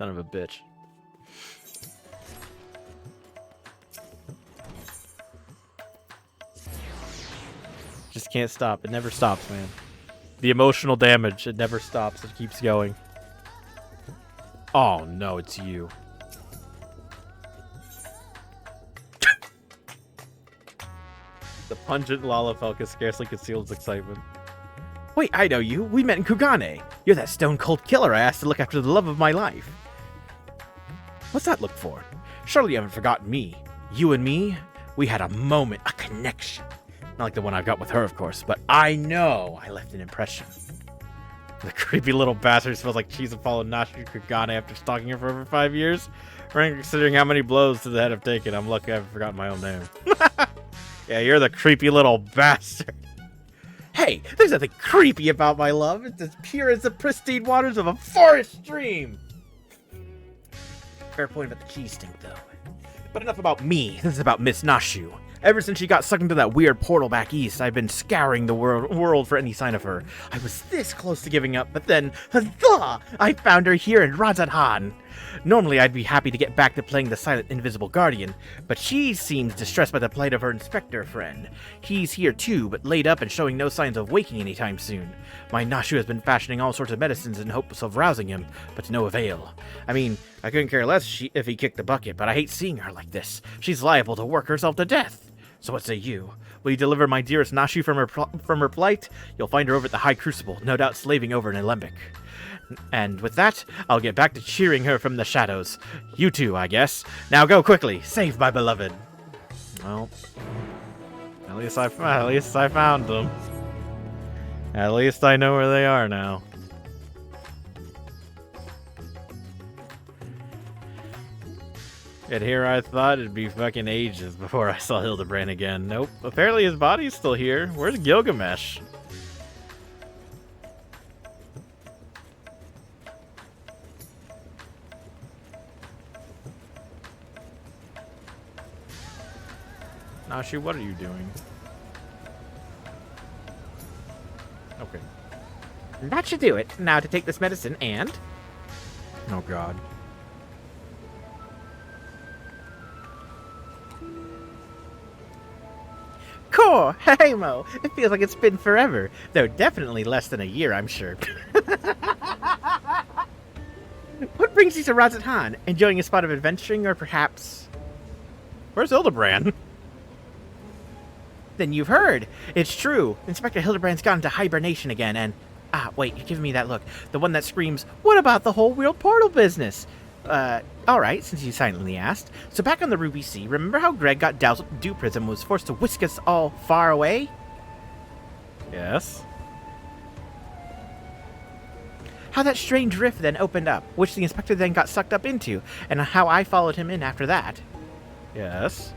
Son of a bitch. Just can't stop. It never stops, man. The emotional damage, it never stops. It keeps going. Oh, no, it's you. The pungent Lalafell scarcely concealed his excitement. Wait, I know you. We met in Kugane. You're that stone-cold killer I asked to look after the love of my life. What's that look for? Surely you haven't forgotten me. You and me, we had a moment, a connection. Not like the one I've got with her, of course, but I know I left an impression. The creepy little bastard smells like cheese and followed Nashi Kugane after stalking her for over 5 years. Right, considering how many blows to the head I've taken, I'm lucky I haven't forgotten my own name. Yeah, you're the creepy little bastard. Hey, there's nothing creepy about my love. It's as pure as the pristine waters of a forest stream. Fair point about the cheese stink, though. But enough about me. This is about Miss Nashu. Ever since she got sucked into that weird portal back east, I've been scouring the world for any sign of her. I was this close to giving up, but then, huzzah! I found her here in Razathan. Normally, I'd be happy to get back to playing the silent, invisible guardian, but she seems distressed by the plight of her inspector friend. He's here too, but laid up and showing no signs of waking anytime soon. My Nashu has been fashioning all sorts of medicines in hopes of rousing him, but to no avail. I mean, I couldn't care less if he kicked the bucket, but I hate seeing her like this. She's liable to work herself to death. So what say you? Will you deliver my dearest Nashu from her plight? You'll find her over at the High Crucible, no doubt slaving over in Alembic. And with that, I'll get back to cheering her from the shadows. You too, I guess. Now go quickly, save my beloved. Well, at least I found them. At least I know where they are now. And here I thought it'd be fucking ages before I saw Hildibrand again. Nope. Apparently his body's still here. Where's Gilgamesh? Nashi, what are you doing? Okay. That should do it. Now to take this medicine and... Oh god. Cool! Hey Mo! It feels like it's been forever. Though definitely less than a year, I'm sure. What brings you to Razathan? Enjoying a spot of adventuring, or perhaps... Where's Hildibrand? Then you've heard. It's true. Inspector Hildibrand's gone into hibernation again, and... Ah, wait, you're giving me that look. The one that screams, what about the whole world portal business? Alright, since you silently asked. So back on the Ruby Sea, remember how Greg got doused with the dew prism and was forced to whisk us all far away? Yes. How that strange rift then opened up, which the inspector then got sucked up into, and how I followed him in after that. Yes.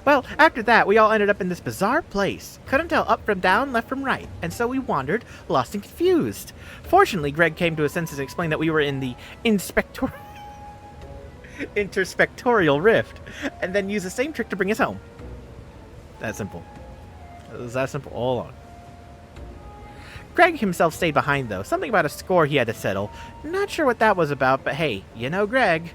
Well, after that, we all ended up in this bizarre place. Couldn't tell up from down, left from right, and so we wandered, lost and confused. Fortunately, Greg came to his senses and explained that we were in the interspectorial rift, and then used the same trick to bring us home. That simple. It was that simple all along. Greg himself stayed behind, though. Something about a score he had to settle. Not sure what that was about, but hey, you know Greg.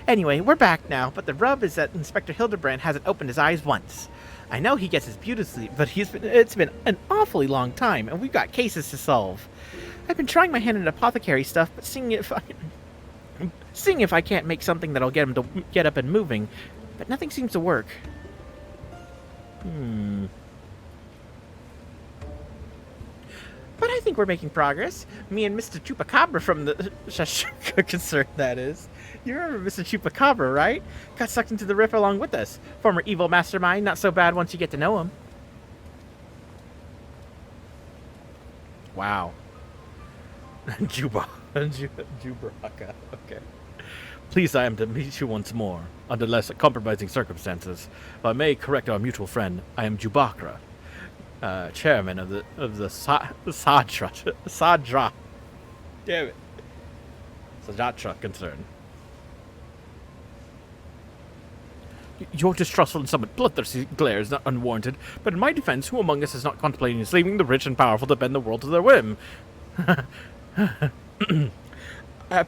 Anyway, we're back now, but the rub is that Inspector Hildibrand hasn't opened his eyes once. I know he gets his beauty sleep, but it's been an awfully long time, and we've got cases to solve. I've been trying my hand at apothecary stuff, but seeing if I can't make something that'll get him to get up and moving, but nothing seems to work. But I think we're making progress. Me and Mr. Chupacabra from the Shashuka concern, that is. You remember Mr. Chupacabra, right? Got sucked into the rift along with us. Former evil mastermind, not so bad once you get to know him. Wow. Jubraka, okay. Pleased I am to meet you once more, under less compromising circumstances. If I may correct our mutual friend, I am Jubakra, chairman of the Sadra. Damn it. Sajatra concern. Your distrustful and somewhat bloodthirsty glare is not unwarranted, but in my defense, who among us is not contemplating enslaving the rich and powerful to bend the world to their whim?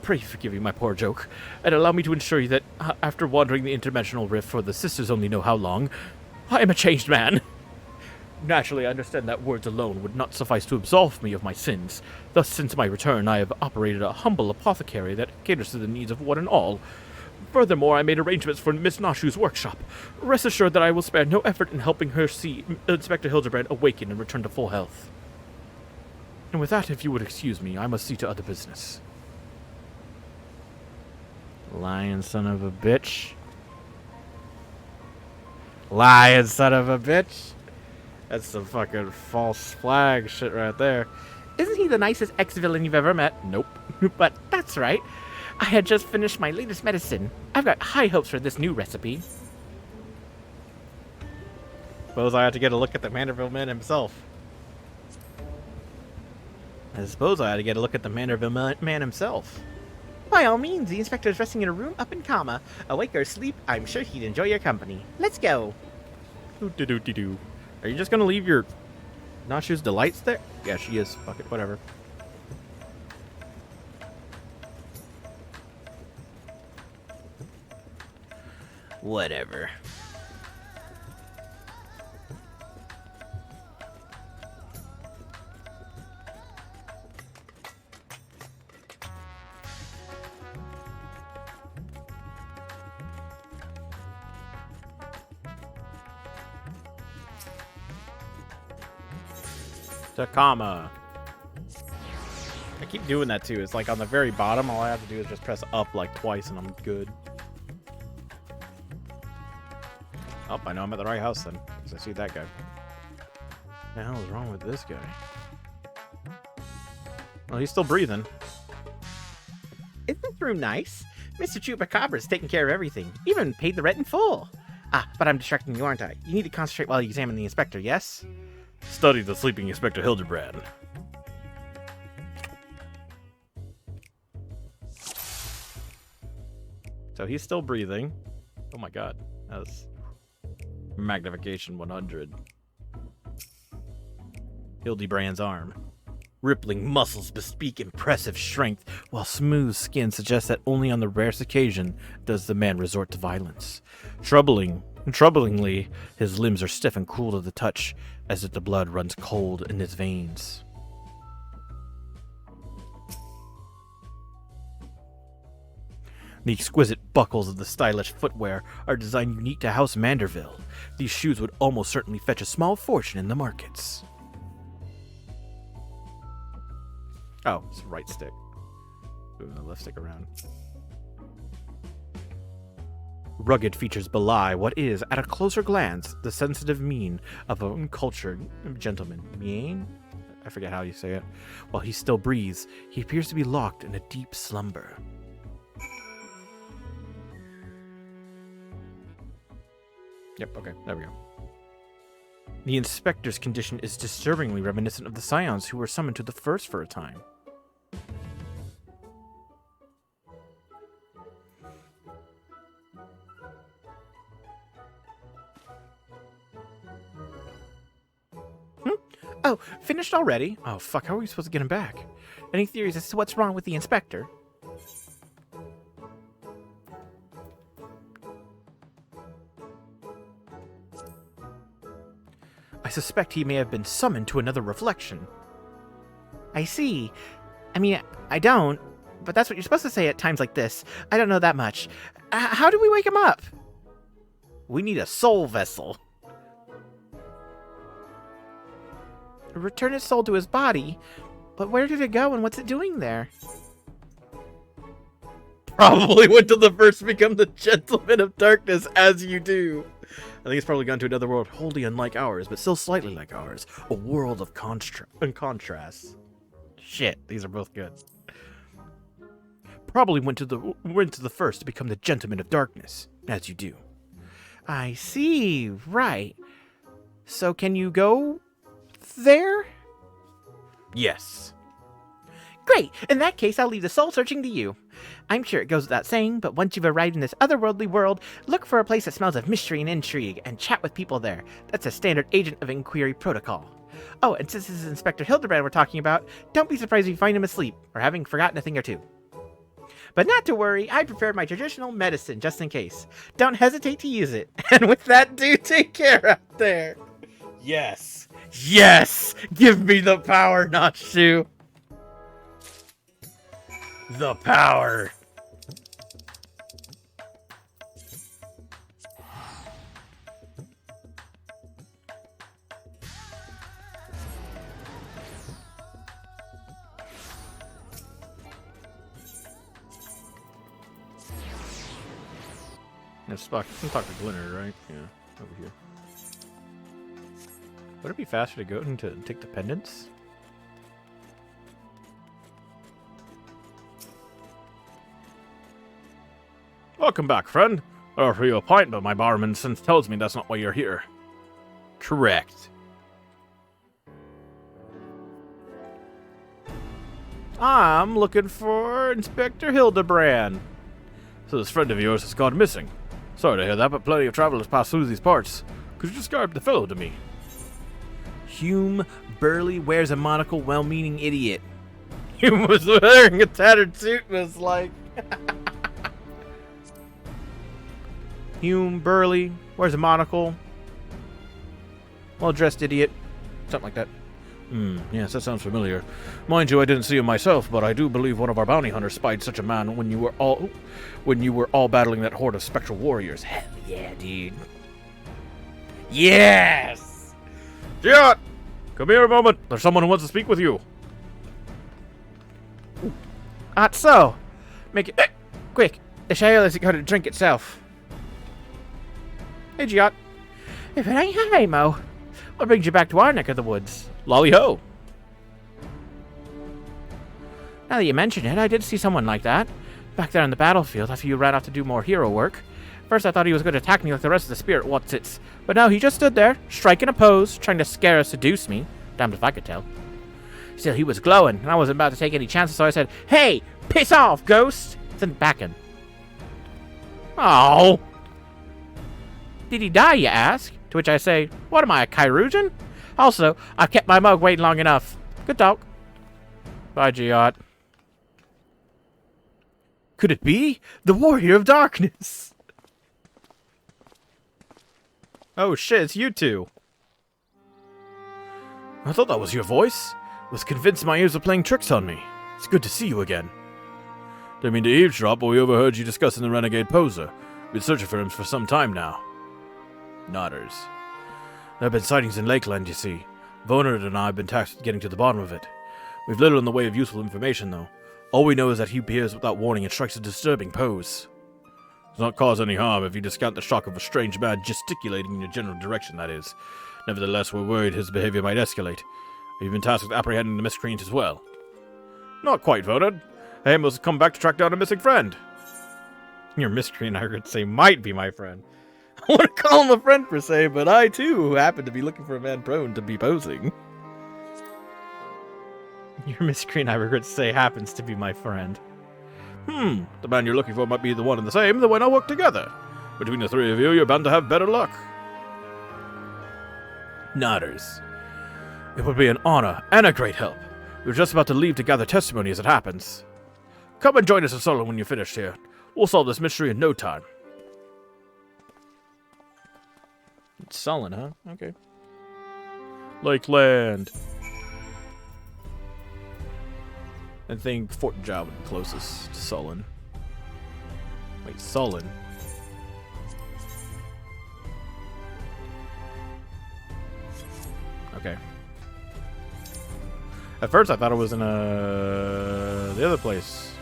Pray forgive me my poor joke, and allow me to assure you that after wandering the interdimensional rift for the sisters only know how long, I am a changed man. Naturally, I understand that words alone would not suffice to absolve me of my sins. Thus, since my return, I have operated a humble apothecary that caters to the needs of one and all. Furthermore, I made arrangements for Miss Nashu's workshop. Rest assured that I will spare no effort in helping her see Inspector Hildibrand awaken and return to full health. And with that, if you would excuse me, I must see to other business. Lion son of a bitch. Lion son of a bitch. That's some fucking false flag shit right there. Isn't he the nicest ex-villain you've ever met? Nope. But that's right. I had just finished my latest medicine. I've got high hopes for this new recipe. Suppose I had to get a look at the Manderville man himself. I suppose I had to get a look at the Manderville man himself. By all means, the inspector is resting in a room up in Kama. Awake or asleep, I'm sure he'd enjoy your company. Let's go. Doo-doo-doo-doo-doo. Are you just gonna leave your Nashu's delights there? Yeah, she is. Fuck it, whatever. Whatever. Takama. I keep doing that too. It's like on the very bottom, all I have to do is just press up like twice and I'm good. Oh, I know I'm at the right house then, because I see that guy. What the hell is wrong with this guy? Well, he's still breathing. Isn't this room nice? Mr. Chupacabra's taking care of everything. Even paid the rent in full. Ah, but I'm distracting you, aren't I? You need to concentrate while you examine the inspector, yes? Study the sleeping Inspector Hildibrand. So he's still breathing. Oh my god. That's magnification 100. Hildibrand's arm. Rippling muscles bespeak impressive strength, while smooth skin suggests that only on the rarest occasion does the man resort to violence. Troublingly, his limbs are stiff and cool to the touch, as if the blood runs cold in his veins. The exquisite buckles of the stylish footwear are designed unique to House Manderville. These shoes would almost certainly fetch a small fortune in the markets. Oh, it's the right stick. Moving the left stick around. Rugged features belie what is, at a closer glance, the sensitive mien of an uncultured gentleman. Mien? I forget how you say it. While he still breathes, he appears to be locked in a deep slumber. Yep, okay, there we go. The inspector's condition is disturbingly reminiscent of the scions who were summoned to the First for a time. Oh, finished already? Oh, fuck, how are we supposed to get him back? Any theories as to what's wrong with the inspector? I suspect he may have been summoned to another reflection. I see. I mean, I don't, but that's what you're supposed to say at times like this. I don't know that much. How do we wake him up? We need a soul vessel. Return his soul to his body? But where did it go and what's it doing there? Probably went to the First to become the Gentleman of Darkness, as you do. I think it's probably gone to another world wholly unlike ours, but still slightly like ours. A world of contrasts. Shit, these are both good. Probably went to the First to become the Gentleman of Darkness, as you do. I see, right. So can you go there? Yes. Great! In that case, I'll leave the soul searching to you. I'm sure it goes without saying, but once you've arrived in this otherworldly world, look for a place that smells of mystery and intrigue, and chat with people there. That's a standard agent of inquiry protocol. Oh, and since this is Inspector Hildibrand we're talking about, don't be surprised if you find him asleep, or having forgotten a thing or two. But not to worry, I prepared my traditional medicine just in case. Don't hesitate to use it. And with that, do take care out there. Yes. Yes! Give me the power, Nashu. The power. Let's talk to Glinner, right? Yeah, over here. Would it be faster to go and to take the pendants? Welcome back, friend. I'll offer you a pint, but my barman since tells me that's not why you're here. Correct. I'm looking for Inspector Hildibrand. So this friend of yours has gone missing. Sorry to hear that, but plenty of travelers pass through these parts. Could you describe the fellow to me? Hume Burley wears a monocle, well-meaning idiot. Hume was wearing a tattered suit and was like... Hume Burley wears a monocle. Well-dressed idiot. Something like that. Yes, that sounds familiar. Mind you, I didn't see him myself, but I do believe one of our bounty hunters spied such a man when you were all battling that horde of spectral warriors. Hell yeah, dude. Yes! Giot! Come here a moment. There's someone who wants to speak with you. So. Make it quick. The ale isn't going to drink itself. Hey, Giot. If it ain't Haymo, what brings you back to our neck of the woods? Lolly ho. Now that you mention it, I did see someone like that. Back there on the battlefield after you ran off to do more hero work. First I thought he was going to attack me like the rest of the spirit what's-its. But no, he just stood there, striking a pose, trying to scare or seduce me. Damned if I could tell. Still, he was glowing, and I wasn't about to take any chances, so I said, "Hey, piss off, ghost!" Then backing. Oh. Did he die, you ask? To which I say, what am I, a Kyrujan? Also, I've kept my mug waiting long enough. Good talk. Bye, Giot. Could it be? The Warrior of Darkness! Oh shit, it's you two. I thought that was your voice. Was convinced my ears were playing tricks on me. It's good to see you again. Didn't mean to eavesdrop, but we overheard you discussing the renegade poser. Been searching for him for some time now. Nodders. There have been sightings in Lakeland, you see. Vonard and I have been tasked with getting to the bottom of it. We've little in the way of useful information, though. All we know is that he appears without warning and strikes a disturbing pose. Does not cause any harm if you discount the shock of a strange man gesticulating in your general direction, that is. Nevertheless, we're worried his behavior might escalate. We've been tasked with apprehending the miscreant as well. Not quite, Vonard. I must come back to track down a missing friend. Your miscreant, I would say, might be my friend. I want to call him a friend per se, but I too happen to be looking for a man prone to be posing. Your miscreant, I regret to say, happens to be my friend. The man you're looking for might be the one and the same, then why not work together? Between the three of you, you're bound to have better luck. Nodders. It would be an honor and a great help. We're just about to leave to gather testimony as it happens. Come and join us in Solon when you're finished here. We'll solve this mystery in no time. It's Sullen, huh? Okay. Lakeland. I think Fort Job would be closest to Sullen. Wait, Sullen? Okay. At first I thought it was in the other place.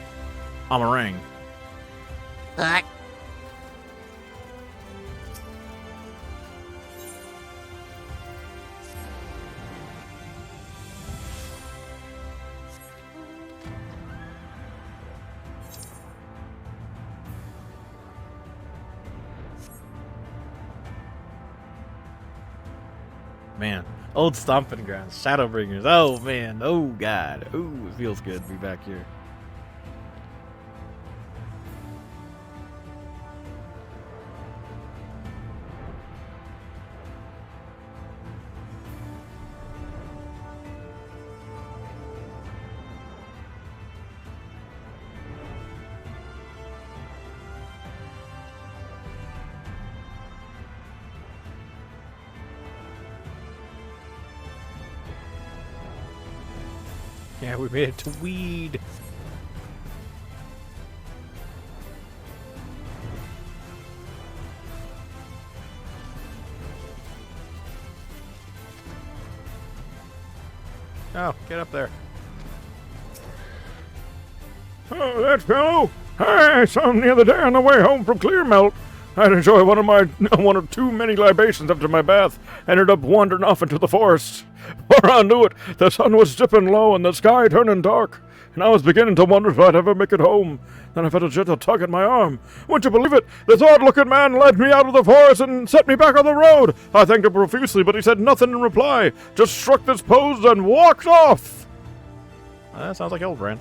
Amarang. Man, old stomping grounds, Shadowbringers. Oh man, oh god, oh it feels good to be back here. Yeah, we made it to Weed. Oh, get up there. Oh, that fellow! I saw him the other day on the way home from Clearmelt. I'd enjoy one of too many libations after my bath. Ended up wandering off into the forest. Before I knew it, the sun was dipping low and the sky turning dark, and I was beginning to wonder if I'd ever make it home. Then I felt a gentle tug at my arm. Wouldn't you believe it? This odd-looking man led me out of the forest and set me back on the road. I thanked him profusely, but he said nothing in reply. Just struck this pose and walked off. That sounds like Hildibrand.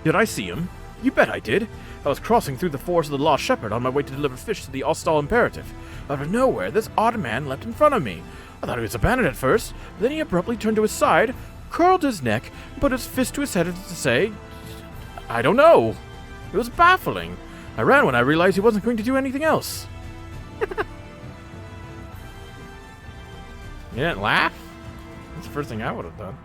Did I see him? You bet I did. I was crossing through the forest of the Lost Shepherd on my way to deliver fish to the Ostal Imperative. Out of nowhere, this odd man leapt in front of me. I thought he was a bandit at first, but then he abruptly turned to his side, curled his neck, and put his fist to his head as to say, I don't know. It was baffling. I ran when I realized he wasn't going to do anything else. You didn't laugh? That's the first thing I would have done.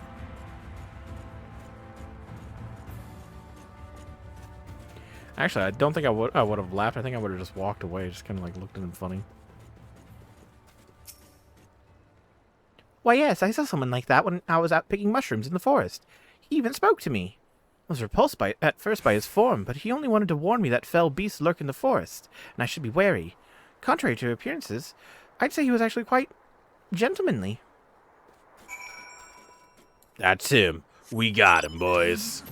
Actually, I don't think I would have laughed. I think I would have just walked away, just kind of like looked at him funny. Why, yes, I saw someone like that when I was out picking mushrooms in the forest. He even spoke to me. I was repulsed at first by his form, but he only wanted to warn me that fell beasts lurk in the forest, and I should be wary. Contrary to appearances, I'd say he was actually quite gentlemanly. That's him. We got him, boys.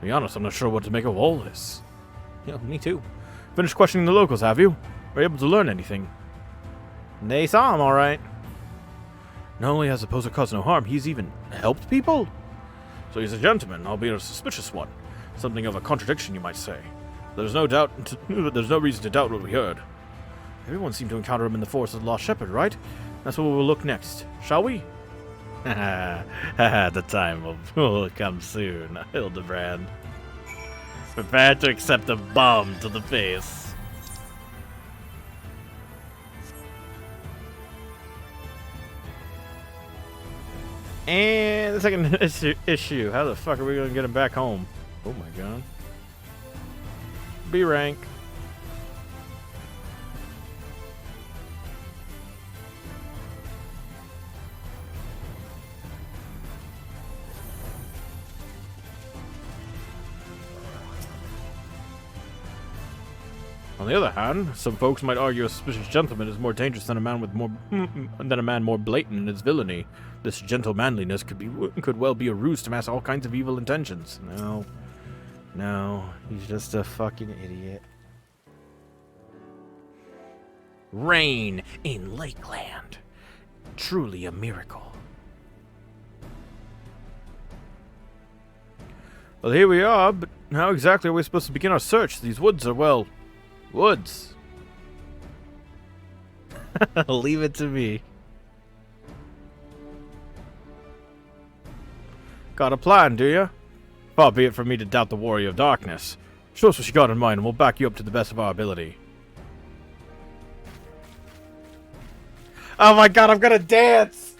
To be honest, I'm not sure what to make of all this. Yeah, me too. Finished questioning the locals, have you? Were you able to learn anything? They saw him, all right. Not only has the poser caused no harm, he's even helped people? So he's a gentleman, albeit a suspicious one. Something of a contradiction, you might say. There's no reason to doubt what we heard. Everyone seemed to encounter him in the forest of the Lost Shepherd, right? That's where we'll look next, shall we? The time will come soon, Hildibrand. Prepare to accept a bomb to the face. And the second issue. How the fuck are we gonna get him back home? Oh my god. B rank. On the other hand, some folks might argue a suspicious gentleman is more dangerous than a man more blatant in his villainy. This gentle manliness could well be a ruse to mask all kinds of evil intentions. No, he's just a fucking idiot. Rain in Lakeland. Truly a miracle. Well, here we are, but how exactly are we supposed to begin our search? These woods are, well, woods. Leave it to me. Got a plan, do ya? Far be it from me to doubt the warrior of darkness. Show us what you got in mind, and we'll back you up to the best of our ability. Oh my god, I'm gonna dance!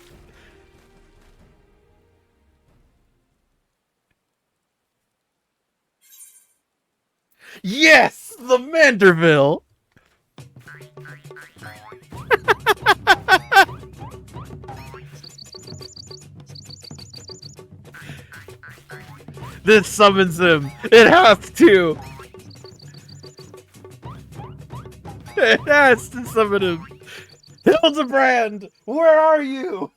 Yes! The Manderville! This summons him. It has to. It has to summon him. Hildibrand, where are you?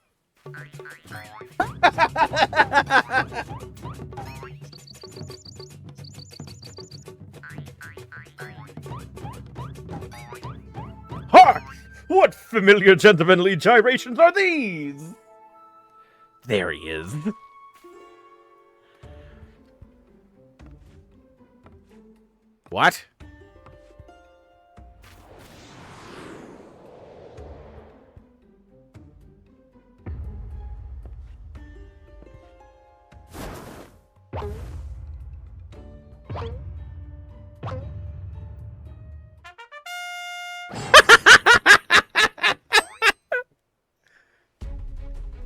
Hark! What familiar gentlemanly gyrations are these? There he is. What?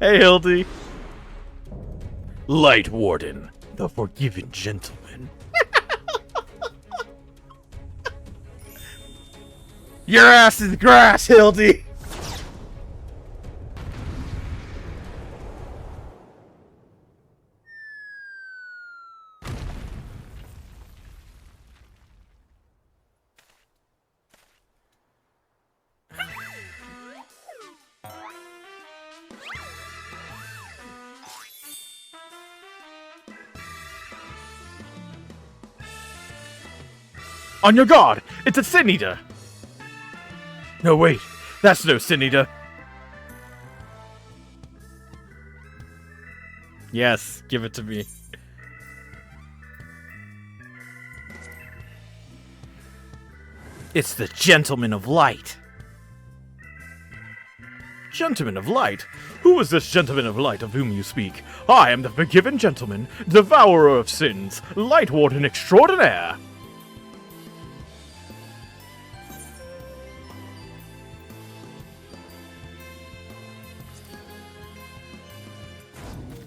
Hey, Hildy. Light Warden, the forgiven gentleman. Your ass is grass, Hildy! On your guard! It's a Sin Eater! No, wait. That's no Sin Eater. Yes, give it to me. It's the Gentleman of Light. Gentleman of Light? Who is this Gentleman of Light of whom you speak? I am the forgiven gentleman, devourer of sins, Light Warden extraordinaire.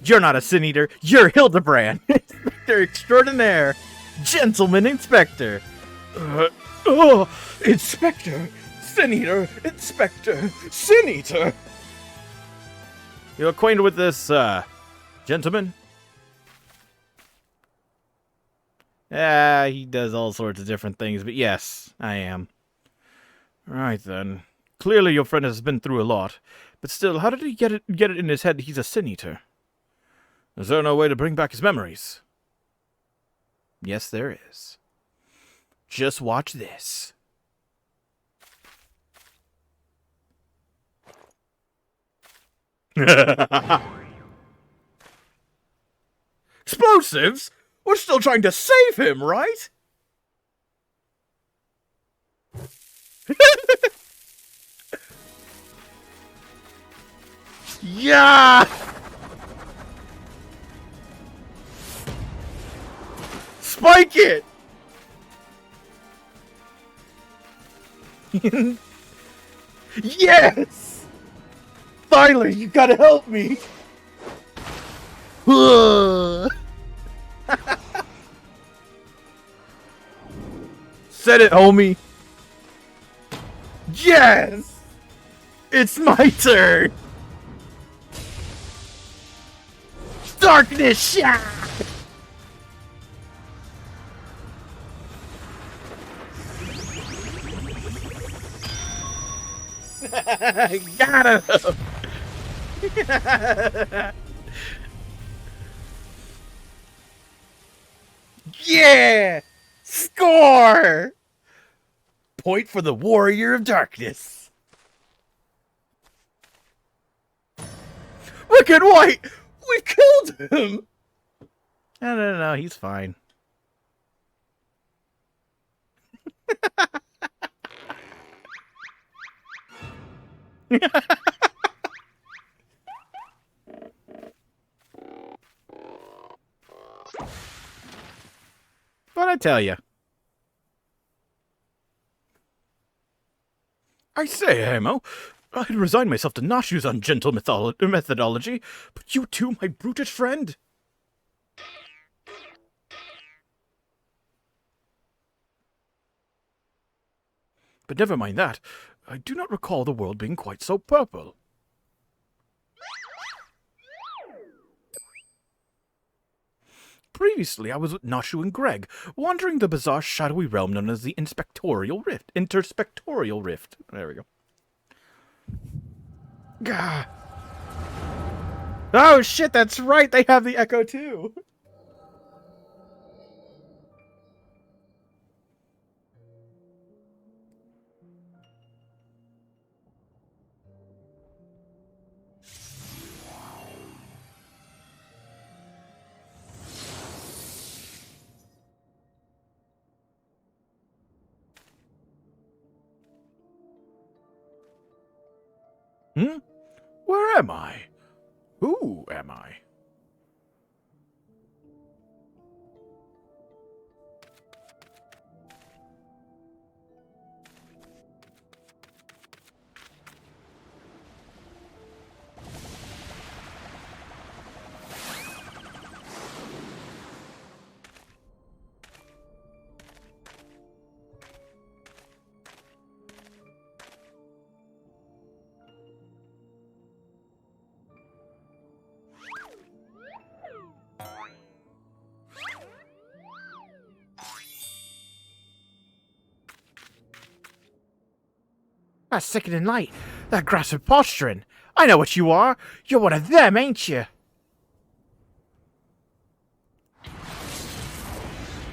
You're not a Sin Eater, you're Hildibrand, Inspector extraordinaire, Gentleman Inspector. Inspector, Sin Eater, Inspector, Sin Eater. You acquainted with this, gentleman? He does all sorts of different things, but yes, I am. Right then. Clearly your friend has been through a lot, but still, how did he get it in his head that he's a Sin Eater? Is there no way to bring back his memories? Yes, there is. Just watch this. Explosives? We're still trying to save him, right? Yeah! Spike it! Yes! Finally, you gotta help me! Said it, homie! Yes! It's my turn! Darkness shot! Got him! Yeah! Score! Point for the Warrior of Darkness. Look at White! We killed him! No, he's fine. What'd I tell you? I say, Hamo, I had resigned myself to Nashu's ungentle methodology, but you too, my brutish friend? But never mind that. I do not recall the world being quite so purple. Previously, I was with Nashu and Greg, wandering the bizarre, shadowy realm known as the Interspectorial Rift. There we go. Gah. Oh shit, that's right, they have the Echo too! Where am I? Who am I? That sickening light. That grasp posturing. I know what you are. You're one of them, ain't you?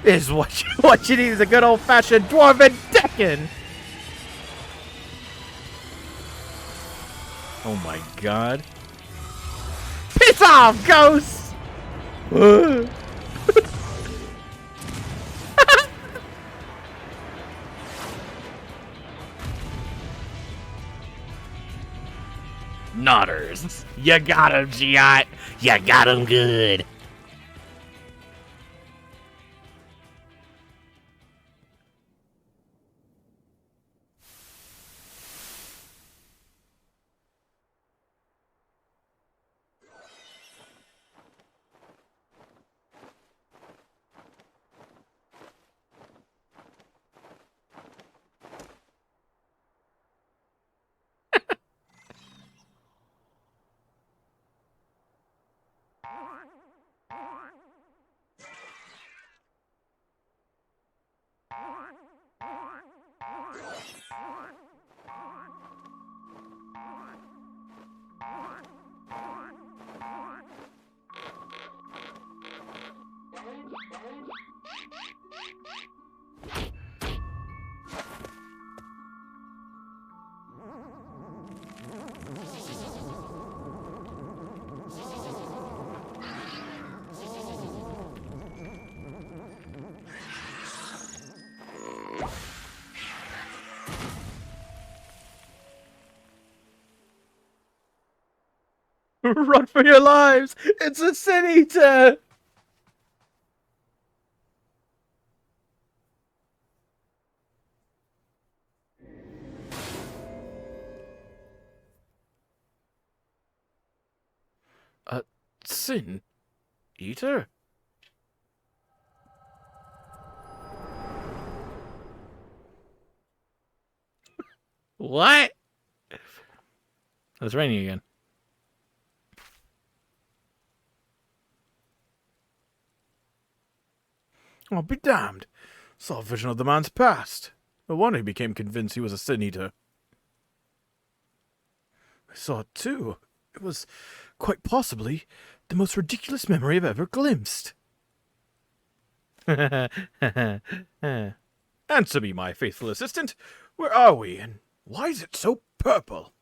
Is what you need is a good old-fashioned dwarven decking. Oh my god. Piss off, ghosts! Nodders. You got him, Giot. You got him good. Run for your lives! It's a sin eater! A sin eater? What? It's raining again. I'll be damned. Saw a vision of the man's past. No wonder he became convinced he was a sin eater. I saw it too. It was quite possibly the most ridiculous memory I've ever glimpsed. Answer me, my faithful assistant. Where are we, and why is it so purple?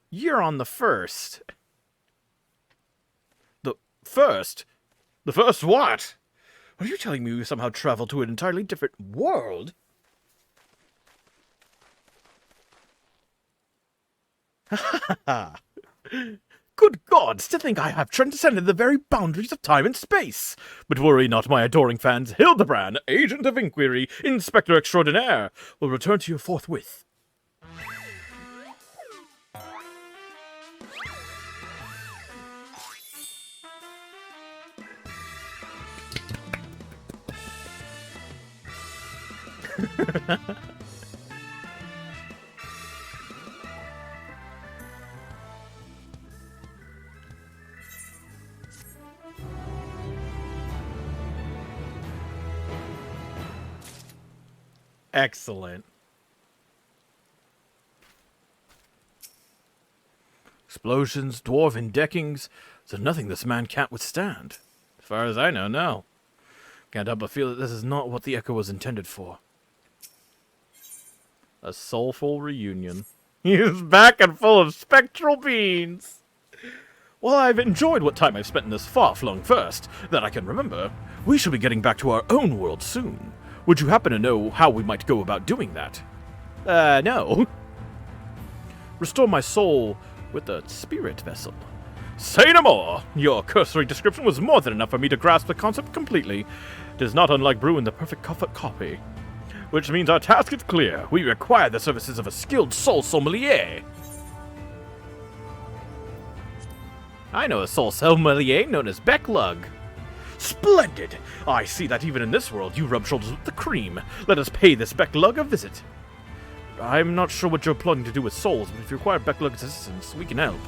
You're on the first. The first? The first what? Are you telling me we somehow traveled to an entirely different world? Good gods, to think I have transcended the very boundaries of time and space! But worry not, my adoring fans. Hildibrand, Agent of Inquiry, Inspector Extraordinaire, will return to you forthwith. Excellent. Explosions, dwarven deckings, so nothing this man can't withstand. As far as I know, no. Can't help but feel that this is not what the Echo was intended for. A soulful reunion. He is back and full of spectral beings. While I've enjoyed what time I've spent in this far-flung first that I can remember, we shall be getting back to our own world soon. Would you happen to know how we might go about doing that? No. Restore my soul with a spirit vessel. Say no more! Your cursory description was more than enough for me to grasp the concept completely. It is not unlike brewing the perfect copy. Which means our task is clear. We require the services of a skilled soul sommelier. I know a soul sommelier known as Becklug. Splendid! I see that even in this world you rub shoulders with the cream. Let us pay this Becklug a visit. I'm not sure what you're planning to do with souls, but if you require Becklug's assistance, we can help.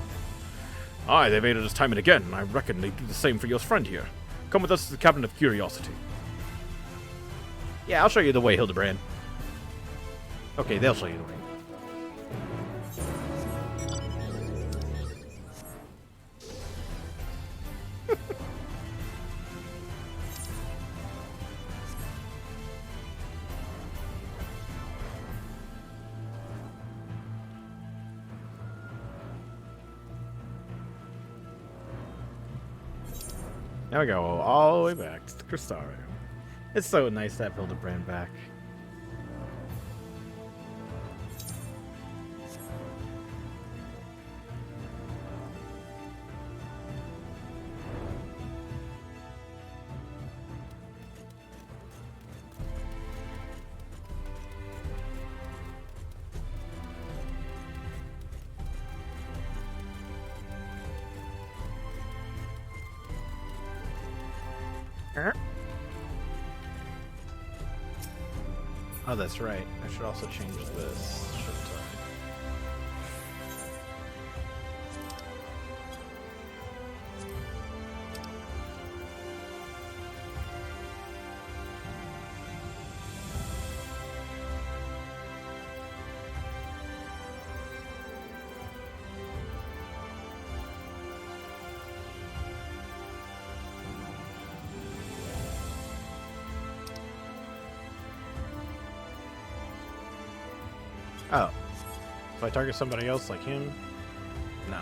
Aye, they've aided us time and again, and I reckon they'd do the same for your friend here. Come with us to the Cabinet of Curiosity. Yeah, I'll show you the way, Hildibrand. Okay, they'll show you the way. There we go, all the way back to the Crystarium. It's so nice to have Hildibrand back. Oh, that's right. I should also change this, shouldn't I? Oh. If I target somebody else like him? No.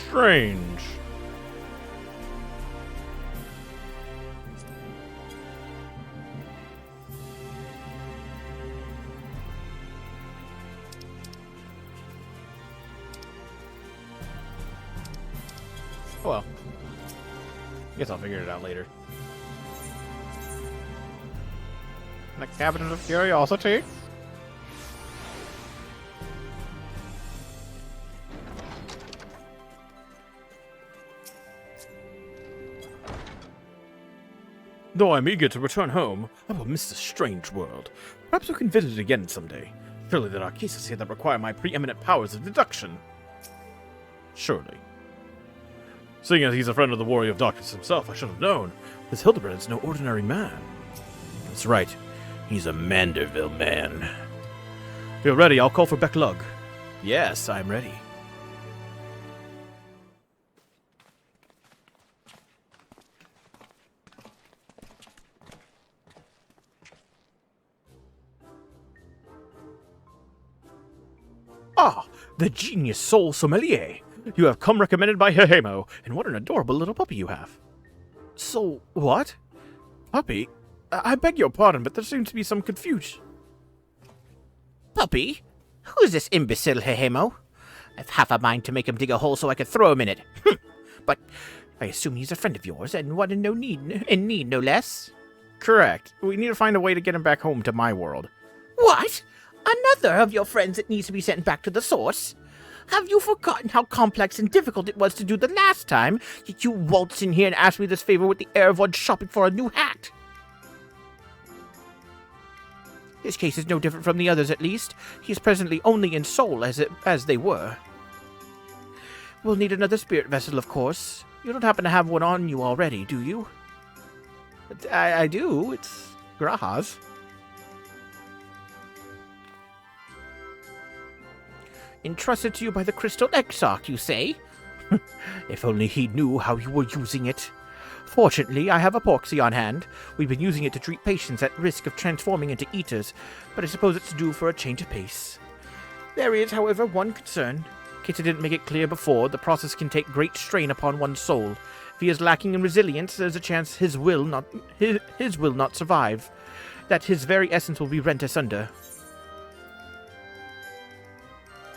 Strange. Oh well. Guess I'll figure it out later. The Cabinet of Curiosity? Though I'm eager to return home, I will miss this strange world. Perhaps we can visit it again someday. Surely there are cases here that require my preeminent powers of deduction. Surely. Seeing as he's a friend of the Warrior of Darkness himself, I should have known. This Hildibrand is no ordinary man. That's right. He's a Manderville man. If you're ready, I'll call for Becklug. Yes, I'm ready. Ah, the genius soul sommelier. You have come recommended by Hehemo, and what an adorable little puppy you have. So, what? Puppy? I beg your pardon, but there seems to be some confusion. Puppy? Who's this imbecile, Hehemo? I've half a mind to make him dig a hole so I could throw him in it. But I assume he's a friend of yours, and one in need, no less? Correct. We need to find a way to get him back home to my world. What? Another of your friends that needs to be sent back to the source? Have you forgotten how complex and difficult it was to do the last time? Yet you waltz in here and ask me this favor with the air of one shopping for a new hat. His case is no different from the others, at least. He is presently only in soul, as they were. We'll need another spirit vessel, of course. You don't happen to have one on you already, do you? I do. It's Graha's. Entrusted to you by the Crystal Exarch, you say? If only he knew how you were using it. Fortunately, I have epoxy on hand. We've been using it to treat patients at risk of transforming into eaters, but I suppose it's due for a change of pace. There is, however, one concern. In case I didn't make it clear before, the process can take great strain upon one's soul. If he is lacking in resilience, there's a chance his will not survive. That his very essence will be rent asunder.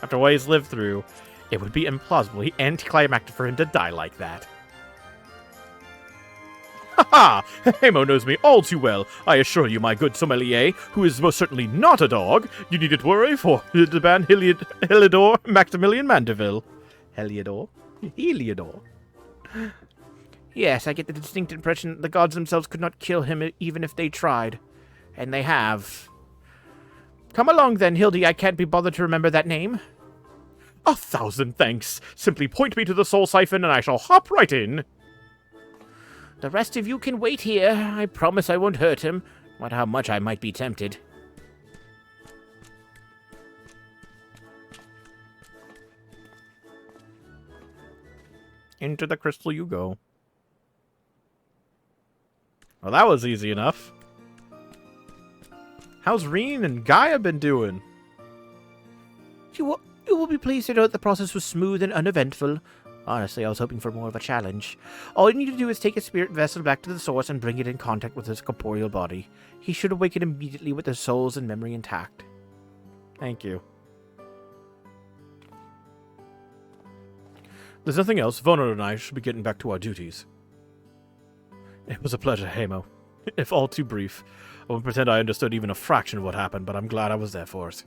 After what he's lived through, it would be implausibly anticlimactic for him to die like that. Ha ha! Hemo knows me all too well. I assure you, my good sommelier, who is most certainly not a dog, you needn't worry for Hildibrand Heliodor Maximilian Manderville. Heliodor? Yes, I get the distinct impression that the gods themselves could not kill him even if they tried. And they have. Come along then, Hildy. I can't be bothered to remember that name. 1,000 thanks. Simply point me to the soul siphon and I shall hop right in. The rest of you can wait here. I promise I won't hurt him, no matter how much I might be tempted. Into the crystal you go. Well, that was easy enough. How's Reen and Gaia been doing? You will be pleased to know that the process was smooth and uneventful. Honestly, I was hoping for more of a challenge. All you need to do is take a spirit vessel back to the source and bring it in contact with his corporeal body. He should awaken immediately with their souls and memory intact. Thank you. There's nothing else. Vonor and I should be getting back to our duties. It was a pleasure, Hamo. If all too brief. I won't pretend I understood even a fraction of what happened, but I'm glad I was there for it.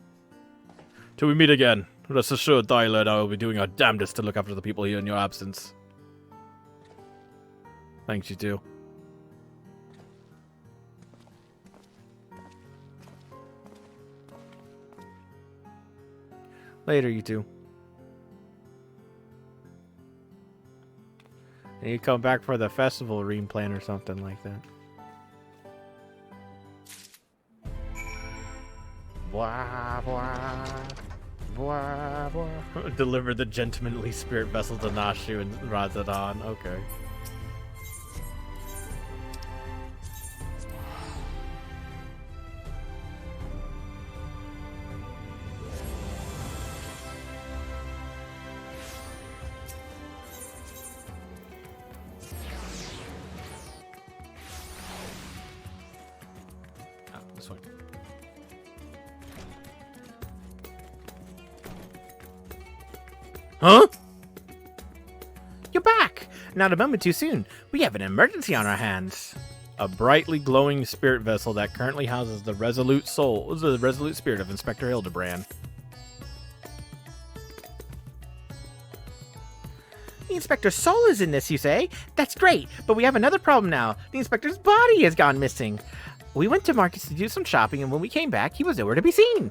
Till we meet again, rest assured Thyla and I will be doing our damnedest to look after the people here in your absence. Thanks, you too. Later, you two. And you come back for the festival Ream plan or something like that. Blah, blah, blah, blah. Deliver the gentlemanly spirit vessel to Nashu and Razadon. Okay. This one. Huh? You're back! Not a moment too soon. We have an emergency on our hands. A brightly glowing spirit vessel that currently houses the resolute spirit of Inspector Hildibrand. The Inspector's soul is in this, you say? That's great, but we have another problem now. The Inspector's body has gone missing. We went to markets to do some shopping, and when we came back, he was nowhere to be seen.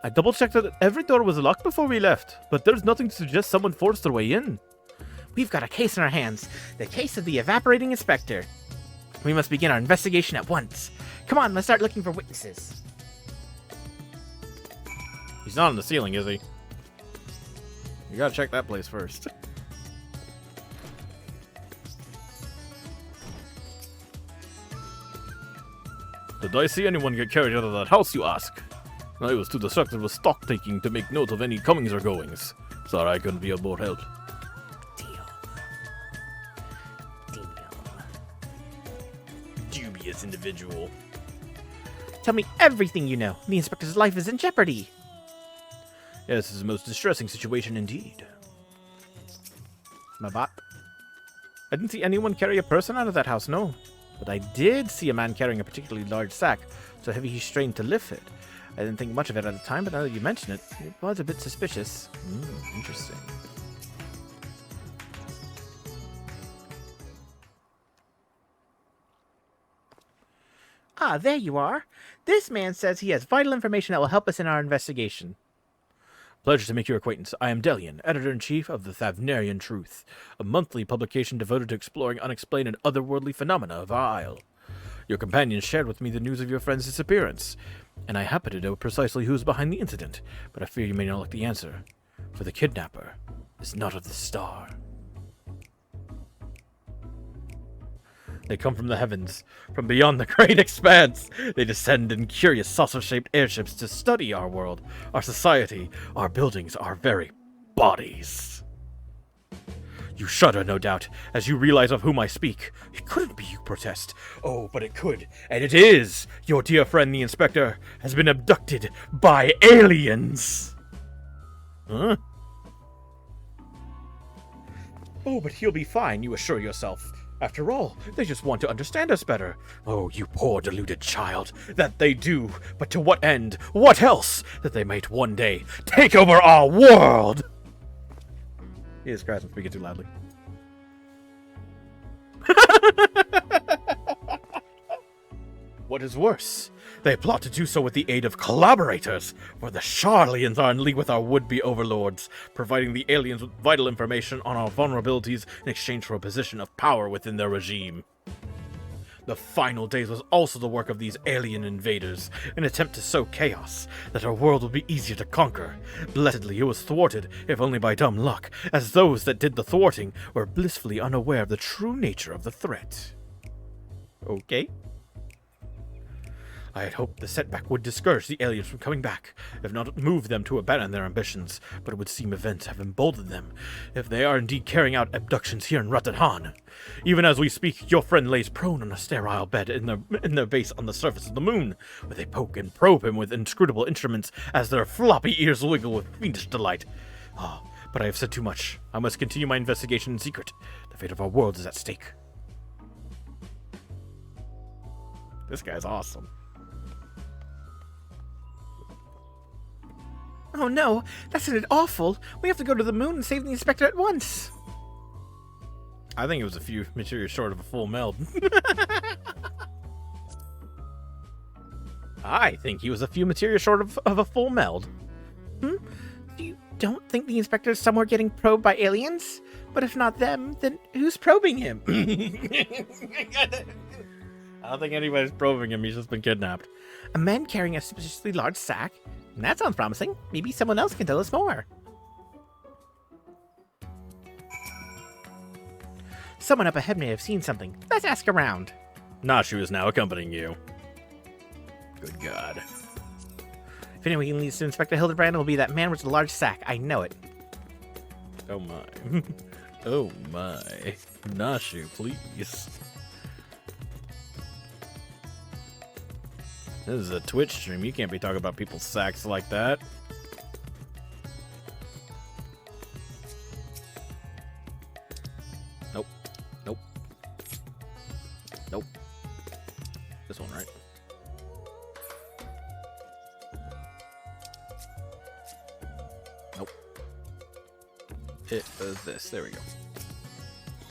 I double-checked that every door was locked before we left, but there's nothing to suggest someone forced their way in. We've got a case in our hands. The case of the evaporating inspector. We must begin our investigation at once. Come on, let's start looking for witnesses. He's not on the ceiling, is he? You gotta check that place first. Did I see anyone get carried out of that house, you ask? I was too distracted with stock-taking to make note of any comings or goings. Sorry I couldn't be of more help. Deal. Dubious individual. Tell me everything you know. The inspector's life is in jeopardy. Yes, this is a most distressing situation indeed. My bot. I didn't see anyone carry a person out of that house, no. But I did see a man carrying a particularly large sack, so heavy he strained to lift it. I didn't think much of it at the time, but now that you mention it, it was a bit suspicious. Interesting. Ah, there you are. This man says he has vital information that will help us in our investigation. Pleasure to make your acquaintance. I am Delian, Editor-in-Chief of the Thavnarian Truth, a monthly publication devoted to exploring unexplained and otherworldly phenomena of our isle. Your companions shared with me the news of your friend's disappearance, and I happen to know precisely who is behind the incident, but I fear you may not like the answer, for the kidnapper is not of the star. They come from the heavens, from beyond the great expanse. They descend in curious saucer-shaped airships to study our world, our society, our buildings, our very bodies. You shudder, no doubt, as you realize of whom I speak. It couldn't be, you protest. Oh, but it could, and it is. Your dear friend, the Inspector, has been abducted by aliens. Huh? Oh, but he'll be fine, you assure yourself. After all, they just want to understand us better. Oh, you poor deluded child. That they do, but to what end? What else? That they might one day take over our world! Jesus Christ, I'm speaking too loudly. What is worse, they plot to do so with the aid of collaborators, for the Charlians are in league with our would-be overlords, providing the aliens with vital information on our vulnerabilities in exchange for a position of power within their regime. The final days was also the work of these alien invaders, an attempt to sow chaos, that our world would be easier to conquer. Blessedly, it was thwarted, if only by dumb luck, as those that did the thwarting were blissfully unaware of the true nature of the threat. Okay. I had hoped the setback would discourage the aliens from coming back, if not move them to abandon their ambitions, but it would seem events have emboldened them, if they are indeed carrying out abductions here in Ratan. Even as we speak, your friend lays prone on a sterile bed in their base on the surface of the moon, where they poke and probe him with inscrutable instruments as their floppy ears wiggle with fiendish delight. But I have said too much. I must continue my investigation in secret. The fate of our world is at stake. This guy's awesome. Oh no, that sounded awful. We have to go to the moon and save the inspector at once. I think it was a few materials short of a full meld. I think he was a few materials short of a full meld. You don't think the inspector is somewhere getting probed by aliens? But if not them, then who's probing him? I don't think anybody's probing him. He's just been kidnapped. A man carrying a suspiciously large sack? That sounds promising. Maybe someone else can tell us more. Someone up ahead may have seen something. Let's ask around. Nashu is now accompanying you. Good God. If anyone leads to Inspector Hildibrand, it will be that man with the large sack. I know it. Oh my. Oh my. Nashu, please. This is a Twitch stream. You can't be talking about people's sacks like that. Nope. Nope. Nope. This one, right? Nope. It was this. There we go.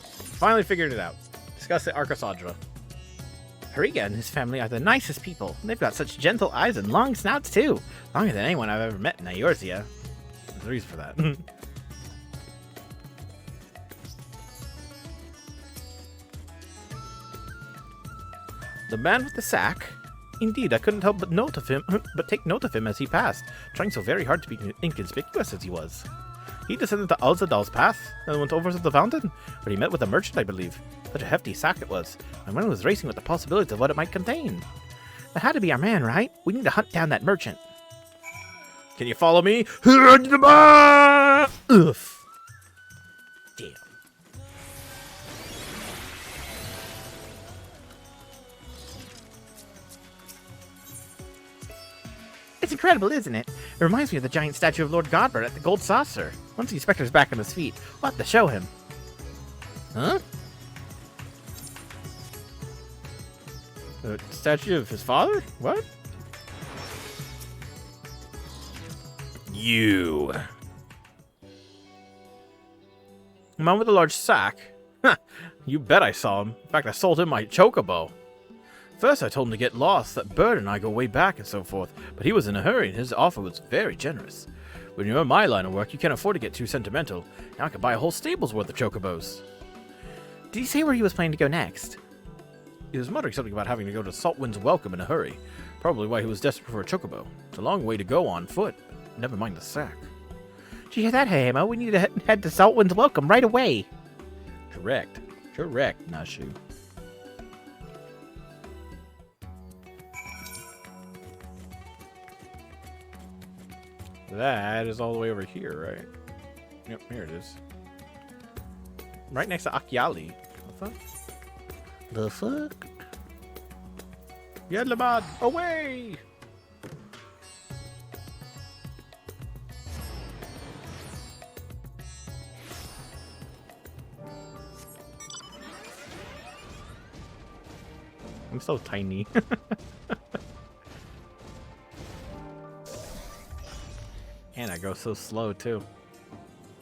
Finally figured it out. Discuss the Arcasadra. Hariga and his family are the nicest people. They've got such gentle eyes and long snouts, too. Longer than anyone I've ever met in Eorzea. There's a reason for that. The man with the sack? Indeed, I couldn't help but take note of him as he passed, trying so very hard to be inconspicuous as he was. He descended to Alzadal's path, and went over to the fountain, where he met with a merchant, I believe. Such a hefty sack it was, and one was racing with the possibilities of what it might contain. That had to be our man, right? We need to hunt down that merchant. Can you follow me? Oof. Damn. It's incredible, isn't it? It reminds me of the giant statue of Lord Godber at the Gold Saucer. Once the inspector's back on his feet, we'll have to show him. Huh? The statue of his father? What? You. The man with the large sack? Huh. You bet I saw him. In fact, I sold him my chocobo. First, I told him to get lost, that Bird and I go way back and so forth, but he was in a hurry and his offer was very generous. When you're in my line of work, you can't afford to get too sentimental. Now I could buy a whole stable's worth of chocobos. Did he say where he was planning to go next? He was muttering something about having to go to Saltwind's Welcome in a hurry. Probably why he was desperate for a chocobo. It's a long way to go on foot. Never mind the sack. Did you hear that, Hayamo? We need to head to Saltwind's Welcome right away. Correct. Correct, Nashu. That is all the way over here, right? Yep, here it is. Right next to Akiali. The fuck? The fuck? Yedlamad, away! I'm so tiny. And I go so slow too.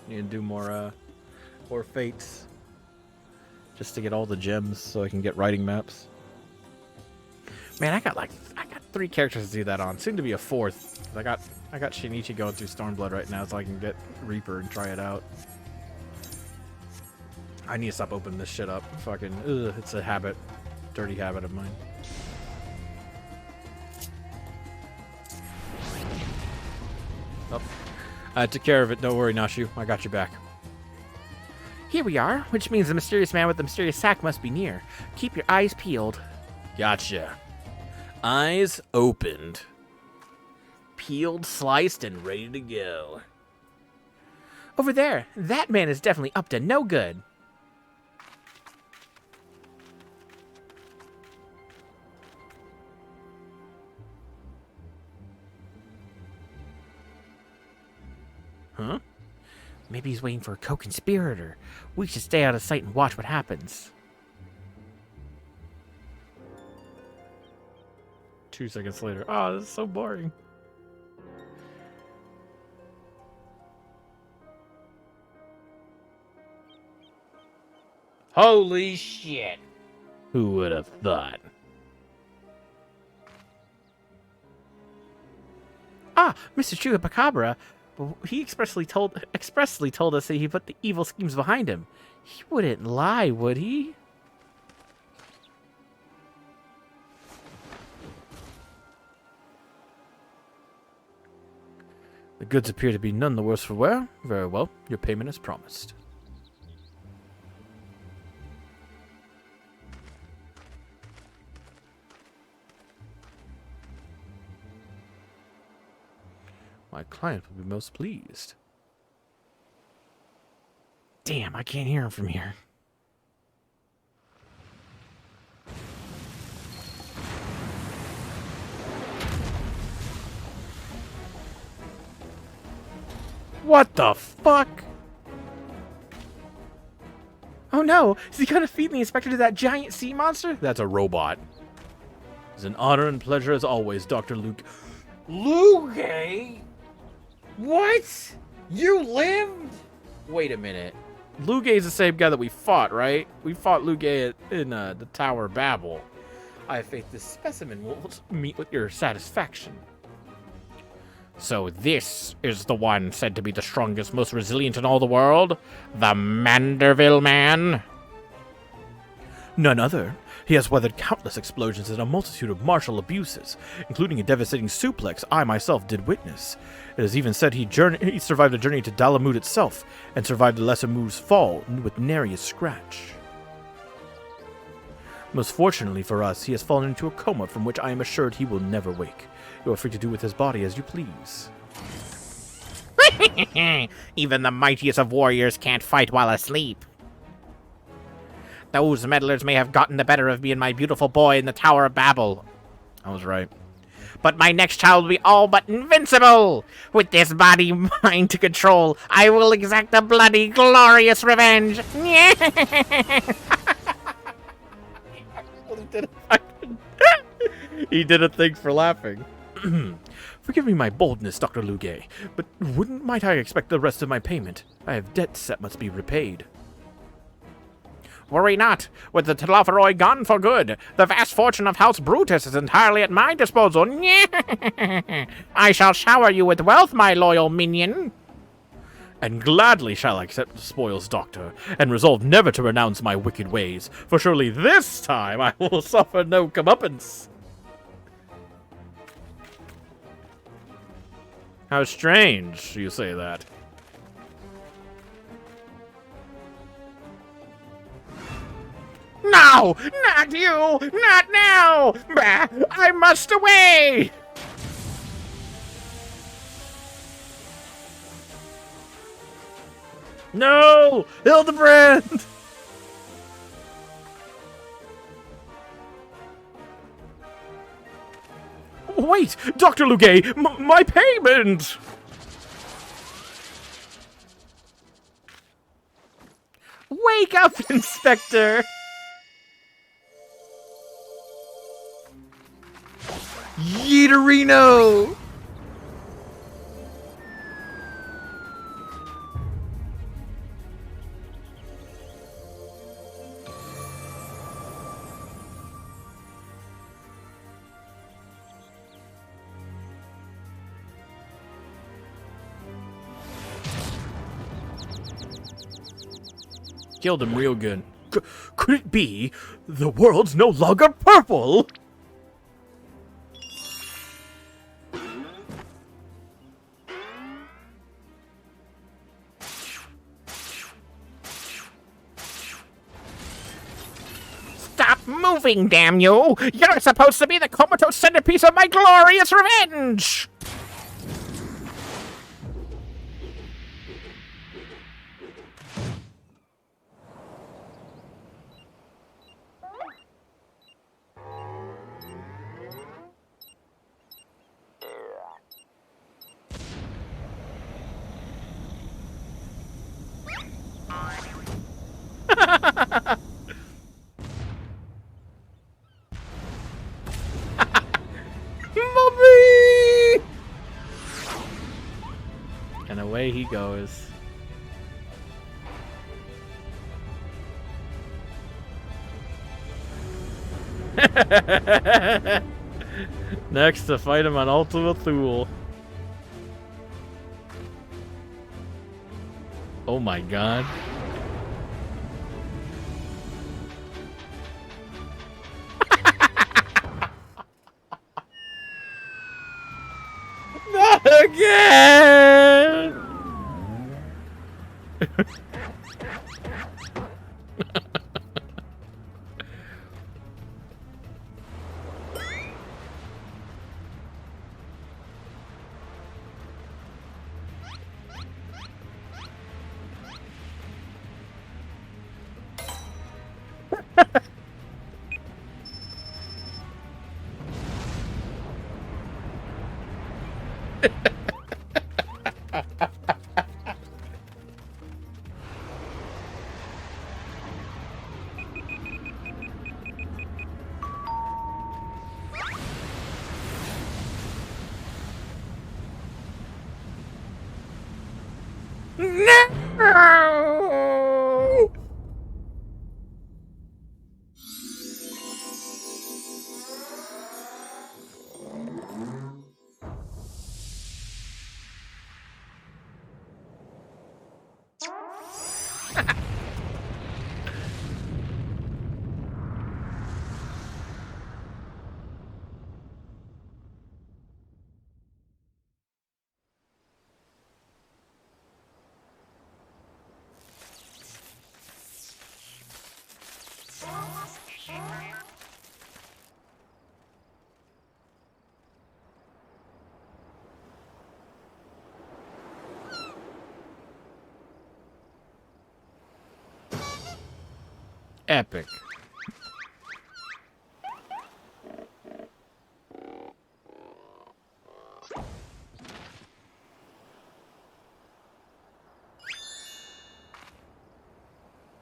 Need to do more fates. Just to get all the gems so I can get writing maps. Man, I got 3 characters to do that on. Soon to be a 4th. I got Shinichi going through Stormblood right now, so I can get Reaper and try it out. I need to stop opening this shit up. Fucking, ugh, it's a habit, dirty habit of mine. Oh, I took care of it. Don't worry, Nashu. I got your back. Here we are, which means the mysterious man with the mysterious sack must be near. Keep your eyes peeled. Gotcha. Eyes opened. Peeled, sliced, and ready to go. Over there, that man is definitely up to no good. Huh? Maybe he's waiting for a co-conspirator. We should stay out of sight and watch what happens. 2 seconds later. Oh, this is so boring. Holy shit. Who would have thought? Ah, Mr. Chupacabra. He expressly told us that he put the evil schemes behind him. He wouldn't lie, would he? The goods appear to be none the worse for wear. Very well. Your payment is promised. My client will be most pleased. Damn, I can't hear him from here. What the fuck? Oh no, is he gonna feed the inspector to that giant sea monster? That's a robot. It's an honor and pleasure as always, Dr. Luke. Luke? What? You lived? Wait a minute. Luke is the same guy that we fought, right? We fought Luke in the Tower of Babel. I have faith this specimen will meet with your satisfaction. So this is the one said to be the strongest, most resilient in all the world? The Manderville Man? None other. He has weathered countless explosions and a multitude of martial abuses, including a devastating suplex I myself did witness. It is even said he survived a journey to Dalamud itself, and survived the Lesamud's fall with nary a scratch. Most fortunately for us, he has fallen into a coma from which I am assured he will never wake. You are free to do with his body as you please. Even the mightiest of warriors can't fight while asleep. Those meddlers may have gotten the better of me and my beautiful boy in the Tower of Babel. I was right. But my next child will be all but invincible! With this body mine to control, I will exact a bloody, glorious revenge! He did a thing for laughing. Forgive me my boldness, Dr. Luge, but might I expect the rest of my payment? I have debts that must be repaid. Worry not. With the Telophoroi gone for good, the vast fortune of House Brutus is entirely at my disposal. I shall shower you with wealth, my loyal minion. And gladly shall I accept the spoils, Doctor, and resolve never to renounce my wicked ways, for surely this time I will suffer no comeuppance. How strange you say that. No! Not you! Not now! Bah! I must away! No! Hildibrand! Wait! Dr. Luge! My payment! Wake up, Inspector! Yeeterino! Killed him real good. Could it be the world's no longer purple? Stop moving, damn you! You're supposed to be the comatose centerpiece of my glorious revenge! Mommy! And away he goes. Next to fight him on Ultima Thule. Oh my god. Not again! No! Epic.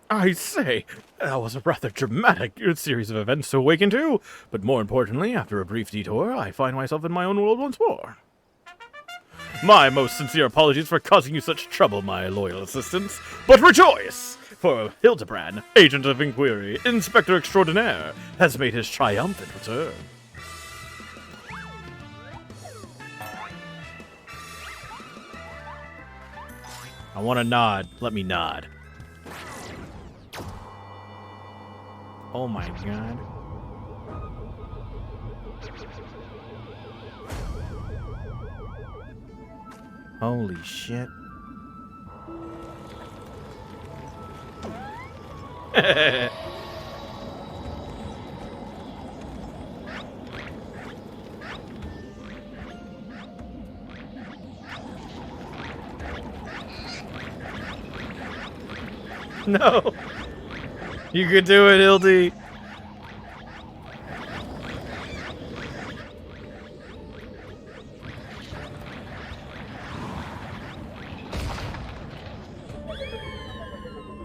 I say, that was a rather dramatic series of events to awaken to, but more importantly, after a brief detour, I find myself in my own world once more. My most sincere apologies for causing you such trouble, my loyal assistants, but rejoice! For Hildibrand, Agent of Inquiry, Inspector Extraordinaire, has made his triumphant return. I want to nod. Let me nod. Oh my god. Holy shit. No. You could do it, Hildy.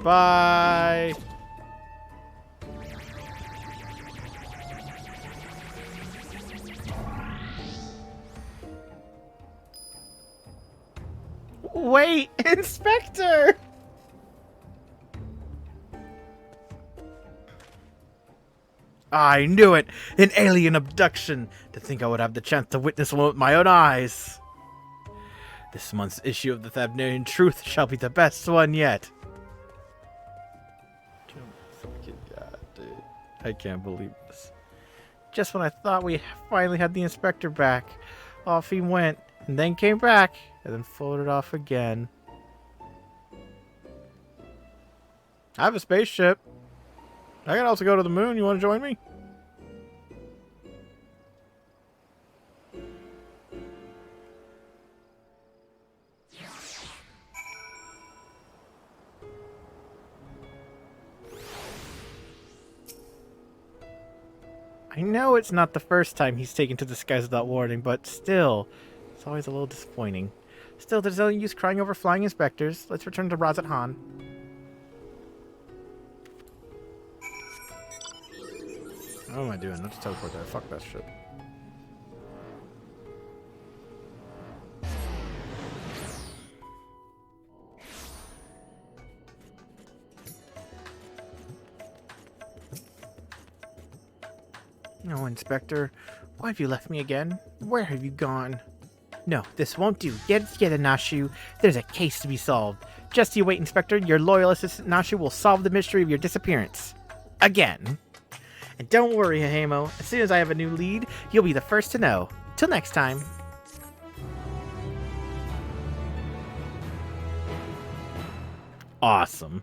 Bye. Wait, Inspector! I knew it! An alien abduction! To think I would have the chance to witness one with my own eyes. This month's issue of the Thabnerian Truth shall be the best one yet. I can't believe this. Just when I thought we finally had the inspector back, off he went, and then came back, and then floated off again. I have a spaceship. I can also go to the moon. You want to join me? I know it's not the first time he's taken to the skies without warning, but still, it's always a little disappointing. Still, there's no use crying over flying inspectors. Let's return to Razat Han. What am I doing? Let's teleport there. Fuck that shit. No, Inspector. Why have you left me again? Where have you gone? No, this won't do. Get together, Nashu. There's a case to be solved. Just you wait, Inspector. Your loyal assistant Nashu will solve the mystery of your disappearance. Again. And don't worry, Hahemo. As soon as I have a new lead, you'll be the first to know. Till next time. Awesome.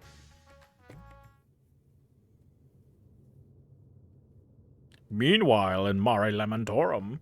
Meanwhile, in Mare Lamentorum.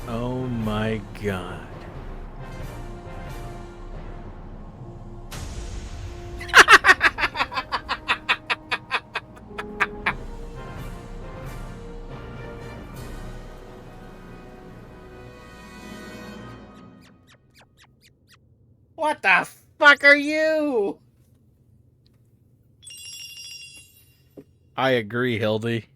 Oh my god. What the fuck are you? I agree, Hildy.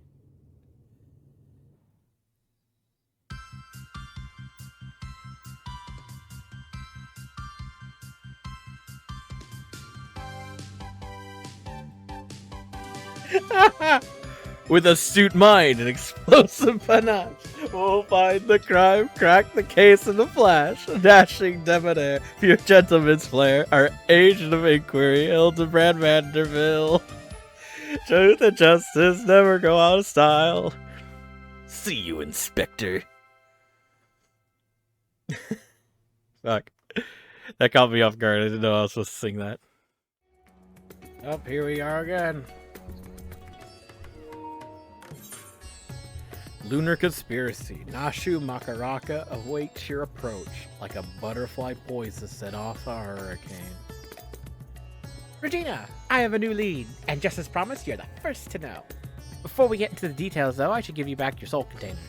With astute mind and explosive panache, we'll find the crime, crack the case in the flash. Dashing debonair, pure gentleman's flair, our agent of inquiry, Hildibrand Vanderbilt. Truth and justice never go out of style. See you, Inspector. Fuck. That caught me off guard. I didn't know I was supposed to sing that. Oh, here we are again. Lunar conspiracy. Nashu Makaraka awaits your approach like a butterfly poised to set off a hurricane. Regina, I have a new lead, and just as promised, you're the first to know. Before we get into the details, though, I should give you back your soul container.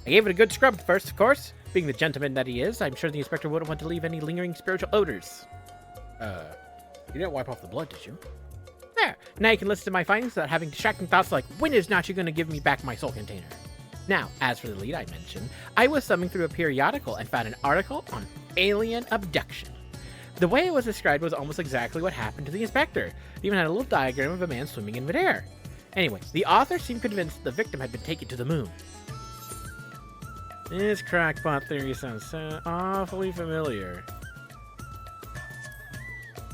I gave it a good scrub first, of course. Being the gentleman that he is, I'm sure the inspector wouldn't want to leave any lingering spiritual odors. You didn't wipe off the blood, did you? There, now you can listen to my findings without having distracting thoughts like, when is Nachi going to give me back my soul container? Now, as for the lead I mentioned, I was thumbing through a periodical and found an article on alien abduction. The way it was described was almost exactly what happened to the inspector. It even had a little diagram of a man swimming in midair. Anyway, the author seemed convinced the victim had been taken to the moon. This crackpot theory sounds so awfully familiar.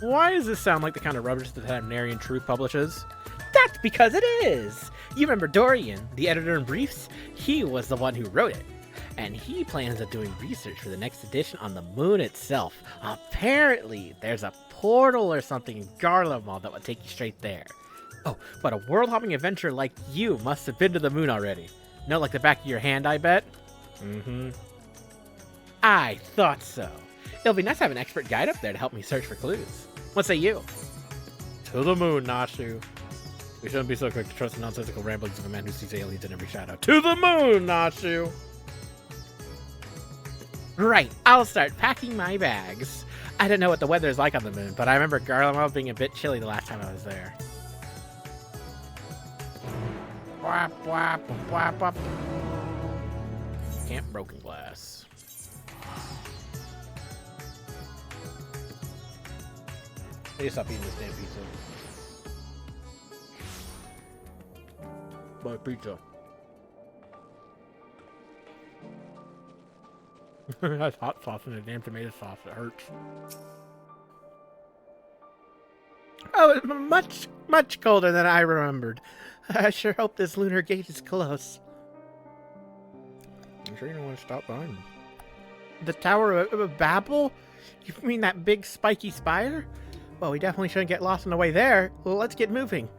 Why does this sound like the kind of rubbish that Habnarian Truth publishes? That's because it is! You remember Dorian, the editor-in-briefs? He was the one who wrote it. And he plans on doing research for the next edition on the moon itself. Apparently, there's a portal or something in Garlemald that would take you straight there. Oh, but a world-hopping adventurer like you must have been to the moon already. No, like the back of your hand, I bet? Mm-hmm. I thought so. It'll be nice to have an expert guide up there to help me search for clues. What say you? To the moon, Nashu. We shouldn't be so quick to trust the nonsensical ramblings of a man who sees aliens in every shadow. To the moon, Nashu! Right, I'll start packing my bags. I don't know what the weather is like on the moon, but I remember Garlemald being a bit chilly the last time I was there. Whap, whap, whap, whap. Camp Broken Glass. I need to stop eating this damn pizza. My pizza. That's hot sauce and a damn tomato sauce. It hurts. Oh, it's much, much colder than I remembered. I sure hope this lunar gate is close. I'm sure you don't want to stop by me. The Tower of Babel? You mean that big spiky spire? Well, we definitely shouldn't get lost on the way there. Well, let's get moving.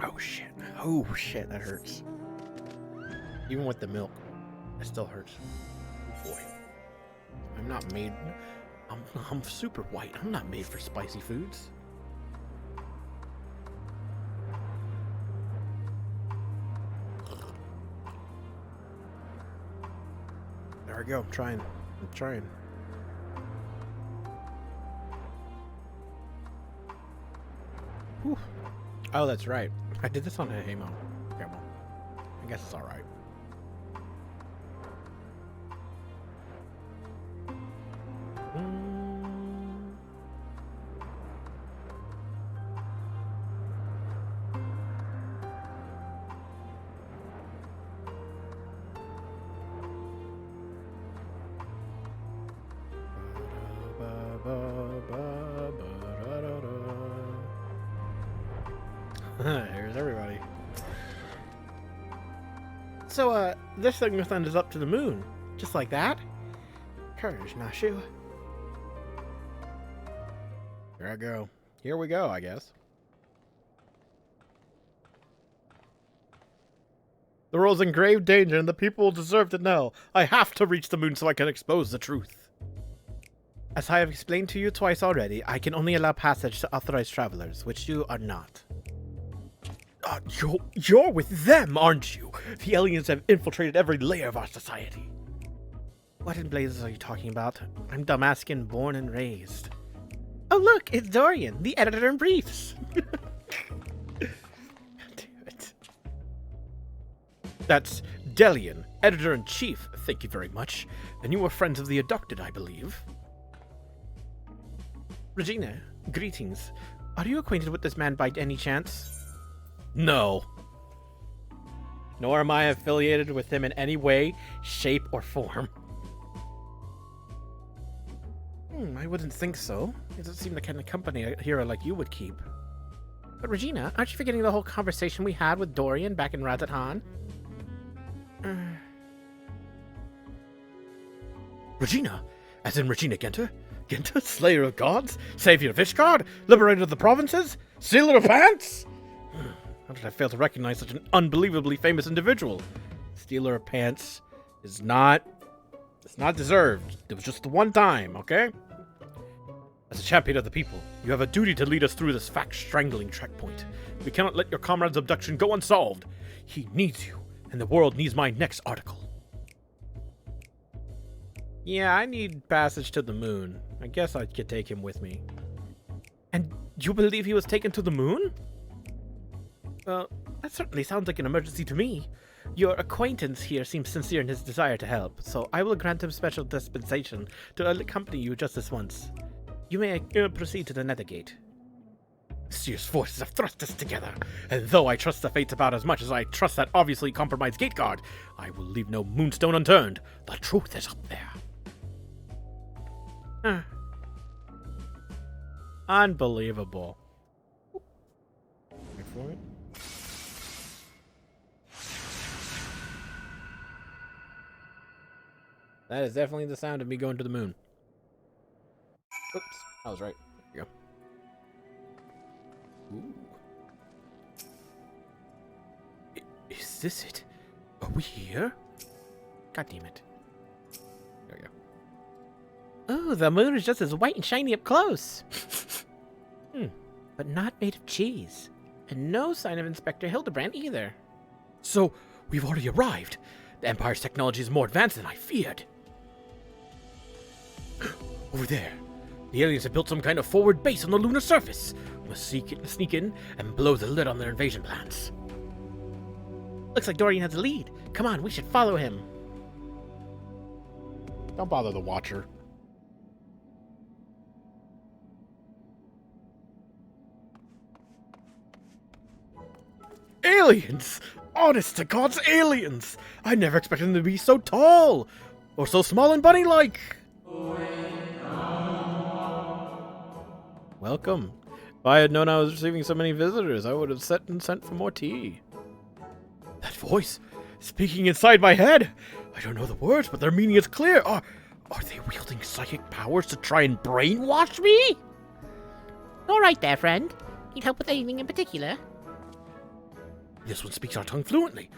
Oh shit. Oh shit, that hurts. Even with the milk, it still hurts. Oh boy. I'm not made... I'm super white. I'm not made for spicy foods. There we go. I'm trying. Whew. Oh, that's right. I did this on a Hamo. Okay, well, I guess it's all right. Here's everybody. So, this thing is up to the moon. Just like that? Courage, Nashu. Here I go. Here we go, I guess. The world's in grave danger and the people deserve to know. I have to reach the moon so I can expose the truth. As I have explained to you twice already, I can only allow passage to authorized travelers, which you are not. You're with them, aren't you? The aliens have infiltrated every layer of our society. What in blazes are you talking about? I'm Damascan born and raised. Oh look, it's Dorian, the editor-in-briefs. Damn it. That's Delian, editor-in-chief, thank you very much. And you were friends of the abducted, I believe. Regina, greetings. Are you acquainted with this man by any chance? No. Nor am I affiliated with him in any way, shape, or form. I wouldn't think so. It doesn't seem the kind of company a hero like you would keep. But Regina, aren't you forgetting the whole conversation we had with Dorian back in Razatan? Regina? As in Regina Genter? Genter, slayer of gods? Savior of Ishgard? Liberator of the provinces? Sealer of pants? How did I fail to recognize such an unbelievably famous individual? Stealer of pants is not... It's not deserved. It was just the one time, okay? As a champion of the people, you have a duty to lead us through this fact-strangling checkpoint. We cannot let your comrade's abduction go unsolved. He needs you, and the world needs my next article. Yeah, I need passage to the moon. I guess I could take him with me. And you believe he was taken to the moon? Well, that certainly sounds like an emergency to me. Your acquaintance here seems sincere in his desire to help, so I will grant him special dispensation to accompany you just this once. You may proceed to the Nethergate. Mysterious forces have thrust us together, and though I trust the fates about as much as I trust that obviously compromised gate guard, I will leave no moonstone unturned. The truth is up there. Unbelievable. Wait for it. That is definitely the sound of me going to the moon. Oops, I was right. There you go. Ooh. Is this it? Are we here? God damn it. There we go. Oh, the moon is just as white and shiny up close. But not made of cheese. And no sign of Inspector Hildibrand either. So, We've already arrived. The Empire's technology is more advanced than I feared. Over there. The aliens have built some kind of forward base on the lunar surface. We must sneak in and blow the lid on their invasion plans. Looks like Dorian has the lead. Come on, we should follow him. Don't bother the Watcher. Aliens! Honest to God's aliens! I never expected them to be so tall! Or so small and bunny-like! Welcome. If I had known I was receiving so many visitors, I would have sent for more tea. That voice, speaking inside my head! I don't know the words, but their meaning is clear. Are they wielding psychic powers to try and brainwash me? All right there, friend. Need help with anything in particular? This one speaks our tongue fluently.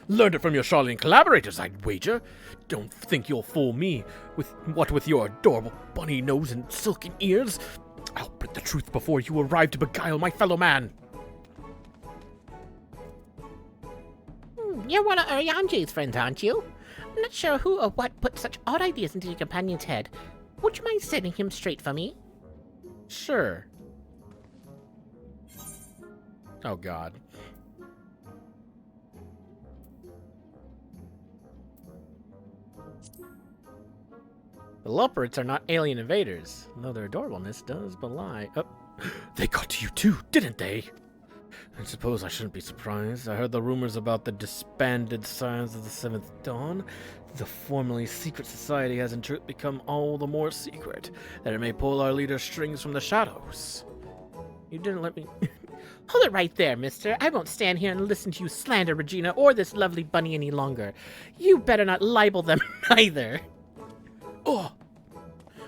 Learned it from your Charlatan collaborators, I'd wager. Don't think you'll fool me with your adorable bunny nose and silken ears. I'll break the truth before you arrive to beguile my fellow man. You're one of Urianje's friends, aren't you? I'm not sure who or what put such odd ideas into your companion's head. Would you mind setting him straight for me? Sure. Oh, God. The Loporits are not alien invaders, though their adorableness does belie... Oh, they got to you too, didn't they? I suppose I shouldn't be surprised. I heard the rumors about the disbanded Scions of the Seventh Dawn. The formerly secret society has in truth become all the more secret, that it may pull our leader's strings from the shadows. You didn't let me... Hold it right there, mister. I won't stand here and listen to you slander Regina or this lovely bunny any longer. You better not libel them either. Oh!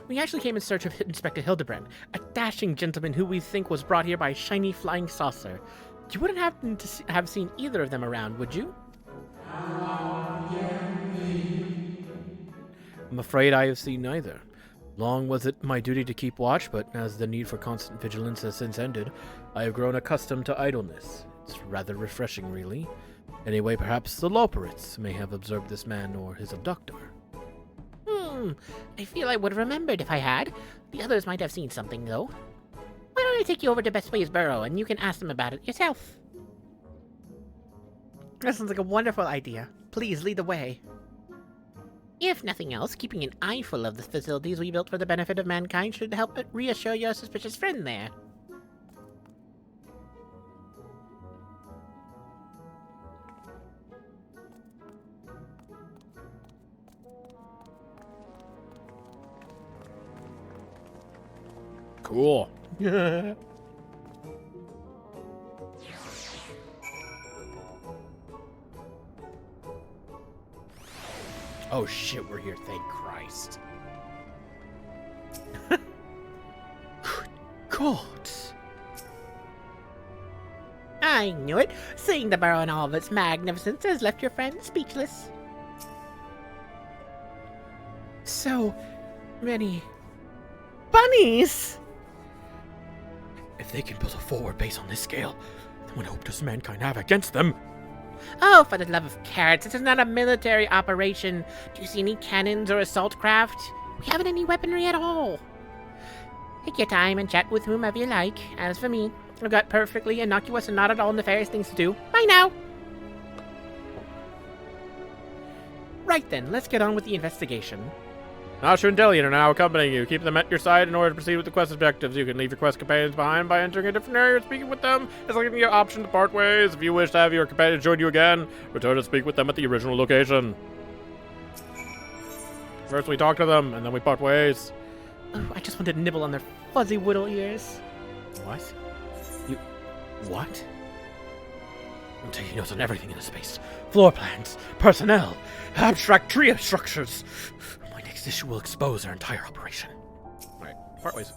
We actually came in search of Inspector Hildibrand, a dashing gentleman who we think was brought here by a shiny flying saucer. You wouldn't happen to have seen either of them around, would you? I'm afraid I have seen neither. Long was it my duty to keep watch, but as the need for constant vigilance has since ended, I have grown accustomed to idleness. It's rather refreshing, really. Anyway, perhaps the Loporits may have observed this man or his abductor. I feel I would have remembered if I had. The others might have seen something, though. Why don't I take you over to Bestway's burrow, and you can ask them about it yourself? That sounds like a wonderful idea. Please lead the way. If nothing else, keeping an eyeful of the facilities we built for the benefit of mankind should help reassure your suspicious friend there. Cool. Oh shit, we're here, thank Christ. Good God. I knew it. Seeing the burrow in all of its magnificence has left your friend speechless. So many bunnies! If they can build a forward base on this scale, then what hope does mankind have against them? Oh, for the love of carrots, this is not a military operation. Do you see any cannons or assault craft? We haven't any weaponry at all. Take your time and chat with whomever you like. As for me, I've got perfectly innocuous and not at all nefarious things to do. Bye now! Right then, let's get on with the investigation. Nashu and Dillian are now accompanying you. Keep them at your side in order to proceed with the quest objectives. You can leave your quest companions behind by entering a different area and speaking with them. It's like giving you an option to part ways. If you wish to have your companions join you again, return and speak with them at the original location. First we talk to them, and then we part ways. Oh, I just wanted to nibble on their fuzzy whittle ears. What? What? I'm taking notes on everything in the space. Floor plans, personnel, abstract tree structures. My next issue will expose our entire operation. Alright, part ways.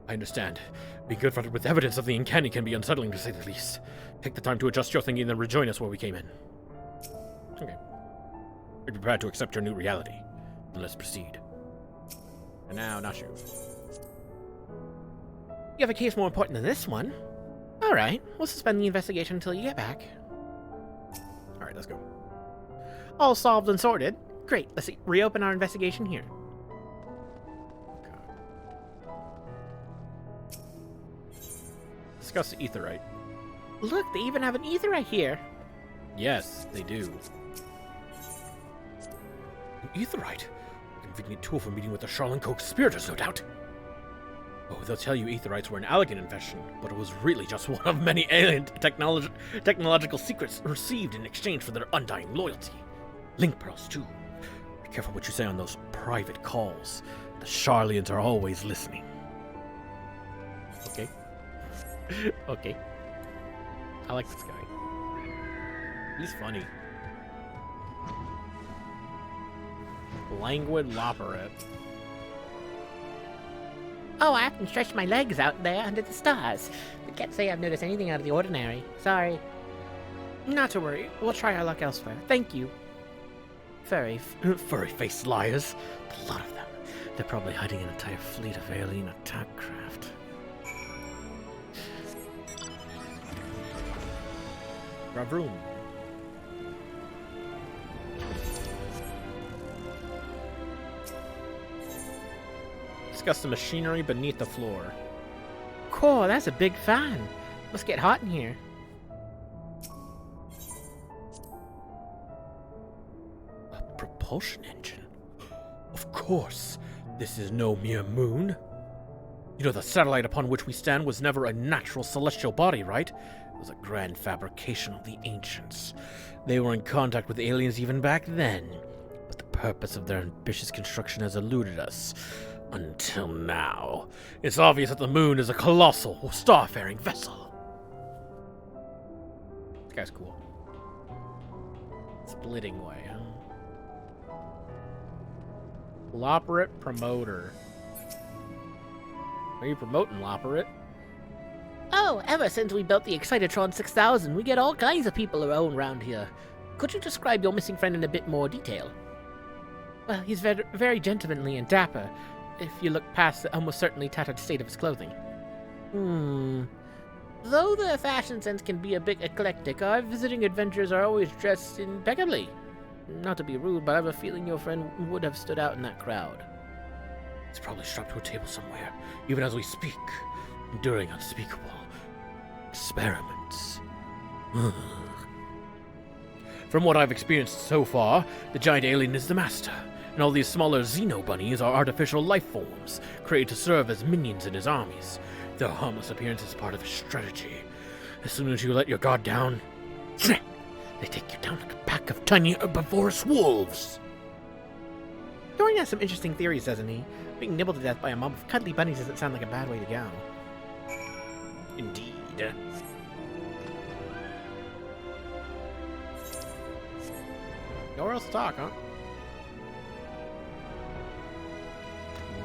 I understand. Being confronted with evidence of the uncanny can be unsettling, to say the least. Take the time to adjust your thinking and then rejoin us where we came in. Okay. Be prepared to accept your new reality. Then let's proceed. And now, Nashu. You have a case more important than this one. Alright, we'll suspend the investigation until you get back. let's go. All solved and sorted. Great. Let's reopen our investigation here. Discuss the etherite. Look, they even have an etherite here. Yes, they do. An etherite? A convenient tool for meeting with the Charlene co-conspirators, no doubt. Oh, they'll tell you aetherites were an elegant invention, but it was really just one of many alien technological secrets received in exchange for their undying loyalty. Link pearls, too. Be careful what you say on those private calls. The Charlians are always listening. Okay. Okay. I like this guy. He's funny. Languid Loperet. Oh, I often stretch my legs out there under the stars. I can't say I've noticed anything out of the ordinary. Sorry. Not to worry. We'll try our luck elsewhere. Thank you. Furry-faced liars. A lot of them. They're probably hiding an entire fleet of alien attack craft. Bravroom. Discuss the machinery beneath the floor. Cool, that's a big fan. Must get hot in here. A propulsion engine? Of course. This is no mere moon. You know, the satellite upon which we stand was never a natural celestial body, right? It was a grand fabrication of the ancients. They were in contact with aliens even back then, but the purpose of their ambitious construction has eluded us. Until now. It's obvious that the moon is a colossal, starfaring vessel. This guy's cool. Splitting way, huh? Loperet Promoter. Are you promoting Loperet? Oh, ever since we built the Excitotron 6000, we get all kinds of people around here. Could you describe your missing friend in a bit more detail? Well, he's very gentlemanly and dapper, if you look past the almost certainly tattered state of his clothing. Though their fashion sense can be a bit eclectic, our visiting adventurers are always dressed impeccably. Not to be rude, but I have a feeling your friend would have stood out in that crowd. He's probably strapped to a table somewhere, even as we speak, enduring unspeakable experiments. From what I've experienced so far, the giant alien is the master, and all these smaller xeno-bunnies are artificial life forms, created to serve as minions in his armies. Their harmless appearance is part of his strategy. As soon as you let your guard down, they take you down like a pack of tiny herbivorous wolves. Dory has some interesting theories, doesn't he? Being nibbled to death by a mob of cuddly bunnies doesn't sound like a bad way to go. Indeed. Nowhere else to talk, huh?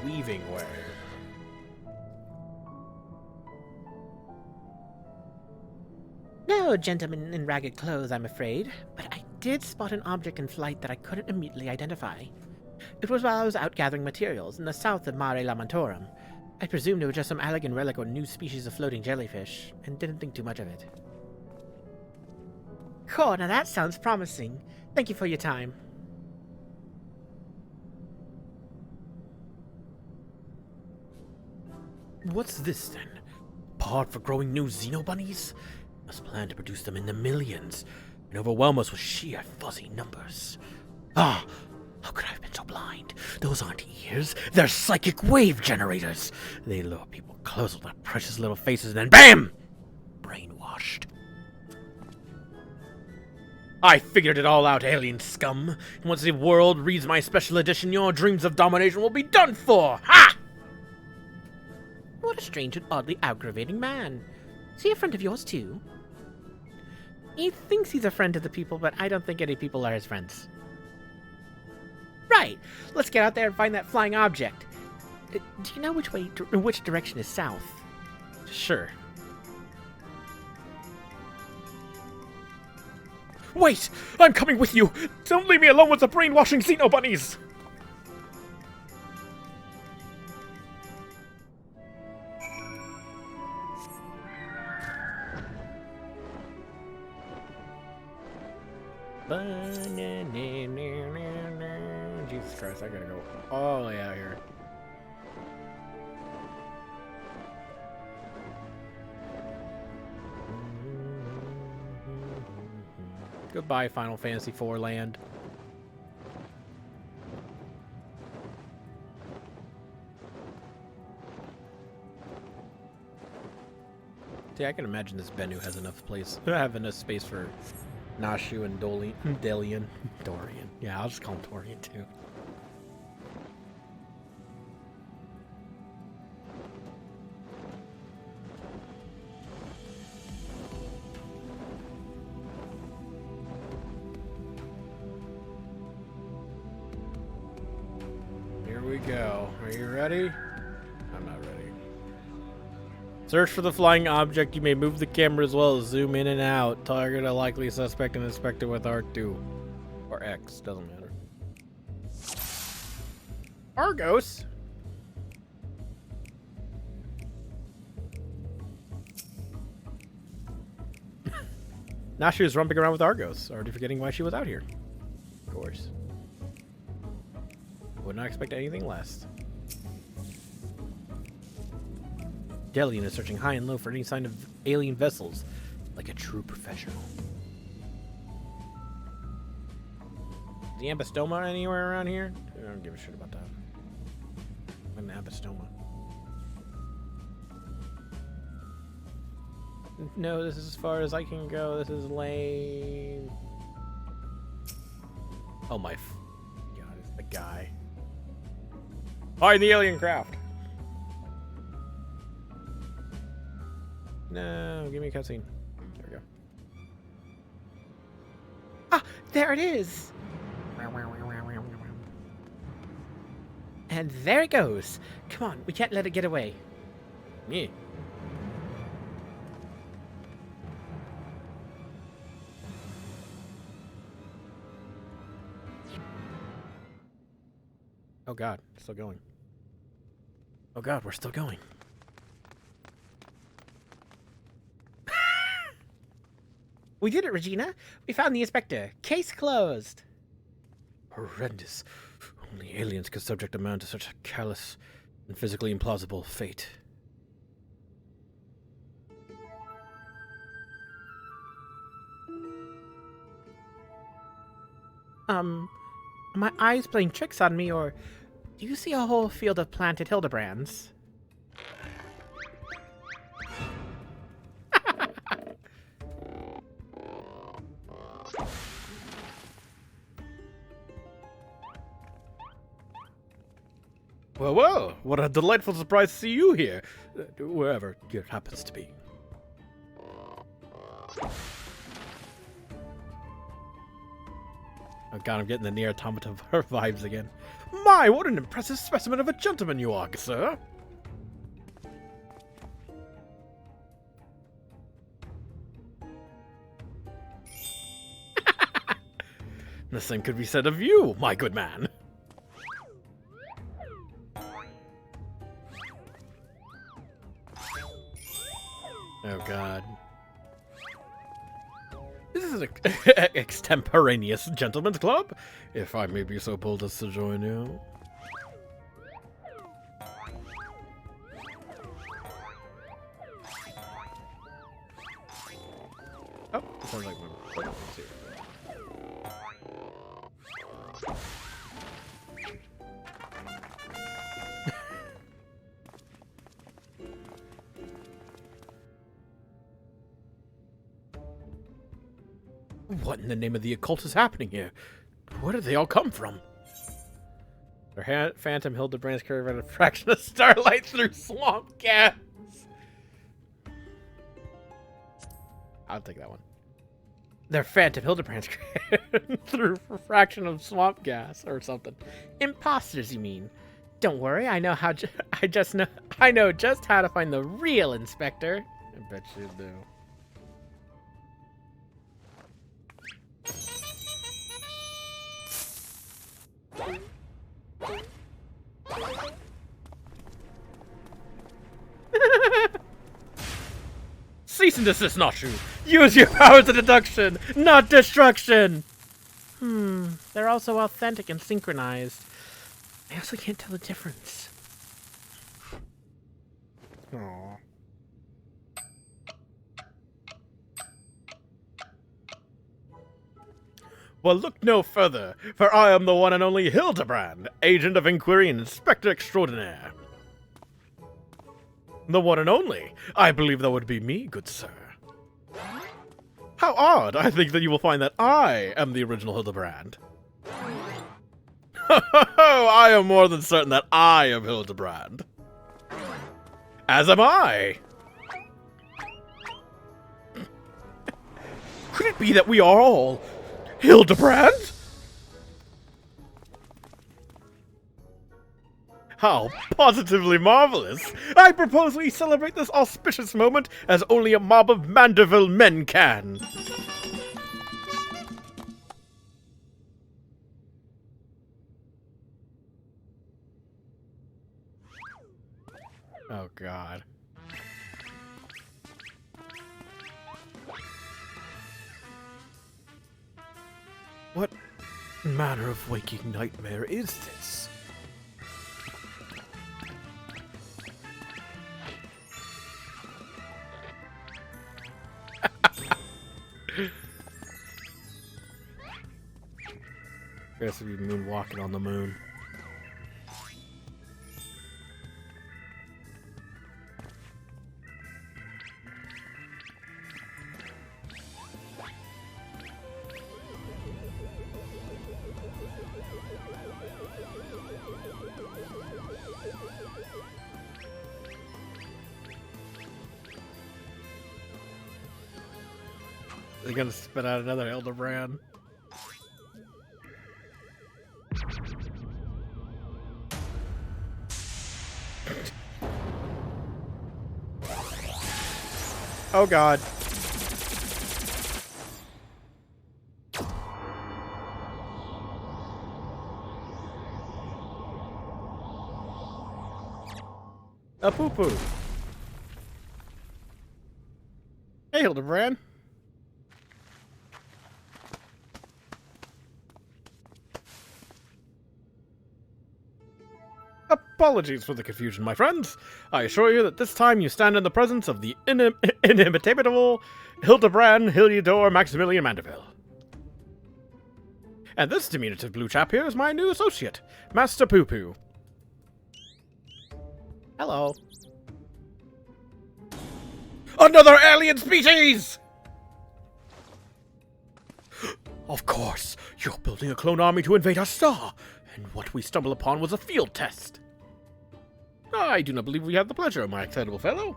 Weaving ware. No gentleman in ragged clothes, I'm afraid, but I did spot an object in flight that I couldn't immediately identify. It was while I was out gathering materials in the south of Mare Lamentorum. I presumed it was just some elegant relic or new species of floating jellyfish, and didn't think too much of it. Cool, now that sounds promising. Thank you for your time. What's this, then? Pod for growing new xenobunnies? Must plan to produce them in the millions, and overwhelm us with sheer fuzzy numbers. Ah! How could I have been so blind? Those aren't ears, they're psychic wave generators! They lure people close with their precious little faces, and then BAM! Brainwashed. I figured it all out, alien scum. And once the world reads my special edition, your dreams of domination will be done for! Ha! What a strange and oddly aggravating man. Is he a friend of yours, too? He thinks he's a friend to the people, but I don't think any people are his friends. Right! Let's get out there and find that flying object. Do you know which direction is south? Sure. Wait! I'm coming with you! Don't leave me alone with the brainwashing xenobunnies! Jesus Christ, I gotta go all the way out here. Goodbye, Final Fantasy IV land. See, I can imagine this Bennu has enough space for Nashu and Dorian. Yeah, I'll just call him Dorian too. Here we go. Are you ready? I'm not ready. Search for the flying object. You may move the camera as well as zoom in and out. Target a likely suspect and inspect it with R2. Or X, doesn't matter. Argos? Nashu is romping around with Argos, already forgetting why she was out here. Of course. Would not expect anything less. Delian is searching high and low for any sign of alien vessels, like a true professional. The Ambastoma anywhere around here? I don't give a shit about that. An Ambastoma. No, this is as far as I can go. This is lame. Oh my god, it's the guy. Find the alien craft! No, give me a cutscene. There we go. Ah, there it is! And there it goes. Come on, we can't let it get away. Yeah. Oh god, still going. Oh god, we're still going. We did it, Regina. We found the inspector. Case closed. Horrendous. Only aliens could subject a man to such a callous and physically implausible fate. Are my eyes playing tricks on me, or do you see a whole field of planted Hildibrands? Well, well, what a delightful surprise to see you here, wherever it happens to be. Oh god, I'm getting the Nier Automata vibes again. My, what an impressive specimen of a gentleman you are, sir! The same could be said of you, my good man. Oh god. This is an extemporaneous gentleman's club, if I may be so bold as to join you. Oh, sounds like one. Let's see. What in the name of the occult is happening here? Where did they all come from? Their phantom Hildibrand's carried around a fraction of starlight through swamp gas. I'll take that one. Their phantom Hildibrand's carried through a fraction of swamp gas or something. Imposters, you mean? Don't worry, I know how. I know just how to find the real inspector. I bet you do. Cease and desist, Nashu! Use your powers of deduction, not destruction! They're also authentic and synchronized. I also can't tell the difference. Aww. Well, look no further, for I am the one and only Hildibrand, Agent of Inquiry and Inspector Extraordinaire. The one and only. I believe that would be me, good sir. How odd! I think that you will find that I am the original Hildibrand. I am more than certain that I am Hildibrand. As am I! Could it be that we are all Hildibrand? How positively marvelous! I propose we celebrate this auspicious moment as only a mob of Mandeville men can. Oh, God. What manner of waking nightmare is this? Guess we'd be moonwalking on the moon. They're gonna spit out another Hildibrand. Oh, God. A poo-poo. Hey, Hildibrand. Apologies for the confusion, my friends. I assure you that this time you stand in the presence of the inimitable Hildibrand Hiliador Maximilian Mandeville. And this diminutive blue chap here is my new associate, Master Poo-Poo. Hello. Another alien species! Of course, you're building a clone army to invade our star, and what we stumbled upon was a field test. I do not believe we have the pleasure, my excitable fellow.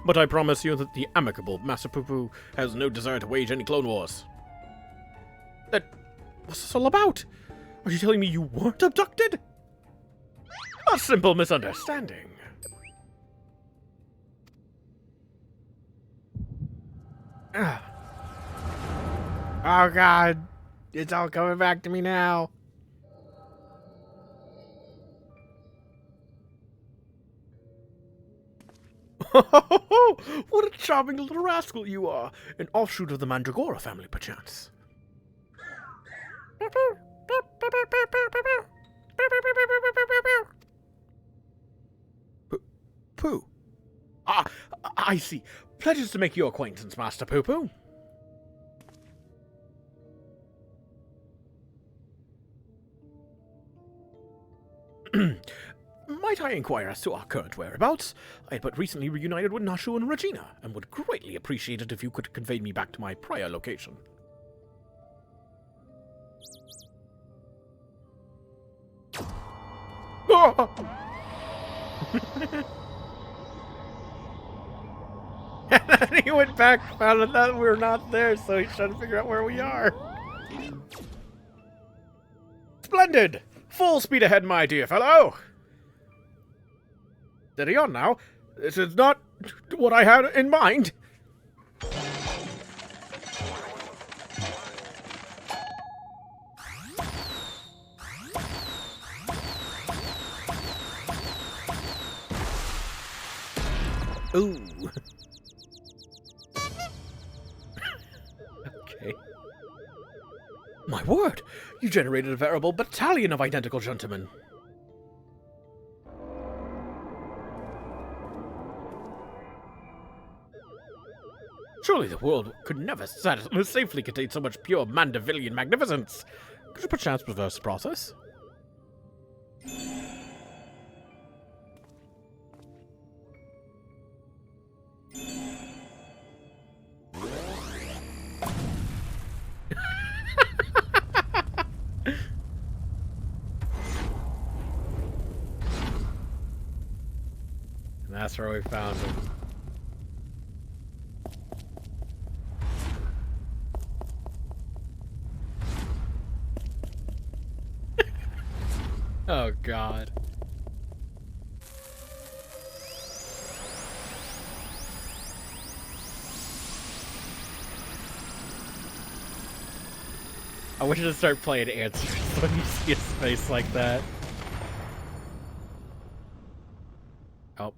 But I promise you that the amicable Master Poo-Poo has no desire to wage any clone wars. What's this all about? Are you telling me you weren't abducted? A simple misunderstanding. Oh, God. It's all coming back to me now. What a charming little rascal you are! An offshoot of the Mandragora family, perchance. Pooh. Ah, I see. Pleasures to make your acquaintance, Master Poo-Poo. Might I inquire as to our current whereabouts? I had but recently reunited with Nashu and Regina, and would greatly appreciate it if you could convey me back to my prior location. Oh! And then he went back, found out that we were not there, so he's trying to figure out where we are. Splendid! Full speed ahead, my dear fellow! Steady on now. This is not what I had in mind. Ooh. Okay. My word! You generated a veritable battalion of identical gentlemen. Surely the world could never safely contain so much pure Mandevillian magnificence. Could you perchance reverse the process? And that's where we found him. Oh, God. I wish to start playing answers when you see a space like that. Oh.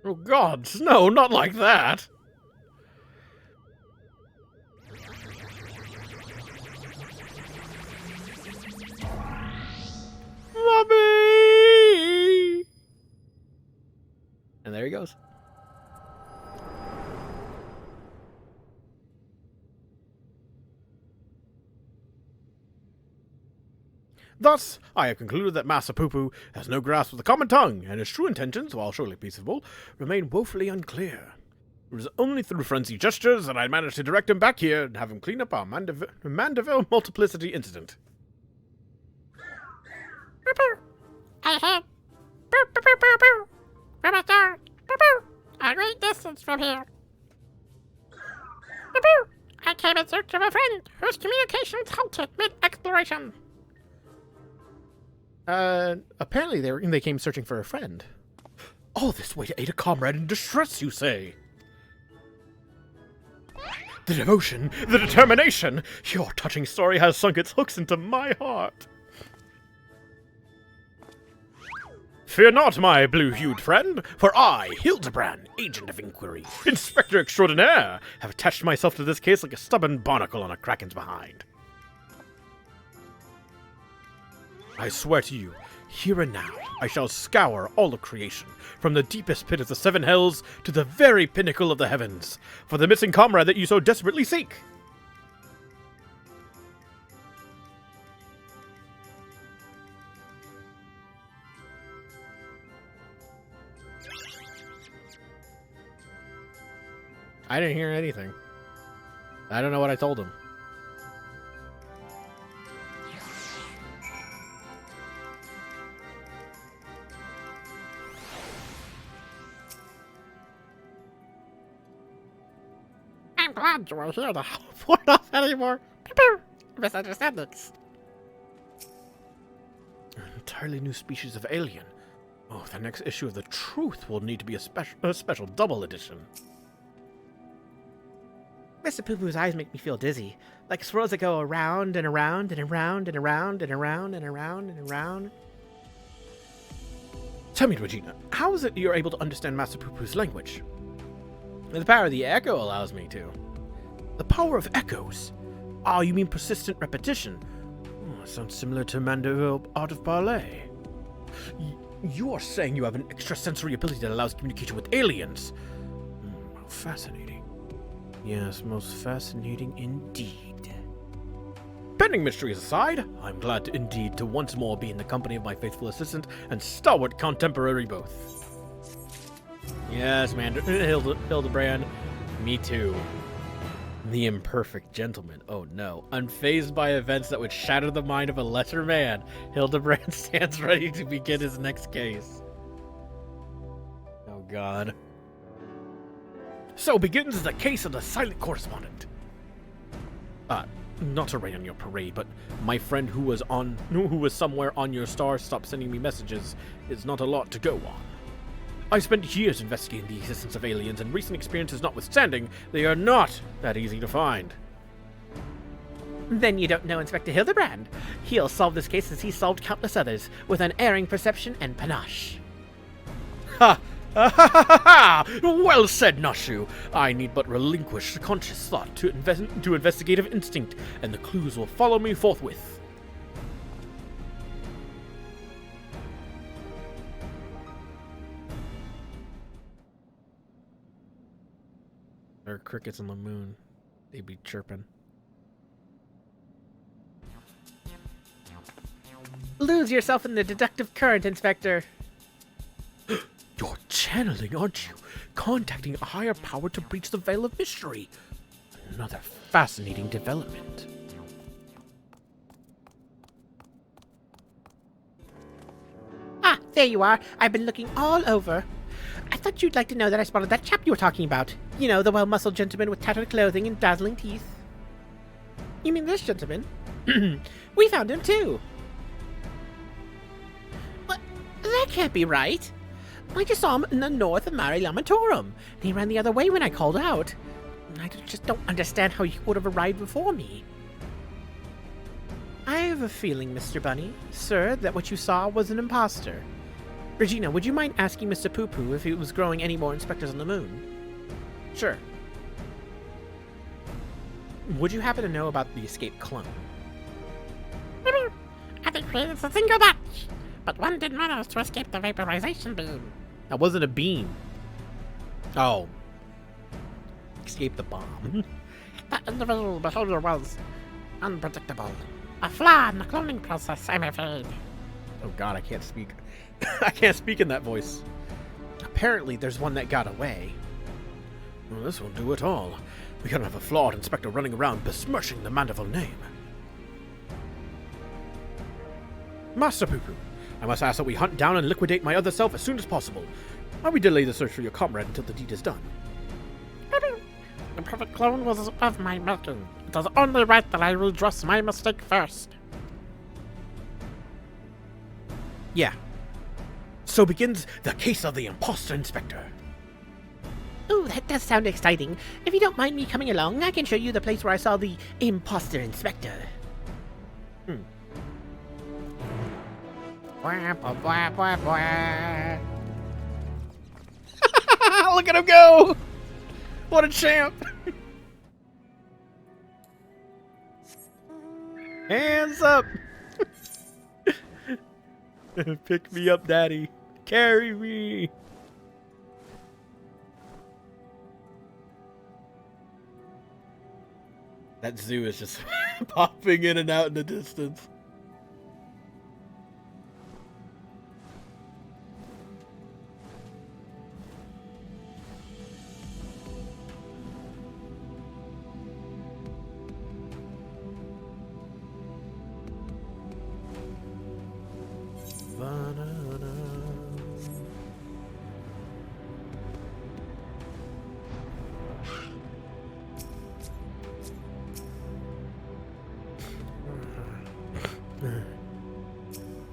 Oh God, no, not like that! Mommy! And there he goes. Thus, I have concluded that Master Poo-Poo has no grasp of the common tongue, and his true intentions, while surely peaceable, remain woefully unclear. It was only through frenzied gestures that I managed to direct him back here and have him clean up our Mandeville multiplicity incident. I heard from a star a great distance from here. I came in search of a friend whose communications halted mid-exploration. Apparently they came searching for a friend. All this way to aid a comrade in distress, you say? The devotion, the determination! Your touching story has sunk its hooks into my heart. Fear not, my blue-hued friend, for I, Hildibrand, Agent of Inquiry, Inspector Extraordinaire, have attached myself to this case like a stubborn barnacle on a kraken's behind. I swear to you, here and now, I shall scour all of creation, from the deepest pit of the seven hells to the very pinnacle of the heavens, for the missing comrade that you so desperately seek. I didn't hear anything. I don't know what I told him. I'm glad you are here to help ward off any more misunderstandings. An entirely new species of alien. Oh, the next issue of The Truth will need to be a special double edition. Mr. Poo-Poo's eyes make me feel dizzy, like swirls that go around and around and around and around and around and around and around. Tell me, Regina, how is it you're able to understand Master Poo-Poo's language? The power of the echo allows me to. The power of echoes? Ah, you mean persistent repetition? Oh, sounds similar to Mandeville art of parley. You are saying you have an extrasensory ability that allows communication with aliens? How fascinating. Yes, most fascinating indeed. Pending mysteries aside, I'm glad indeed to once more be in the company of my faithful assistant and stalwart contemporary both. Yes, man, Hildibrand, me too. The imperfect gentleman, oh no. Unfazed by events that would shatter the mind of a lesser man, Hildibrand stands ready to begin his next case. Oh god. So begins the case of the silent correspondent. Not to rain on your parade, but my friend who was somewhere on your star stopped sending me messages is not a lot to go on. I spent years investigating the existence of aliens, and recent experiences notwithstanding, they are not that easy to find. Then you don't know Inspector Hildibrand. He'll solve this case as he's solved countless others, with unerring perception and panache. Ha! Ha ha ha ha! Well said, Nashu. I need but relinquish conscious thought to investigative instinct, and the clues will follow me forthwith. There are crickets on the moon. They be chirping. Lose yourself in the deductive current, Inspector. You're channeling, aren't you? Contacting a higher power to breach the veil of mystery. Another fascinating development. Ah, there you are. I've been looking all over. I thought you'd like to know that I spotted that chap you were talking about. You know, the well-muscled gentleman with tattered clothing and dazzling teeth. You mean this gentleman? We found him too. What? That can't be right. I just saw him in the north of Mare Lamatorum, and he ran the other way when I called out. I just don't understand how he would have arrived before me. I have a feeling, Mr. Bunny, sir, that what you saw was an imposter. Regina, would you mind asking Mr. Poo-Poo if he was growing any more inspectors on the moon? Sure. Would you happen to know about the escaped clone? I think it's a single batch, but one did manage to escape the vaporization beam. That wasn't a beam. Oh. Escape the bomb. That individual behavior was unpredictable. A flaw in the cloning process, I'm afraid. Oh god, I can't speak. I can't speak in that voice. Apparently, there's one that got away. Well, this won't do at all. We can't have a flawed inspector running around besmirching the Mandeville name. Master Poo-Poo, I must ask that we hunt down and liquidate my other self as soon as possible. Why we delay the search for your comrade until the deed is done? The perfect clone was of my making. It is only right that I redress my mistake first. Yeah. So begins the case of the imposter inspector. Ooh, that does sound exciting. If you don't mind me coming along, I can show you the place where I saw the imposter inspector. Look at him go! What a champ! Hands up! Pick me up, daddy. Carry me. That zoo is just popping in and out in the distance.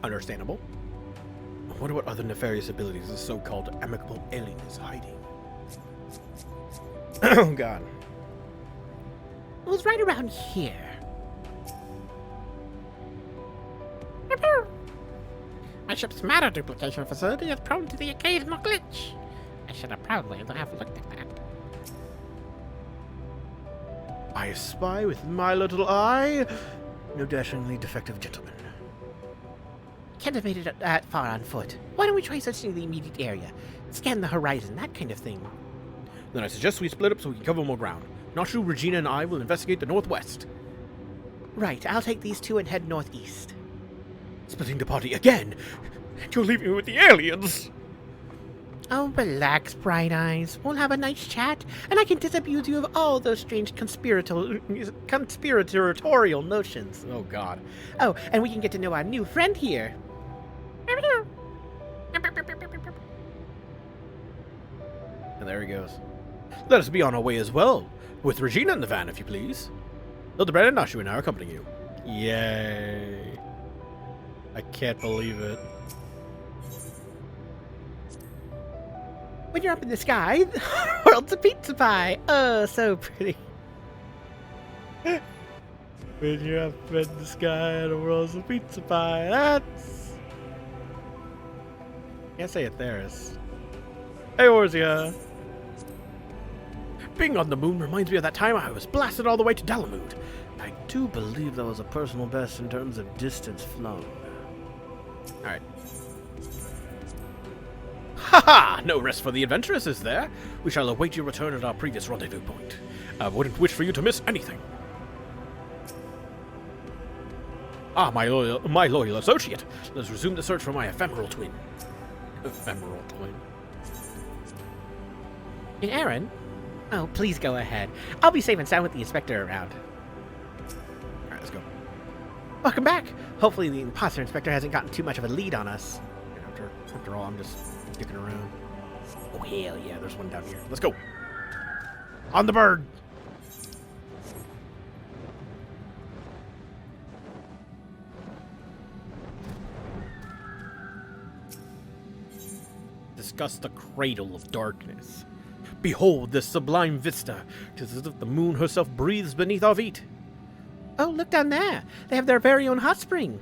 Understandable. I wonder what other nefarious abilities this so-called amicable alien is hiding. Oh god. It was right around here. My ship's matter duplication facility is prone to the occasional glitch. I should have probably have looked at that. I spy with my little eye. No dashingly defective gentleman. Can't have made it that far on foot. Why don't we try searching the immediate area? Scan the horizon, that kind of thing. Then I suggest we split up so we can cover more ground. Nashu, Regina, and I will investigate the northwest. Right, I'll take these two and head northeast. Splitting the party again? You're leaving me with the aliens! Oh, relax, Bright Eyes. We'll have a nice chat, and I can disabuse you of all those strange conspiratorial notions. Oh god. Oh, and we can get to know our new friend here. And there he goes. Let us be on our way as well, with Regina in the van, if you please. Hildibrand and Nashu and I are accompanying you. Yay. I can't believe it. When you're up in the sky, the world's a pizza pie. Oh, so pretty. When you're up in the sky and the world's a pizza pie. That's... Can't say it there. It's... Hey, Orzia. Being on the moon reminds me of that time I was blasted all the way to Dalamud. I do believe that was a personal best in terms of distance flown. Alright. Haha! No rest for the adventurous, is there? We shall await your return at our previous rendezvous point. I wouldn't wish for you to miss anything. Ah, my loyal associate. Let's resume the search for my ephemeral twin. Ephemeral twin. And Aaron? Oh, please go ahead. I'll be safe and sound with the inspector around. Alright, let's go. Welcome back. Hopefully the imposter inspector hasn't gotten too much of a lead on us. After all, I'm just sticking around. Oh, hell yeah, there's one down here. Let's go. On the bird. Discuss the cradle of darkness. Behold this sublime vista. 'Tis as if the moon herself breathes beneath our feet. Oh, look down there. They have their very own hot spring.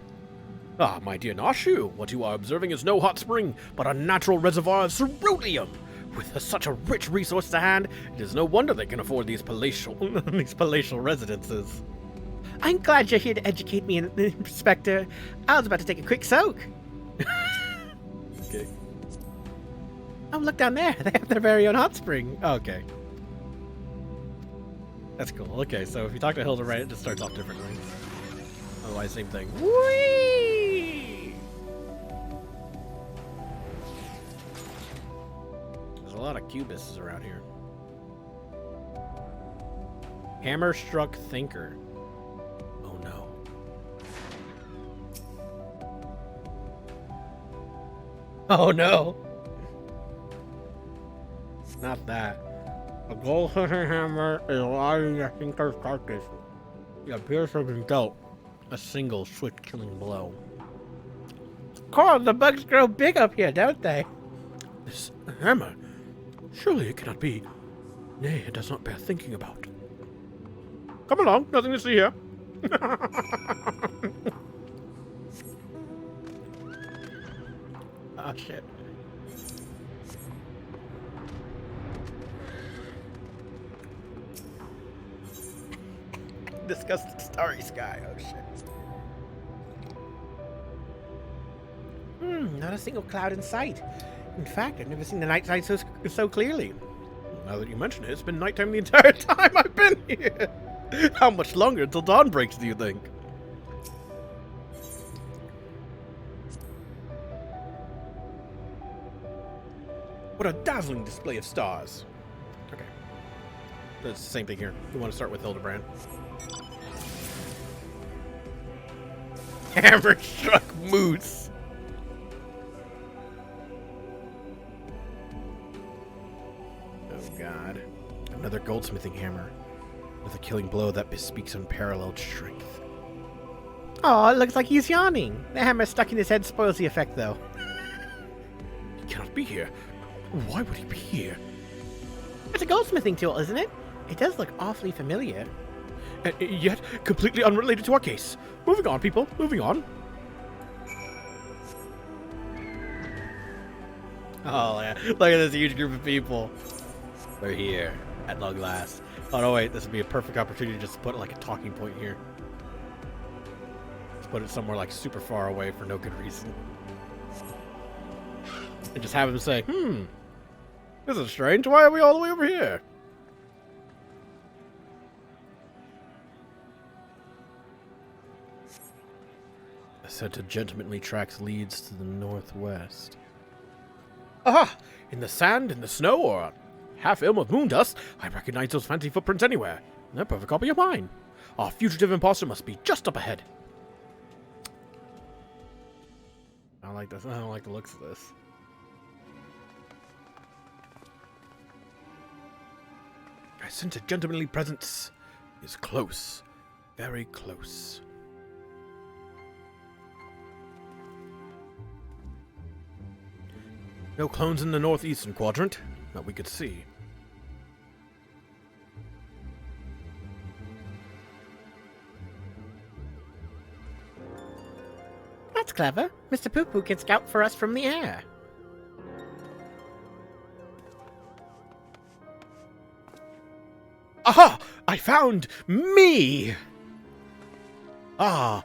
Ah, my dear Nashu, what you are observing is no hot spring, but a natural reservoir of ceruleum. With such a rich resource to hand, it is no wonder they can afford these palatial residences. I'm glad you're here to educate me, Inspector. I was about to take a quick soak. Okay. Oh, look down there. They have their very own hot spring. Okay. That's cool. Okay, so if you talk to Hildibrand, it just starts off differently. Otherwise, same thing. Whee! There's a lot of cubists around here. Hammer-struck thinker. Oh no. Oh no! Not that. A gold-hunting hammer is lying in a thinker's carcass. It appears to have been dealt a single swift-killing blow. Carl, the bugs grow big up here, don't they? This hammer? Surely it cannot be. Nay, it does not bear thinking about. Come along, nothing to see here. Oh, shit. Disgusting starry sky. Oh shit. Not a single cloud in sight. In fact, I've never seen the night side so clearly. Now that you mention it, it's been nighttime the entire time I've been here. How much longer until dawn breaks, do you think? What a dazzling display of stars. Okay. It's the same thing here. We want to start with Hildibrand. Hammer-struck moose. Oh god. Another goldsmithing hammer. With a killing blow that bespeaks unparalleled strength. Oh, it looks like he's yawning. The hammer stuck in his head spoils the effect, though. He cannot be here. Why would he be here? It's a goldsmithing tool, isn't it? It does look awfully familiar. And yet, completely unrelated to our case. Moving on, people. Moving on. Oh, yeah. Look at this huge group of people. They're here at long last. Oh, no, wait. This would be a perfect opportunity to just put, like, a talking point here. Let's put it somewhere, like, super far away for no good reason. And just have him say, this is strange. Why are we all the way over here? A set of gentlemanly tracks leads to the northwest. Aha! In the sand, in the snow, or a half-ilm of moon dust, I recognize those fancy footprints anywhere. They're a perfect copy of mine. Our fugitive imposter must be just up ahead. I don't like this. I don't like the looks of this. I sense a gentlemanly presence is close. Very close. No clones in the northeastern quadrant that we could see. That's clever. Mr. Poo-Poo can scout for us from the air. Aha! I found me! Ah.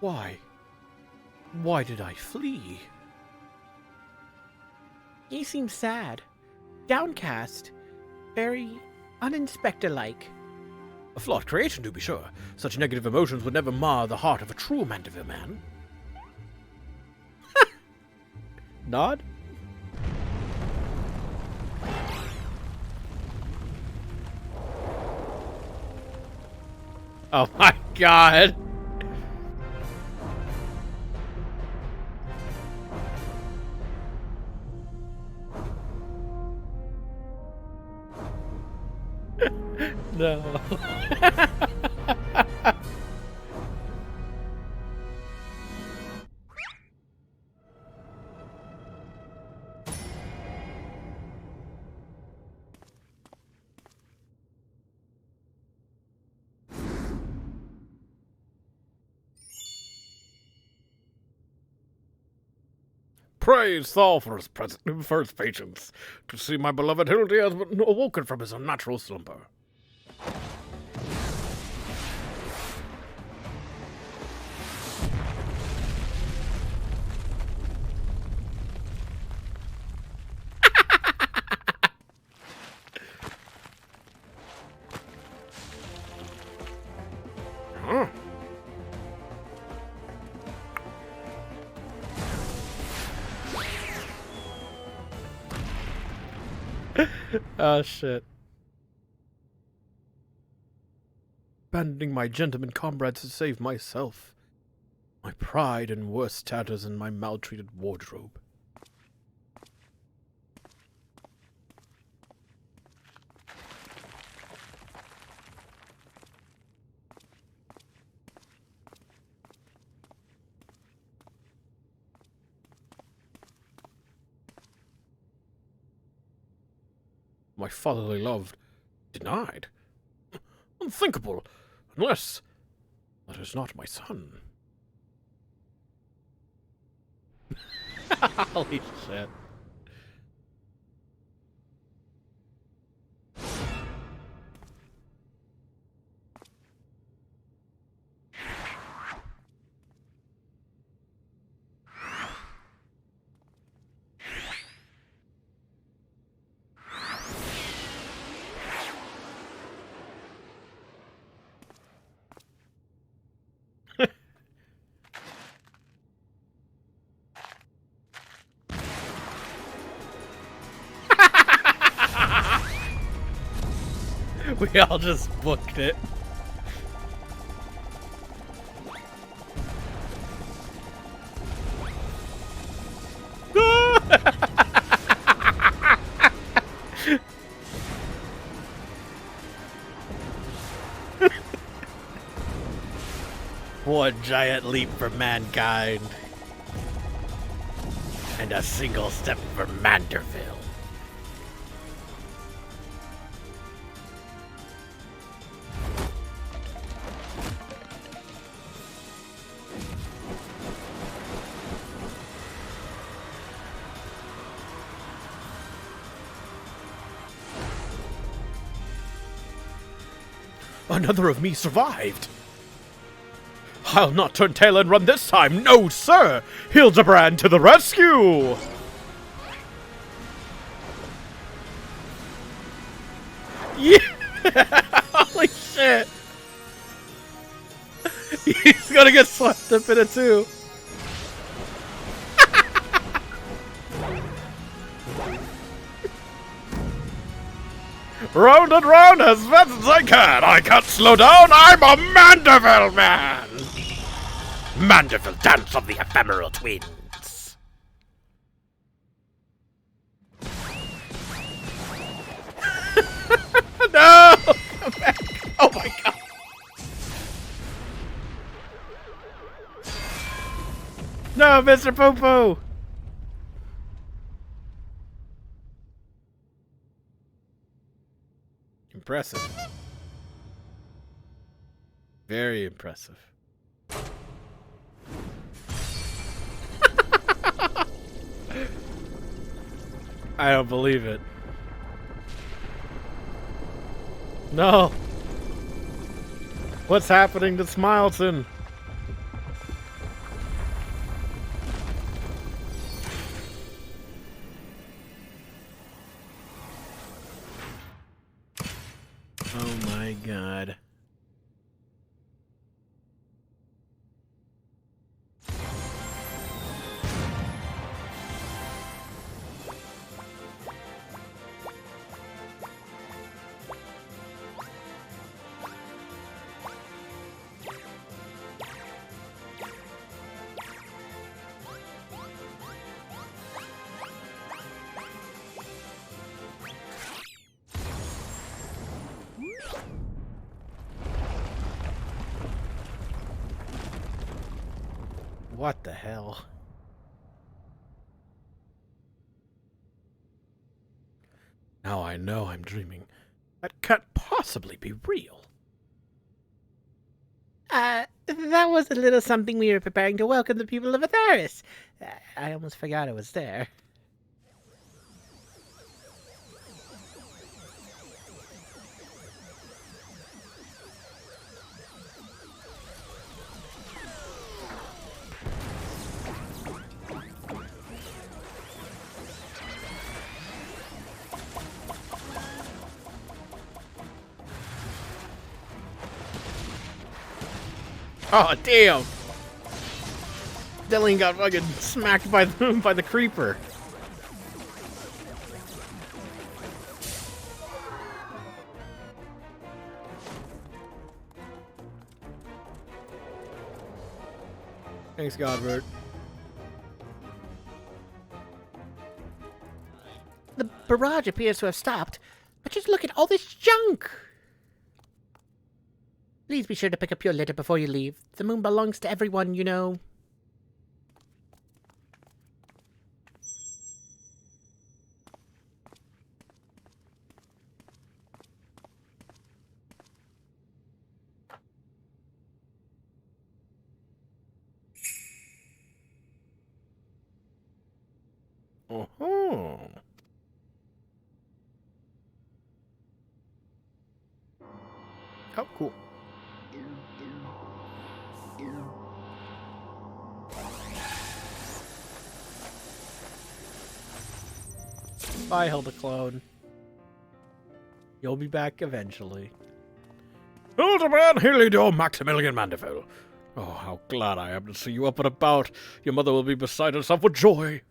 Why? Why did I flee? He seems sad, downcast, very uninspector-like. A flawed creation, to be sure. Such negative emotions would never mar the heart of a true Mandeville man. Nod? Oh my god! No. Praise Thal for his patience. To see my beloved Hildy has been awoken from his unnatural slumber. Huh? Oh shit. Abandoning my gentlemen comrades to save myself. My pride and worst tatters in my maltreated wardrobe. My fatherly love denied. Unthinkable, unless that is not my son. Holy shit. We all just booked it. One giant leap for mankind. And a single step for Manderville. Another of me survived. I'll not turn tail and run this time. No, sir. Hildibrand to the rescue. Yeah. Holy shit. He's gonna get swept up in it too. Round and round as fast as I can. I can't slow down. I'm a Mandeville man. Mandeville dance of the ephemeral twins. No! Come back. Oh my god. No, Mr. Poo-Poo. Impressive. Very impressive. I don't believe it. No. What's happening to Smileton? Oh my god. What the hell? Now I know I'm dreaming. That can't possibly be real. That was a little something we were preparing to welcome the people of Atharis. I almost forgot it was there. Oh, damn! Dylan got fucking smacked by the creeper. Thanks, Godbert. The barrage appears to have stopped, but just look at all this junk! Please be sure to pick up your litter before you leave. The moon belongs to everyone, you know. Oh. Oh, cool. Bye, Hildibrand. You'll be back eventually. Hildibrand, Hillido, Maximilian Mandeville. Oh, how glad I am to see you up and about. Your mother will be beside herself with joy.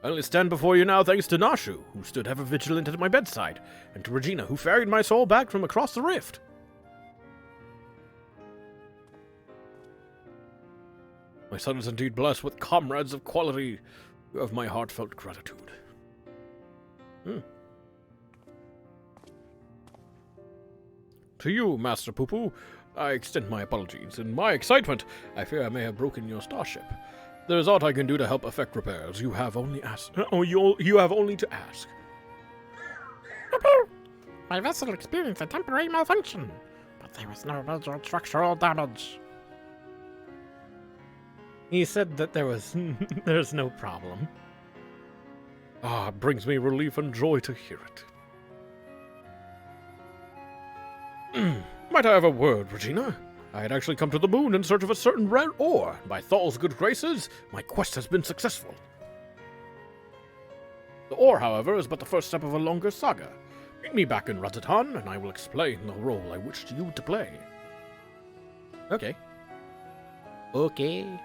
I only stand before you now thanks to Nashu, who stood ever vigilant at my bedside, and to Regina, who ferried my soul back from across the rift. My son is indeed blessed with comrades of quality. You have my heartfelt gratitude. To you, Master Poo-Poo, I extend my apologies. In my excitement, I fear I may have broken your starship. There is aught I can do to help effect repairs. You have only you have only to ask. My vessel experienced a temporary malfunction, but there was no major structural damage. He said that there's no problem. Ah, it brings me relief and joy to hear it. Might I have a word, Regina? I had actually come to the moon in search of a certain rare ore. By Thal's good graces, my quest has been successful. The ore, however, is but the first step of a longer saga. Meet me back in Ratatan, and I will explain the role I wished you to play. Okay. Okay.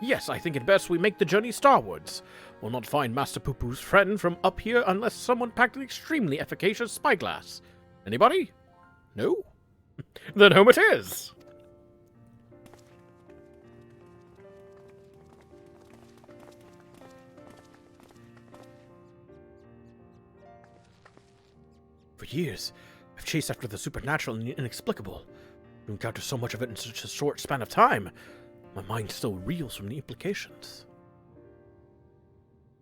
Yes, I think it best we make the journey starwards. We'll not find Master Poo-Poo's friend from up here unless someone packed an extremely efficacious spyglass. Anybody? No? Then whom it is? For years, I've chased after the supernatural and the inexplicable. To encounter so much of it in such a short span of time, my mind still reels from the implications.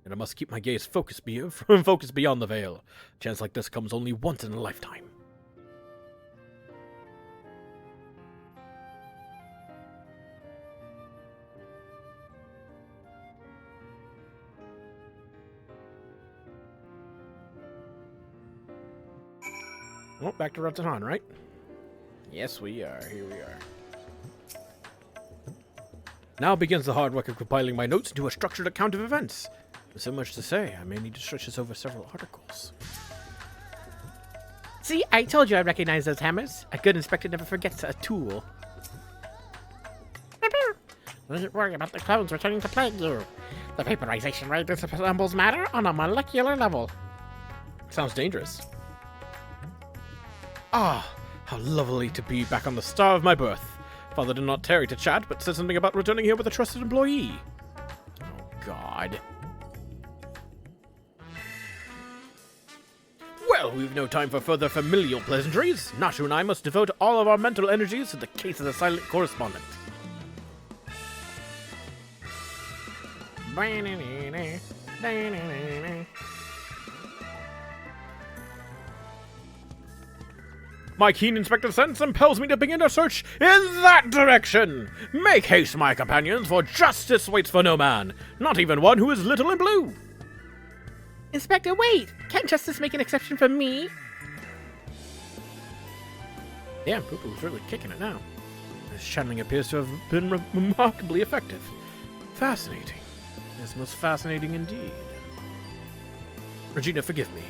and I must keep my gaze focused beyond the veil. A chance like this comes only once in a lifetime. Well, back to Rotten, right? Yes, we are. Here we are. Now begins the hard work of compiling my notes into a structured account of events. There's so much to say, I may need to stretch this over several articles. See, I told you I recognize those hammers. A good inspector never forgets a tool. Don't worry about the clones returning to plague you. The vaporization rate disassembles matter on a molecular level. Sounds dangerous. Ah, how lovely to be back on the star of my birth. Father did not tarry to chat, but said something about returning here with a trusted employee. Oh, God. Well, we've no time for further familial pleasantries. Nashu and I must devote all of our mental energies to the case of the silent correspondent. My keen inspective sense impels me to begin a search in that direction. Make haste, my companions, for justice waits for no man, not even one who is little and blue. Inspector, wait! Can't justice make an exception for me? Damn, Poo-Poo's really kicking it now. This channeling appears to have been remarkably effective. Fascinating. Yes, most fascinating indeed. Regina, forgive me.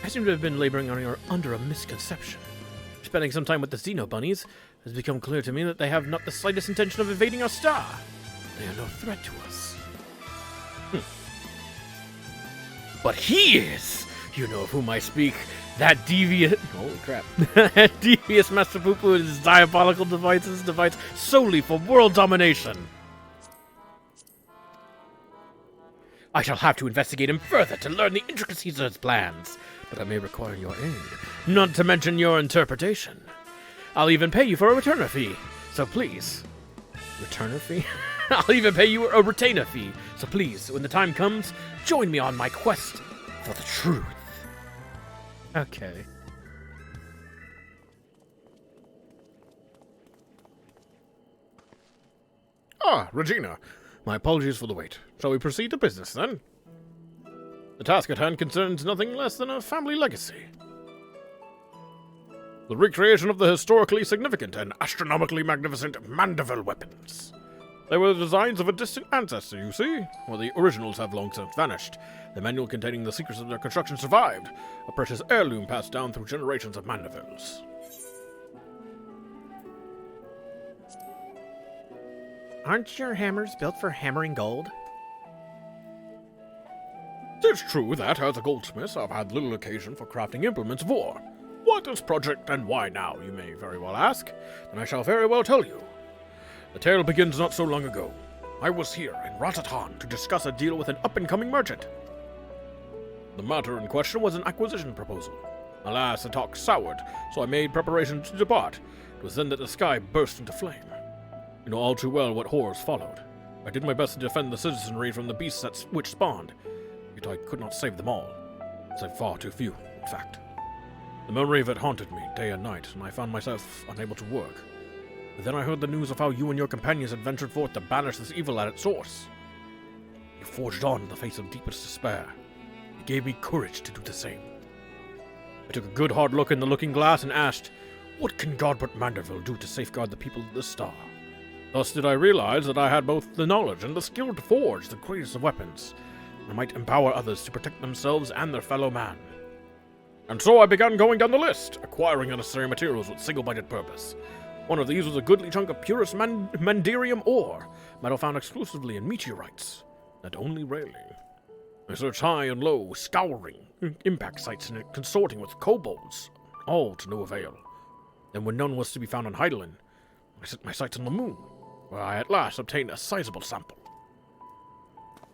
I seem to have been laboring under a misconception. Spending some time with the Xeno bunnies, it has become clear to me that they have not the slightest intention of invading our star. They are no threat to us. But he is! You know of whom I speak. That devious... Holy crap. That devious Master Poo-Poo and his diabolical devices solely for world domination. I shall have to investigate him further to learn the intricacies of his plans, but I may require your aid, not to mention your interpretation. I'll even pay you for a returner fee, so please... Returner fee? I'll even pay you a retainer fee, so please, when the time comes, join me on my quest for the truth. Okay. Ah, Regina. My apologies for the wait. Shall we proceed to business, then? The task at hand concerns nothing less than a family legacy. The recreation of the historically significant and astronomically magnificent Mandeville weapons. They were the designs of a distant ancestor, you see, while the originals have long since vanished. The manual containing the secrets of their construction survived, a precious heirloom passed down through generations of Mandevilles. Aren't your hammers built for hammering gold? It's true that, as a goldsmith, I've had little occasion for crafting implements of war. What is project and why now, you may very well ask? Then I shall very well tell you. The tale begins not so long ago. I was here in Rotterdam to discuss a deal with an up-and-coming merchant. The matter in question was an acquisition proposal. Alas, the talk soured, so I made preparations to depart. It was then that the sky burst into flame. You know all too well what horrors followed. I did my best to defend the citizenry from the beasts which spawned, yet I could not save them all. Save far too few, in fact. The memory of it haunted me day and night, and I found myself unable to work. But then I heard the news of how you and your companions had ventured forth to banish this evil at its source. You forged on in the face of deepest despair. It gave me courage to do the same. I took a good hard look in the looking glass and asked, what can God but Mandeville do to safeguard the people of this star? Thus did I realize that I had both the knowledge and the skill to forge the greatest of weapons, and I might empower others to protect themselves and their fellow man. And so I began going down the list, acquiring unnecessary materials with single-minded purpose. One of these was a goodly chunk of purest mandirium ore, metal found exclusively in meteorites, and only rarely. I searched high and low, scouring impact sites and consorting with kobolds, all to no avail. Then when none was to be found on Heidelin, I set my sights on the moon, where I at last obtained a sizable sample.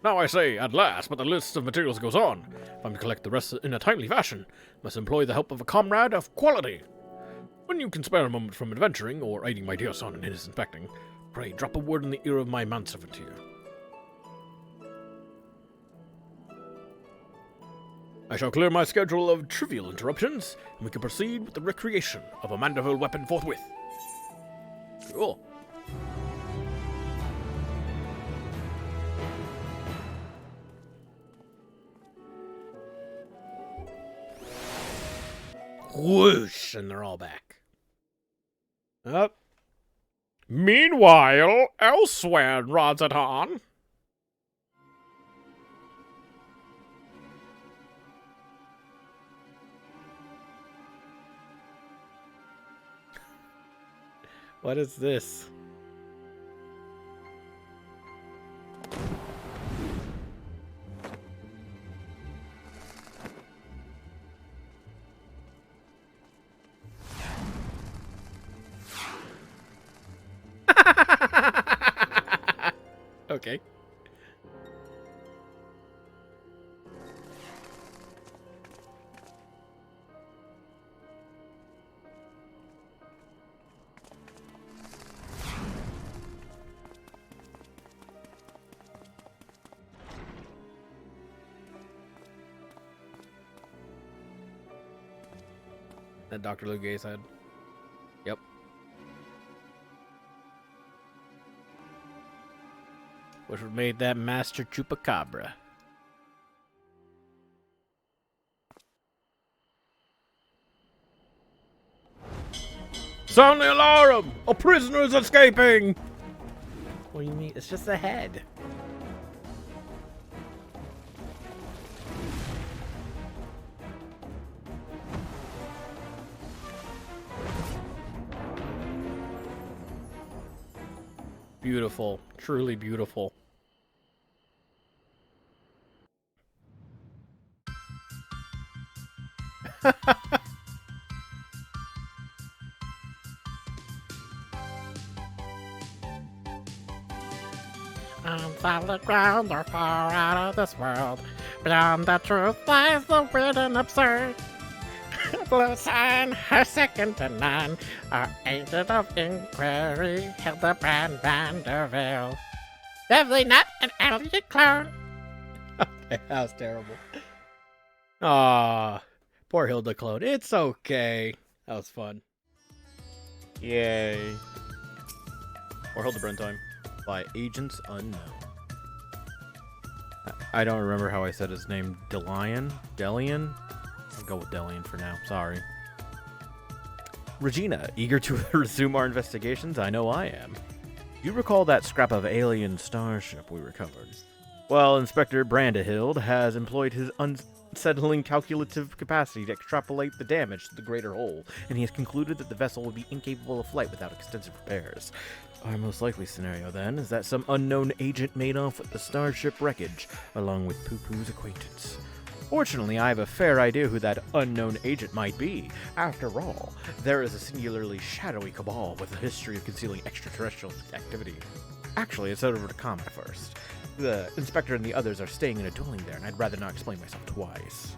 Now I say at last, but the list of materials goes on. If I'm to collect the rest in a timely fashion, I must employ the help of a comrade of quality. When you can spare a moment from adventuring, or aiding my dear son in his inspecting, pray drop a word in the ear of my manservant here. I shall clear my schedule of trivial interruptions, and we can proceed with the recreation of a Mandeville weapon forthwith. Cool. Whoosh, and they're all back. Up. Meanwhile, elsewhere in Rodzaton. What is this? Okay. That Dr. Lugay said. Yep. Which would made that Master Chupacabra. Sound the alarm! A prisoner is escaping! What do you mean? It's just a head. Beautiful. Truly beautiful. On solid ground or far out of this world. Beyond the truth lies the weird and absurd. Blue sign, her second to none. Our agent of inquiry, Hildibrand Vanderville. Definitely not an alien clone. That was terrible. Aw, poor Hilda clone. It's okay. That was fun. Yay. Or Hildibrand time. By Agents Unknown. I don't remember how I said his name. Delian? I'll go with Delian for now. Sorry. Regina, eager to resume our investigations? I know I am. You recall that scrap of alien starship we recovered? Well, Inspector Brandehild has employed his unsettling calculative capacity to extrapolate the damage to the greater whole, and he has concluded that the vessel would be incapable of flight without extensive repairs. Our most likely scenario, then, is that some unknown agent made off with the starship wreckage, along with Poo-Poo's acquaintance. Fortunately, I have a fair idea who that unknown agent might be. After all, there is a singularly shadowy cabal with a history of concealing extraterrestrial activity. Actually, let's head over to Comet first. The inspector and the others are staying in a dwelling there, and I'd rather not explain myself twice.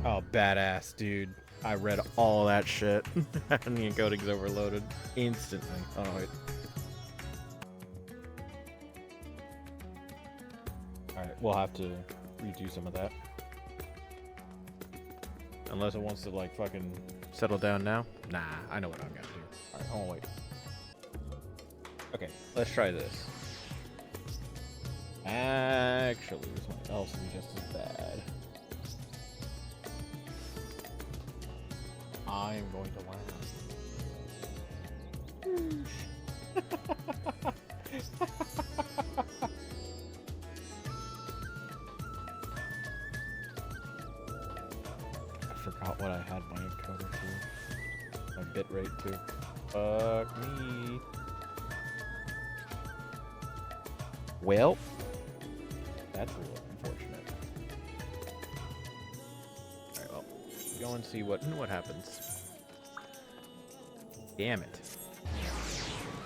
Oh, badass, dude. I read all that shit. And the encoding's overloaded instantly. Oh, wait. Alright, we'll have to redo some of that. Unless it wants to, like, fucking settle down now. Nah, I know what I'm gonna do. Alright, hold on, wait. Okay, let's try this. Actually, this one else will be just as bad. I am going to laugh. I forgot what I had my encoder to. My bitrate to. Fuck me. Well, that's real unfortunate. Alright, well, go and see what happens. Damn it.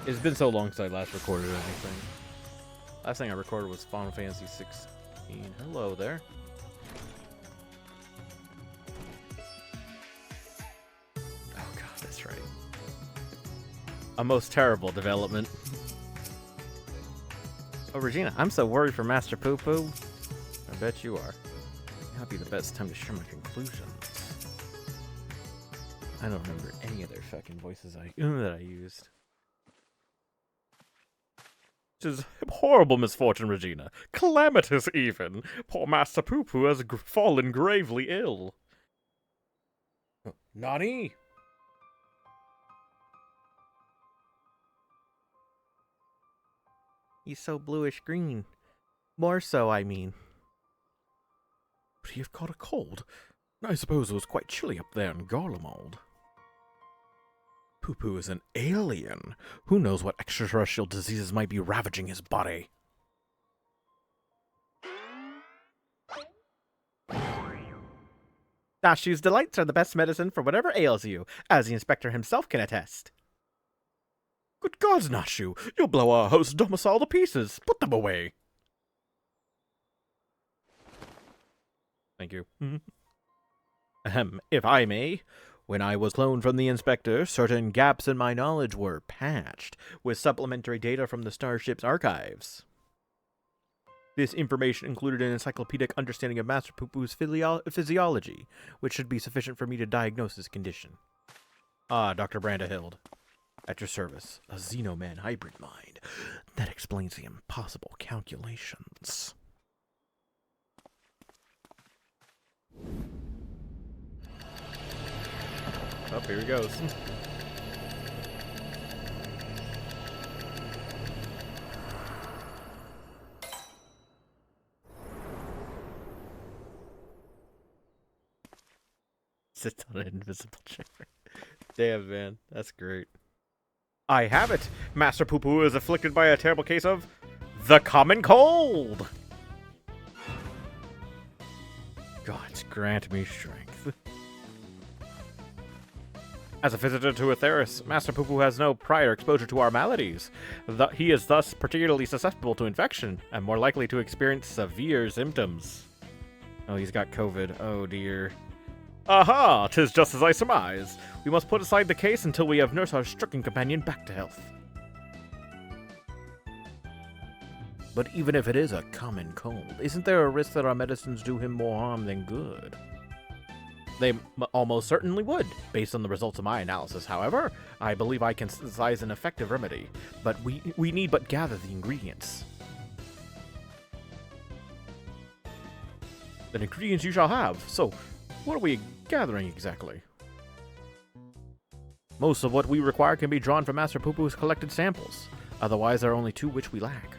It's been so long since I last recorded anything. Last thing I recorded was Final Fantasy 16. Hello there. Oh god, that's right. A most terrible development. Oh, Regina, I'm so worried for Master Poo Poo. I bet you are. That'd be the best time to share my conclusions. I don't remember any other fucking voices that I used. Tis horrible misfortune, Regina. Calamitous, even. Poor Master Poo Poo has fallen gravely ill. Nani? He's so bluish green. More so, I mean. But you've caught a cold. I suppose it was quite chilly up there in Garlemald. Poo Poo is an alien. Who knows what extraterrestrial diseases might be ravaging his body? Nashu's delights are the best medicine for whatever ails you, as the inspector himself can attest. Good gods, Nashu! You'll blow our host's domicile to pieces! Put them away! Thank you. If I may, when I was cloned from the inspector, certain gaps in my knowledge were patched with supplementary data from the starship's archives. This information included an encyclopedic understanding of Master Poo Poo's physiology, which should be sufficient for me to diagnose his condition. Ah, Dr. Brandahild. At your service, a Xenoman hybrid mind. That explains the impossible calculations. Oh, here he goes. Sits on an invisible chair. Damn, man. That's great. I have it! Master Poo Poo is afflicted by a terrible case of the common cold! Gods grant me strength. As a visitor to Atheris, Master Poo Poo has no prior exposure to our maladies. He is thus particularly susceptible to infection, and more likely to experience severe symptoms. Oh, he's got COVID. Oh, dear. Aha! 'Tis just as I surmised. We must put aside the case until we have nursed our stricken companion back to health. But even if it is a common cold, isn't there a risk that our medicines do him more harm than good? They almost certainly would. Based on the results of my analysis, however, I believe I can synthesize an effective remedy, but we need but gather the ingredients. The ingredients you shall have, so what are we gathering exactly? Most of what we require can be drawn from Master Poo Poo's collected samples. Otherwise, there are only two which we lack.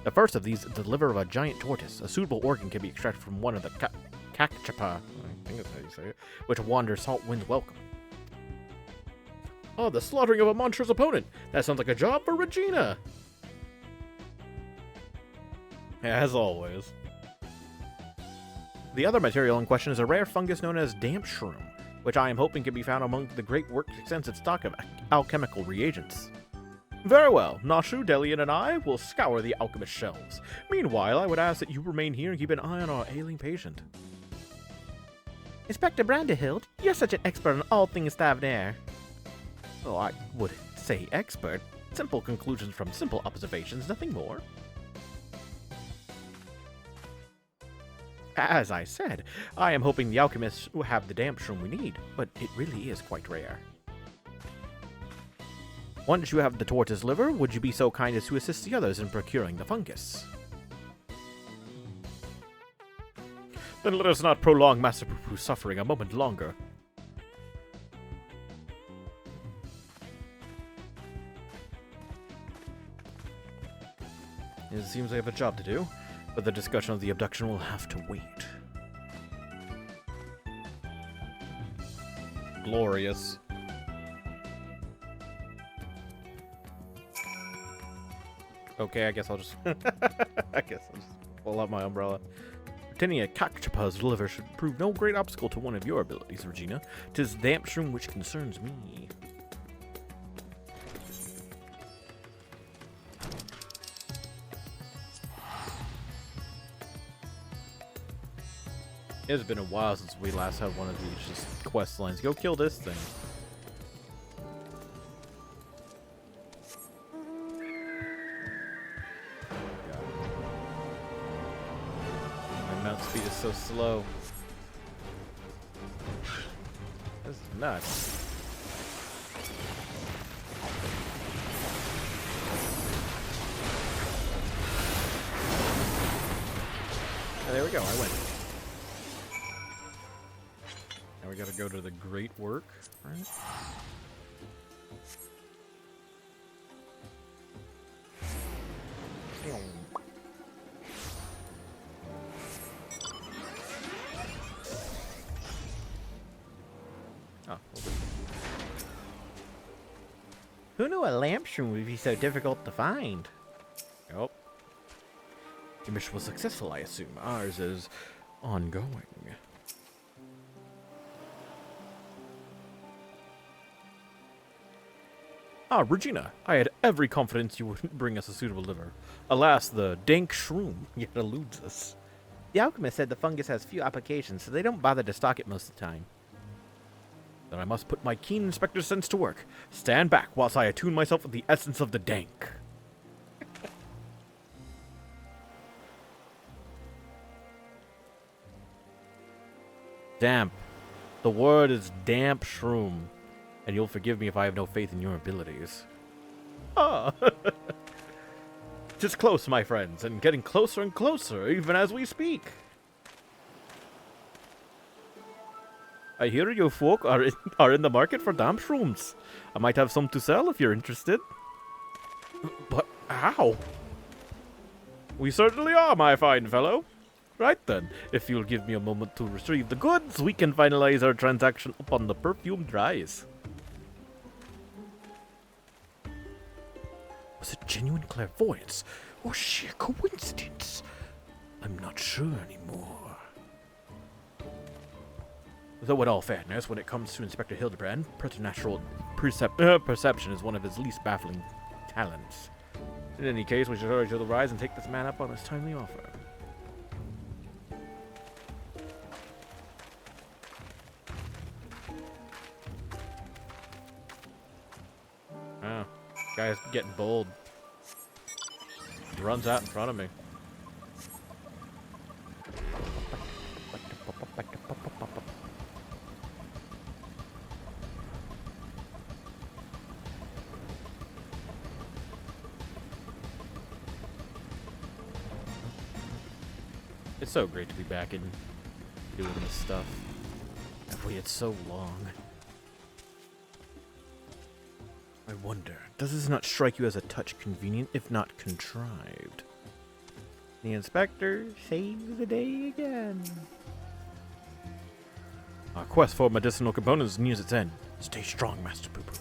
The first of these is the liver of a giant tortoise. A suitable organ can be extracted from one of the cacciapa, I think that's how you say it, which wander salt winds welcome. Oh, the slaughtering of a monstrous opponent! That sounds like a job for Regina! As always. The other material in question is a rare fungus known as damp shroom, which I am hoping can be found among the Great Work's extensive stock of alchemical reagents. Very well, Nashu, Delian, and I will scour the alchemist shelves. Meanwhile, I would ask that you remain here and keep an eye on our ailing patient. Inspector Brandahild, you're such an expert on all things Thavnair. Oh, I would say expert. Simple conclusions from simple observations, nothing more. As I said, I am hoping the alchemists will have the damp shroom we need, but it really is quite rare. Once you have the tortoise liver, would you be so kind as to assist the others in procuring the fungus? Then let us not prolong Master Poo Poo's suffering a moment longer. It seems I have a job to do, but the discussion of the abduction will have to wait. Glorious. Okay, I guess I'll just pull out my umbrella. Obtaining a cacciapa's liver should prove no great obstacle to one of your abilities, Regina. 'Tis damp shroom which concerns me. It's been a while since we last had one of these just quest lines. Go kill this thing. Turn speed is so slow. This is nuts. Oh, there we go, I win. Now we gotta go to the Great Work, right? Oh, Who knew a lamp shroom would be so difficult to find? Yep. Your mission was successful, I assume. Ours is ongoing. Ah, Regina, I had every confidence you would bring us a suitable liver. Alas, the dank shroom yet eludes us. The alchemist said the fungus has few applications, so they don't bother to stock it most of the time. Then I must put my keen inspector sense to work. Stand back whilst I attune myself with the essence of the dank. Damp. The word is damp shroom. And you'll forgive me if I have no faith in your abilities. Ah. Tis close, my friends, and getting closer and closer, even as we speak. I hear you folk are in the market for damp shrooms. I might have some to sell if you're interested. But how? We certainly are, my fine fellow. Right then, if you'll give me a moment to retrieve the goods, we can finalize our transaction upon the perfumed rise. Was it genuine clairvoyance or sheer coincidence? I'm not sure anymore. Though in all fairness, when it comes to Inspector Hildibrand, preternatural perception is one of his least baffling talents. In any case, we should hurry to the rise and take this man up on his timely offer. Oh, guy's getting bold. He runs out in front of me. It's so great to be back in doing this stuff. I've waited so long. I wonder, does this not strike you as a touch convenient, if not contrived? The inspector saves the day again. Our quest for medicinal components nears its end. Stay strong, Master Poo Poo.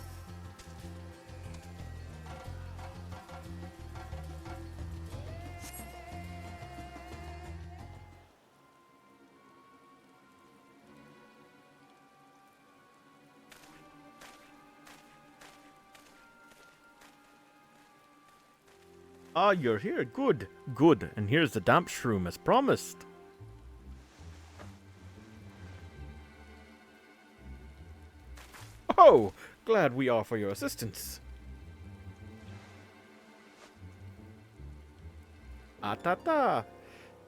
Ah, you're here. Good. Good. And here's the damp shroom as promised. Oh, glad we offer your assistance. Ah-ta-ta.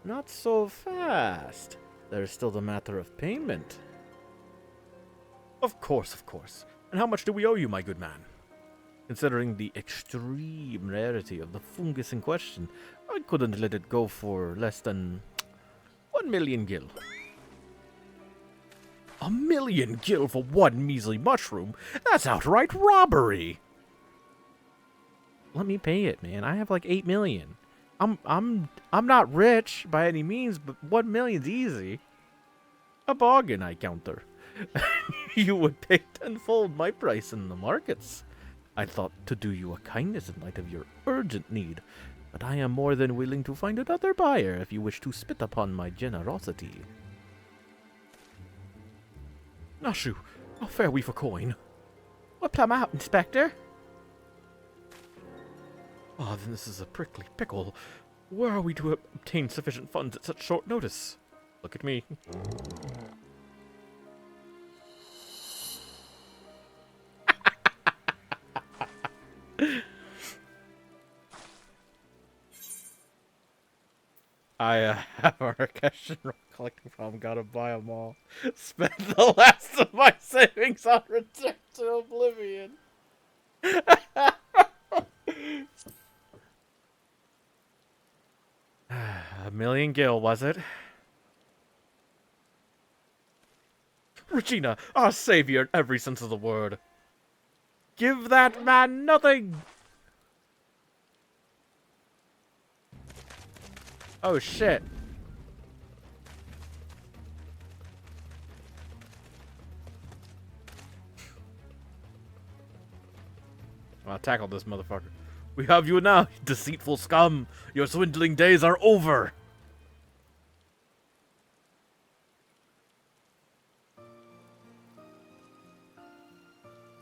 Not so fast. There's still the matter of payment. Of course, of course. And how much do we owe you, my good man? Considering the extreme rarity of the fungus in question, I couldn't let it go for less than 1 million gil. 1 million gil for one measly mushroom? That's outright robbery! Let me pay it, man. I have like 8 million. I'm not rich by any means, but 1 million's easy. A bargain, I counter. You would pay tenfold my price in the markets. I thought to do you a kindness in light of your urgent need, but I am more than willing to find another buyer if you wish to spit upon my generosity. Nashu, how fare we for coin? We'll plumb out, Inspector. Ah, then this is a prickly pickle. Where are we to obtain sufficient funds at such short notice? Look at me. I have a recursion collecting problem. Gotta buy them all. Spend the last of my savings on Return to Oblivion. A million gil, was it? Regina, our savior in every sense of the word. Give that man nothing! Oh shit. I'll tackle this motherfucker. We have you now, you deceitful scum. Your swindling days are over.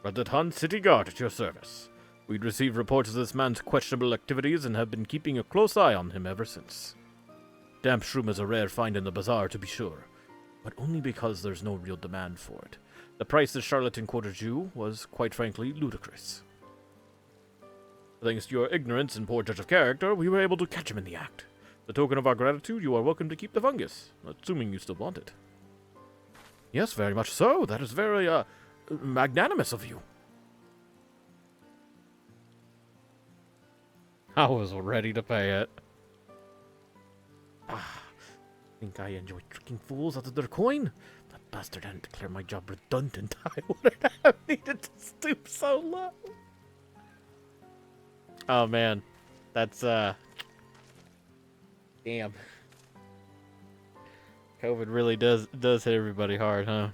Red Hunt City Guard at your service. We'd received reports of this man's questionable activities and have been keeping a close eye on him ever since. Damp shroom is a rare find in the bazaar, to be sure, but only because there's no real demand for it. The price the charlatan quoted you was, quite frankly, ludicrous. Thanks to your ignorance and poor judge of character, we were able to catch him in the act. The token of our gratitude, you are welcome to keep the fungus, assuming you still want it. Yes, very much so. That is very, magnanimous of you. I was ready to pay it. Think I enjoy tricking fools out of their coin? That bastard hadn't declared my job redundant. I wouldn't have needed to stoop so low. Oh man, that's damn. COVID really does hit everybody hard, huh?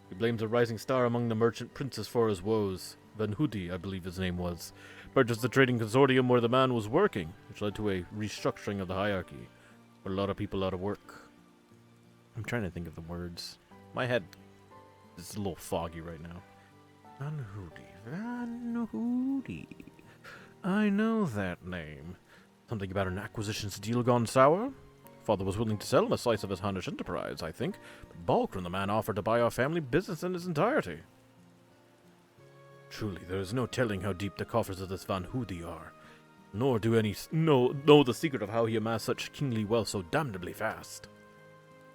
He blames a rising star among the merchant princes for his woes. Van Hoody, I believe his name was, purchased the trading consortium where the man was working, which led to a restructuring of the hierarchy. Put a lot of people out of work. I'm trying to think of the words. My head is a little foggy right now. Van Hoody. I know that name. Something about an acquisitions deal gone sour? Father was willing to sell him a slice of his Hannish enterprise, I think, but balked when the man offered to buy our family business in its entirety. Truly, there is no telling how deep the coffers of this Van Hoody are, nor do any know the secret of how he amassed such kingly wealth so damnably fast.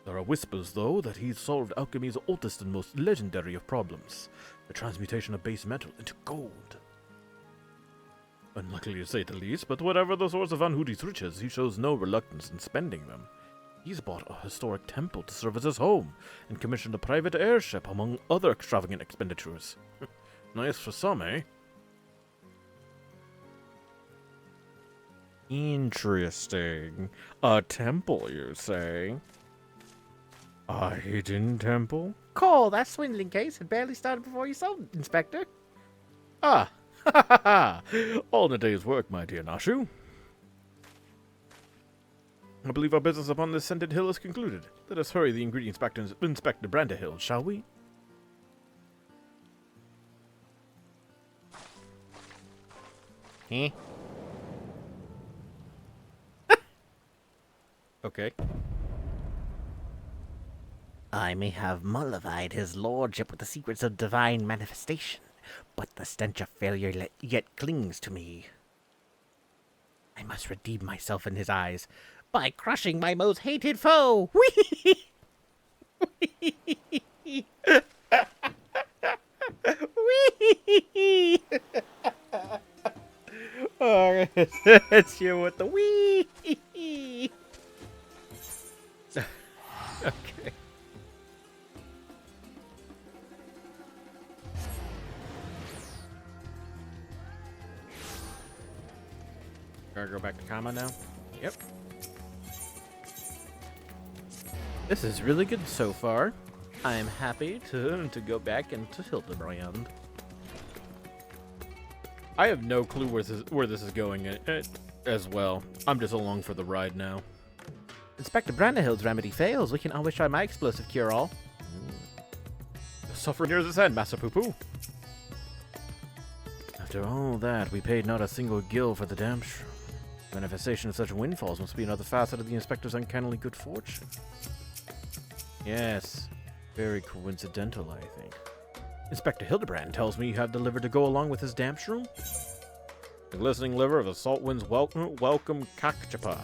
There are whispers, though, that he solved alchemy's oldest and most legendary of problems, the transmutation of base metal into gold. Unluckily to say the least, but whatever the source of Van Hoody's riches, he shows no reluctance in spending them. He's bought a historic temple to serve as his home, and commissioned a private airship, among other extravagant expenditures. Nice for some, eh? Interesting. A temple, you say? A hidden temple? Cole, that swindling case had barely started before you sold it, Inspector. Ah, ha ha ha! All in a day's work, my dear Nashu. I believe our business upon this scented hill is concluded. Let us hurry the ingredients back to Inspector Brandahill, shall we? Huh? Okay. I may have mollified his lordship with the secrets of divine manifestation, but the stench of failure yet clings to me. I must redeem myself in his eyes by crushing my most hated foe. Whee! Whee! Oh, it's you with the wee. Okay. Gotta go back to comma now? Yep. This is really good so far. I am happy to go back into Hildibrand. I have no clue where this is going as well. I'm just along for the ride now. Inspector Brandahill's remedy fails. We can always try my explosive cure-all. The suffering nears its end, Master Poo-Poo. After all that, we paid not a single gil for the damn shroom. Manifestation of such windfalls must be another facet of the inspector's uncannily good fortune. Yes, very coincidental, I think. Inspector Hildibrand tells me you have delivered to go along with his damp shroom? The glistening liver of the salt wind's welcome cacchapa.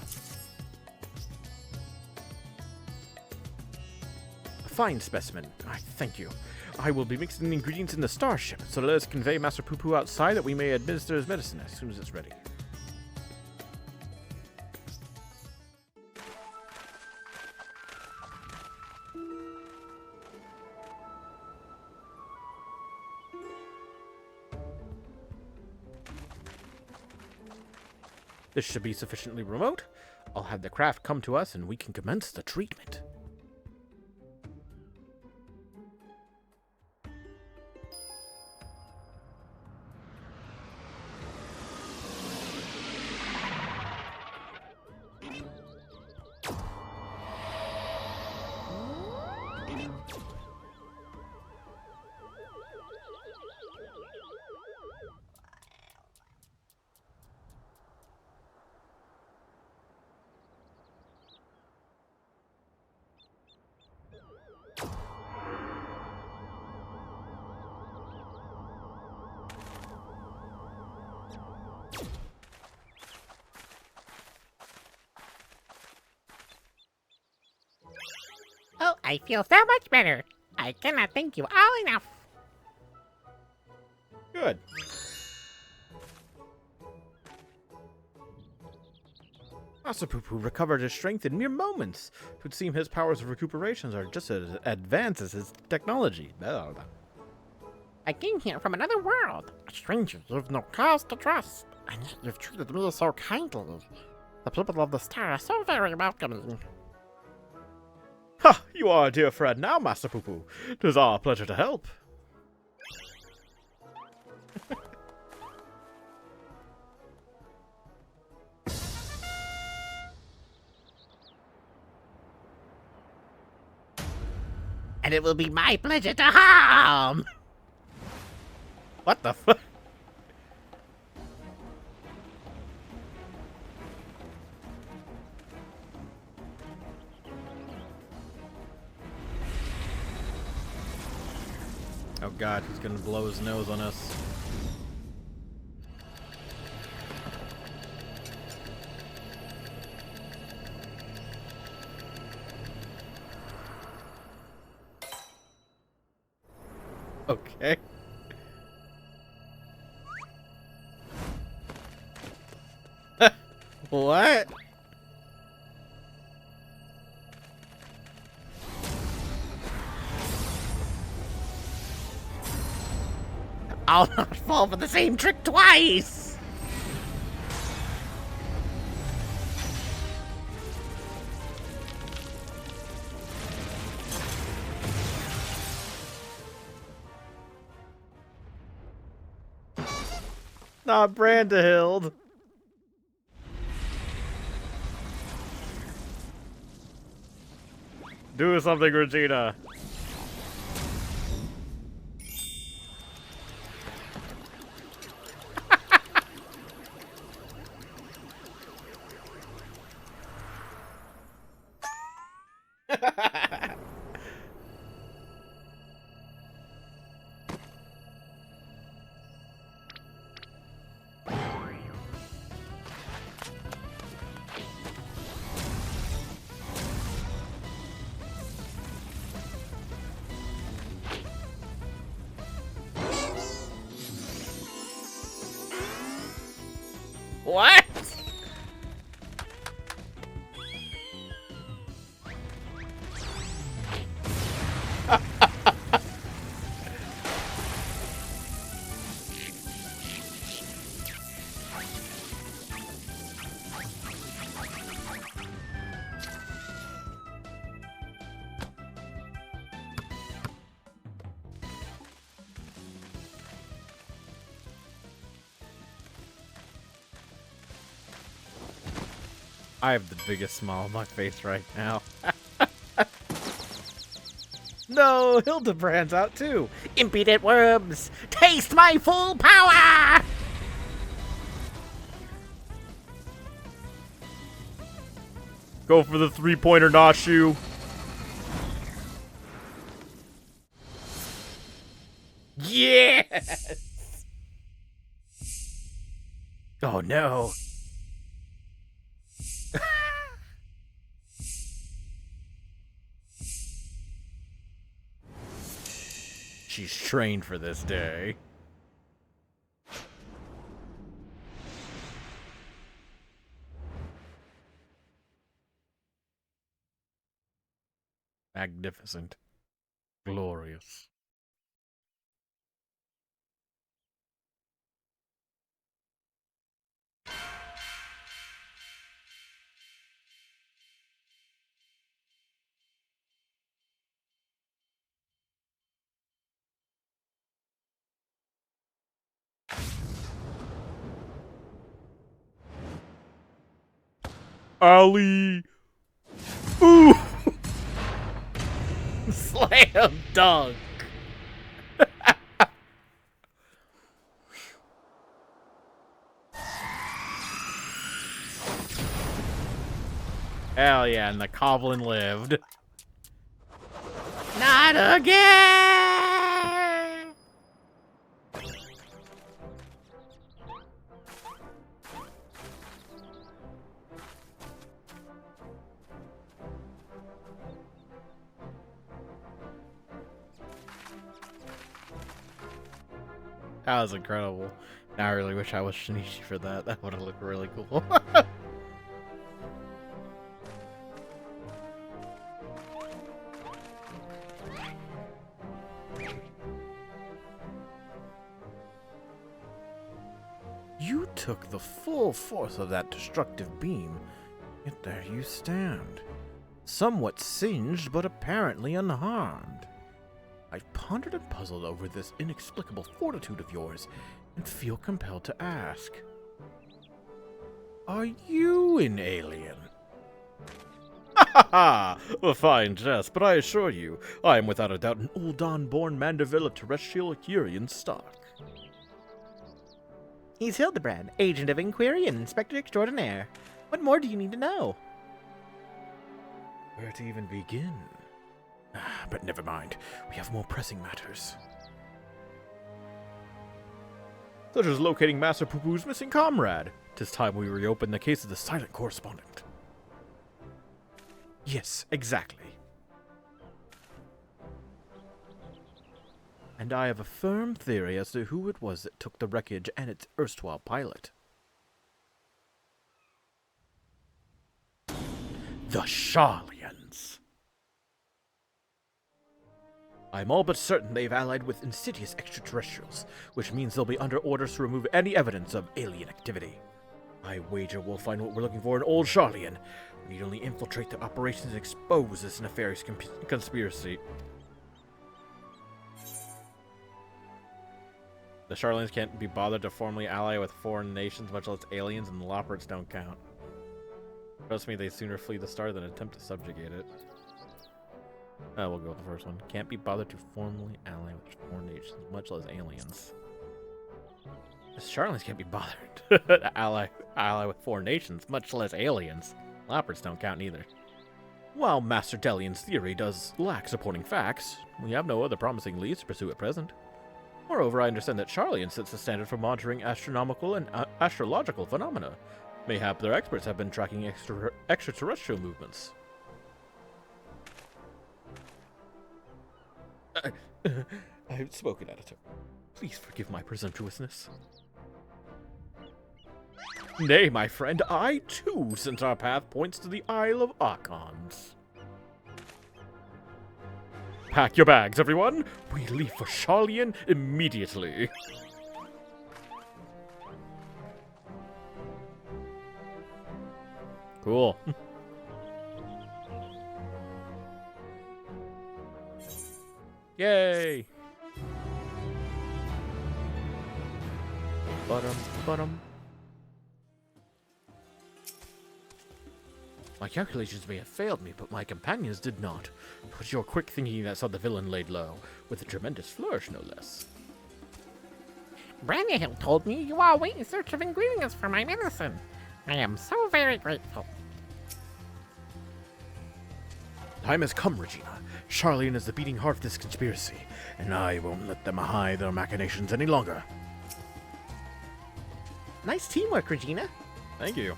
fine specimen. I thank you. I will be mixing the ingredients in the starship, so let us convey Master Poo-Poo outside that we may administer his medicine as soon as it's ready. This should be sufficiently remote. I'll have the craft come to us and we can commence the treatment. Oh, I feel so much better. I cannot thank you all enough. Good. Master Poo-Poo recovered his strength in mere moments. It would seem his powers of recuperation are just as advanced as his technology. I came here from another world. A stranger you've no cause to trust. And yet you've treated me so kindly. The people of the star are so very welcoming. Ha! You are a dear friend now, Master Poo-Poo. 'Tis our pleasure to help. And it will be my pleasure to harm. What the fuck? Oh god, he's gonna blow his nose on us. Okay. What? I'll not fall for the same trick twice. Not Brandahild. Do something, Regina. What? I have the biggest smile on my face right now. No, Hildibrand's out too. Impudent worms, taste my full power! Go for the three-pointer, Nashu. Yes! Oh no. She's trained for this day. Magnificent. Glorious. Ali! Ooh! Slam dunk! Hell yeah, and the Coblin lived. Not again! That was incredible. Now I really wish I was Shinichi for that. That would have looked really cool. You took the full force of that destructive beam, yet there you stand, somewhat singed but apparently unharmed. I've pondered and puzzled over this inexplicable fortitude of yours, and feel compelled to ask. Are you an alien? Ha ha! A fine jest, but I assure you, I am without a doubt an Uldan-born Mandeville of terrestrial Urian stock. He's Hildibrand, agent of inquiry and inspector extraordinaire. What more do you need to know? Where to even begin? But never mind. We have more pressing matters. Such as locating Master Poo-Poo's missing comrade. 'Tis time we reopen the case of the silent correspondent. Yes, exactly. And I have a firm theory as to who it was that took the wreckage and its erstwhile pilot. The Sharlians. I'm all but certain they've allied with insidious extraterrestrials, which means they'll be under orders to remove any evidence of alien activity. I wager we'll find what we're looking for in Old Sharlian. We need only infiltrate their operations and expose this nefarious conspiracy. The Sharlians can't be bothered to formally ally with foreign nations, much less aliens, and the Loports don't count. Trust me, they'd sooner flee the star than attempt to subjugate it. We'll go with the first one. Can't be bothered to formally ally with foreign nations, much less aliens. The Sharlians can't be bothered to ally with foreign nations, much less aliens. Loports don't count either. While Master Delian's theory does lack supporting facts, we have no other promising leads to pursue at present. Moreover, I understand that Sharlian sets the standard for monitoring astronomical and astrological phenomena. Mayhap their experts have been tracking extraterrestrial movements. I've spoken, editor. Please forgive my presumptuousness. Nay, my friend, I too, since our path points to the Isle of Archons. Pack your bags, everyone. We leave for Sharlian immediately. Cool. Yay! Bottom. My calculations may have failed me, but my companions did not. It was your quick thinking that saw the villain laid low, with a tremendous flourish, no less. Brandyhill told me you all wait in search of ingredients for my medicine. I am so very grateful. Time has come, Regina. Sharlian is the beating heart of this conspiracy, and I won't let them hide their machinations any longer. Nice teamwork, Regina. Thank you.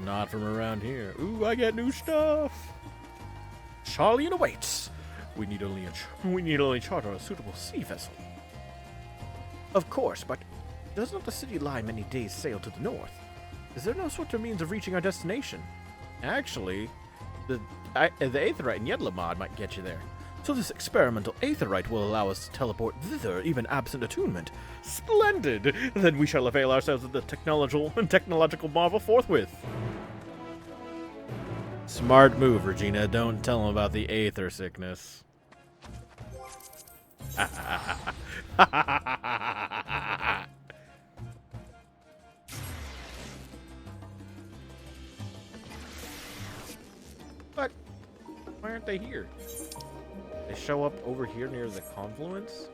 Not from around here. Ooh, I get new stuff. Sharlian awaits. We need only charter a suitable sea vessel. Of course, but does not the city lie many days' sail to the north? Is there no sort of means of reaching our destination? Actually, the Aetherite and Yedlamod might get you there. So this experimental Aetherite will allow us to teleport thither, even absent attunement. Splendid! Then we shall avail ourselves of the technological marvel forthwith. Smart move, Regina. Don't tell him about the Aether sickness. What? Why aren't they here? They show up over here near the confluence?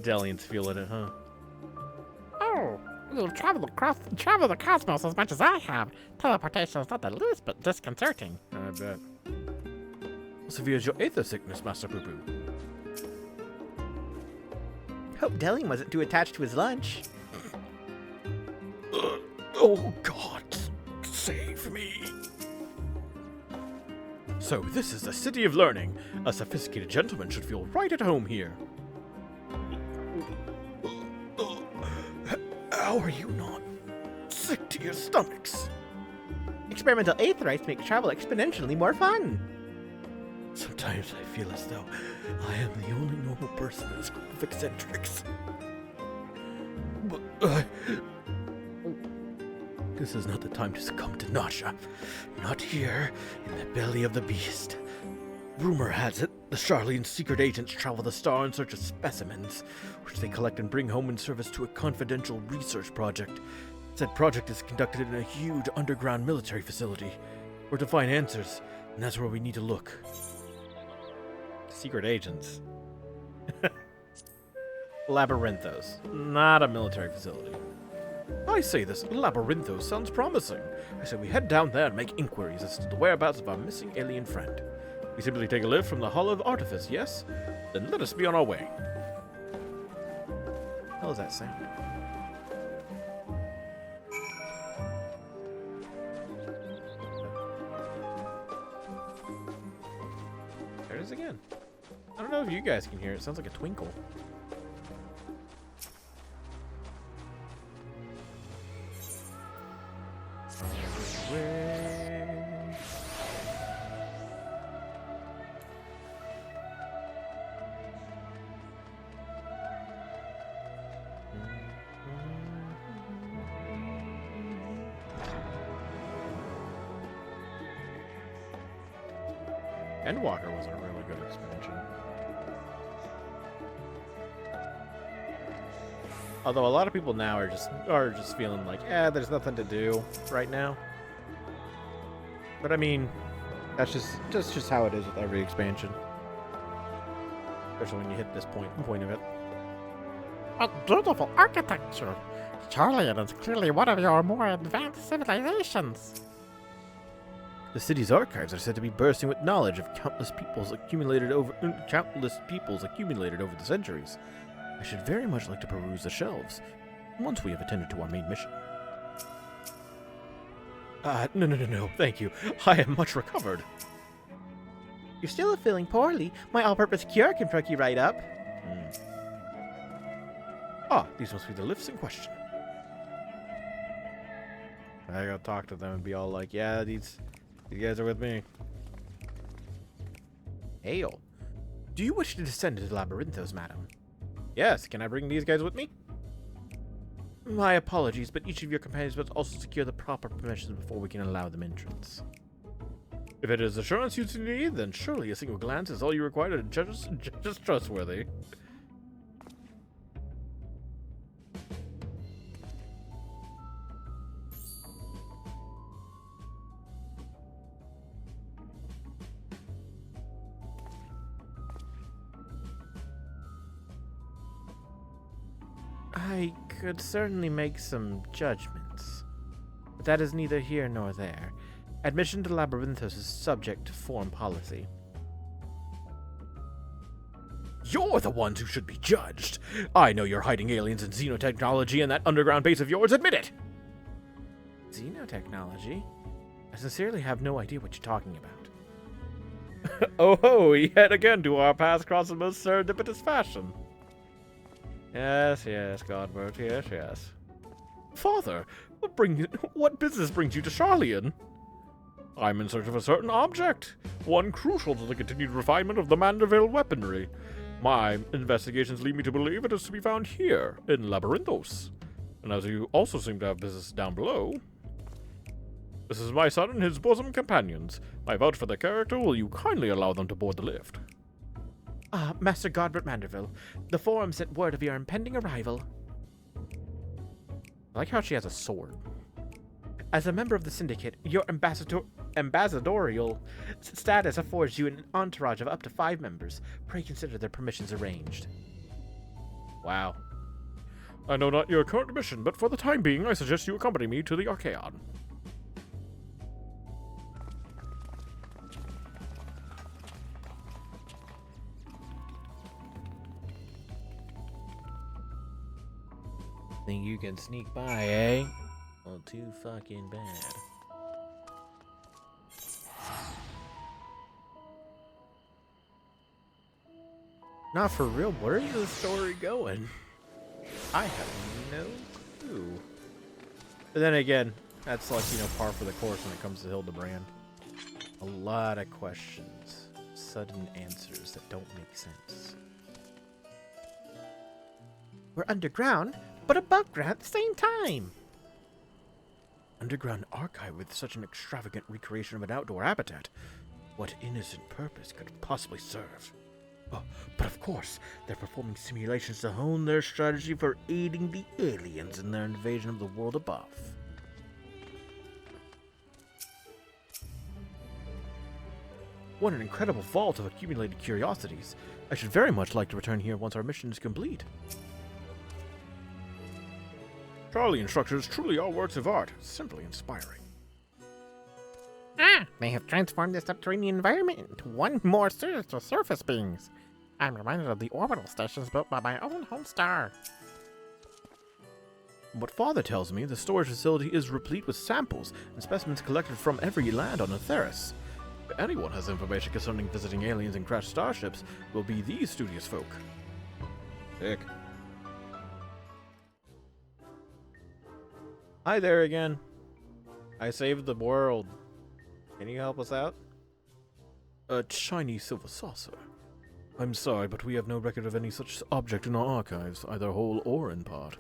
Delian's feeling it, huh? Oh, you've traveled the cosmos as much as I have. Teleportation is not the least bit disconcerting. I bet. How severe is your Aether sickness, Master Poo Poo? Hope Delian wasn't too attached to his lunch. Oh, God. Save me. So this is the City of Learning. A sophisticated gentleman should feel right at home here. How are you not sick to your stomachs? Experimental Aetherites make travel exponentially more fun. Sometimes I feel as though I am the only normal person in this group of eccentrics. But this is not the time to succumb to nausea. Not here, in the belly of the beast. Rumor has it, the Charlene's secret agents travel the star in search of specimens, which they collect and bring home in service to a confidential research project. Said project is conducted in a huge underground military facility. We're to find answers, and that's where we need to look. Secret agents. Labyrinthos. Not a military facility. I say this Labyrinthos sounds promising. I say we head down there and make inquiries as to the whereabouts of our missing alien friend. We simply take a lift from the Hall of Artifice, yes? Then let us be on our way. What the hell is that sound? There it is again. I don't know if you guys can hear it. It sounds like a twinkle. Endwalker was a really good expansion. Although a lot of people now are just feeling like, there's nothing to do right now. But I mean, that's just how it is with every expansion. Especially when you hit this point of it. A beautiful architecture. Charlian is clearly one of your more advanced civilizations. The city's archives are said to be bursting with knowledge of countless peoples accumulated over the centuries. I should very much like to peruse the shelves once we have attended to our main mission. No, thank you. I am much recovered. You're still feeling poorly. My all-purpose cure can perk you right up. These must be the lifts in question. I gotta talk to them and be all like, yeah, these guys are with me. Hail. Do you wish to descend into Labyrinthos, madam? Yes, can I bring these guys with me? My apologies, but each of your companions must also secure the proper permissions before we can allow them entrance. If it is assurance you need, then surely a single glance is all you require to judge us trustworthy. I could certainly make some judgments, but that is neither here nor there. Admission to Labyrinthos is subject to foreign policy. You're the ones who should be judged. I know you're hiding aliens and xenotechnology in that underground base of yours. Admit it! Xenotechnology? I sincerely have no idea what you're talking about. Oh ho, yet again do our paths cross in most serendipitous fashion. Yes, yes, Godbert, yes, yes. Father, what business brings you to Charlian? I'm in search of a certain object, one crucial to the continued refinement of the Manderville weaponry. My investigations lead me to believe it is to be found here, in Labyrinthos. And as you also seem to have business down below, this is my son and his bosom companions. I vouch for their character. Will you kindly allow them to board the lift? Master Godbert Manderville, the Forum sent word of your impending arrival. I like how she has a sword. As a member of the Syndicate, your ambassadorial status affords you an entourage of up to 5 members. Pray consider their permissions arranged. Wow. I know not your current mission, but for the time being, I suggest you accompany me to the Archaeon. Think you can sneak by, eh? Well, too fucking bad. Not for real, where's the story going? I have no clue. But then again, that's like, par for the course when it comes to Hildibrand. A lot of questions. Sudden answers that don't make sense. We're underground, but above ground at the same time. Underground archive with such an extravagant recreation of an outdoor habitat. What innocent purpose could it possibly serve? Oh, but of course, they're performing simulations to hone their strategy for aiding the aliens in their invasion of the world above. What an incredible vault of accumulated curiosities. I should very much like to return here once our mission is complete. Charlian structures truly are works of art, simply inspiring. They have transformed this subterranean environment into one more series of surface beings. I'm reminded of the orbital stations built by my own home star. What Father tells me, the storage facility is replete with samples and specimens collected from every land on Atheris. If anyone has information concerning visiting aliens and crashed starships, it will be these studious folk. Sick. Hi there again. I saved the world. Can you help us out? A Chinese silver saucer. I'm sorry, but we have no record of any such object in our archives, either whole or in part.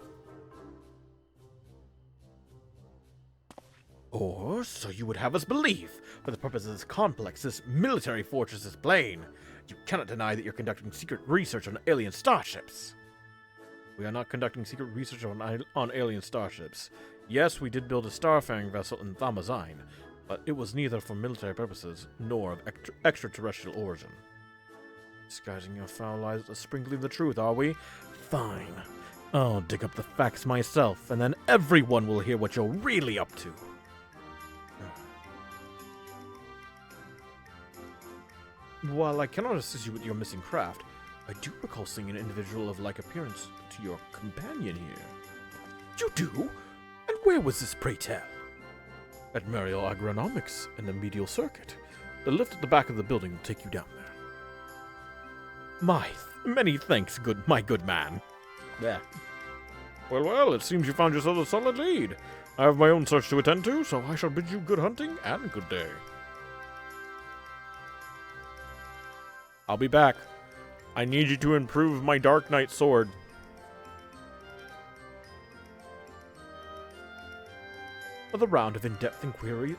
Or so you would have us believe. For the purpose of this complex, this military fortress is plain. You cannot deny that you're conducting secret research on alien starships. We are not conducting secret research on alien starships. Yes, we did build a starfaring vessel in Thamazine, but it was neither for military purposes nor of extraterrestrial origin. Disguising your foul lies with sprinkling the truth, are we? Fine. I'll dig up the facts myself, and then everyone will hear what you're really up to. While I cannot assist you with your missing craft, I do recall seeing an individual of like appearance to your companion here. You do? And where was this, pray tell? At Mariel Agronomics in the medial circuit. The lift at the back of the building will take you down there. Many thanks, my good man. Yeah. Well, it seems you found yourself a solid lead. I have my own search to attend to, so I shall bid you good hunting and good day. I'll be back. I need you to improve my Dark Knight sword. The round of in-depth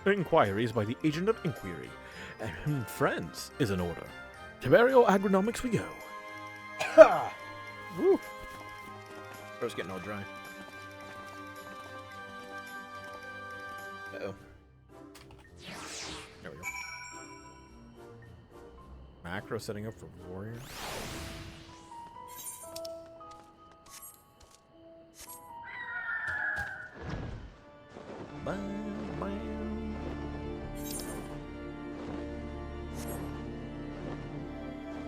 inquiries by the agent of inquiry and friends is in order. To Burial Agronomics we go. Ha! Woo! First getting all dry. Uh-oh. There we go. Macro setting up for warrior.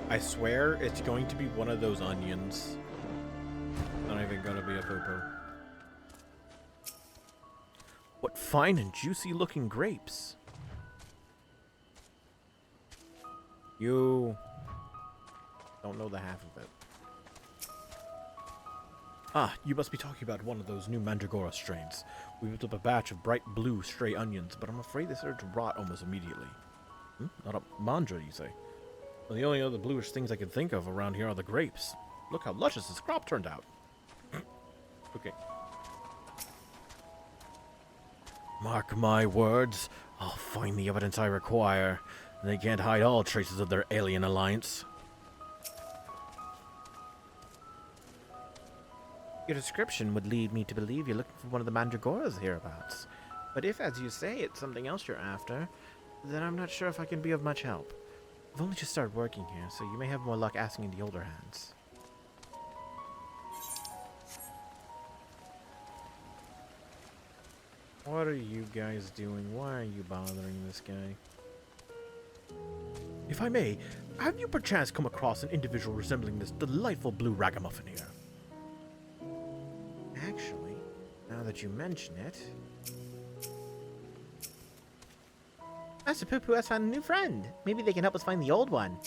I swear it's going to be one of those onions. Not even gonna be a poo-poo. What fine and juicy looking grapes. You don't know the half of it. Ah, you must be talking about one of those new Mandragora strains. We whipped up a batch of bright blue stray onions, but I'm afraid they started to rot almost immediately. Not a mandra, you say? Well, the only other bluish things I can think of around here are the grapes. Look how luscious this crop turned out. Okay. Mark my words, I'll find the evidence I require. They can't hide all traces of their alien alliance. Your description would lead me to believe you're looking for one of the Mandragoras hereabouts. But if, as you say, it's something else you're after, then I'm not sure if I can be of much help. I've only just started working here, so you may have more luck asking in the older hands. What are you guys doing? Why are you bothering this guy? If I may, have you perchance come across an individual resembling this delightful blue ragamuffin here? Actually, now that you mention it... Master Poo-Poo has found a new friend. Maybe they can help us find the old one.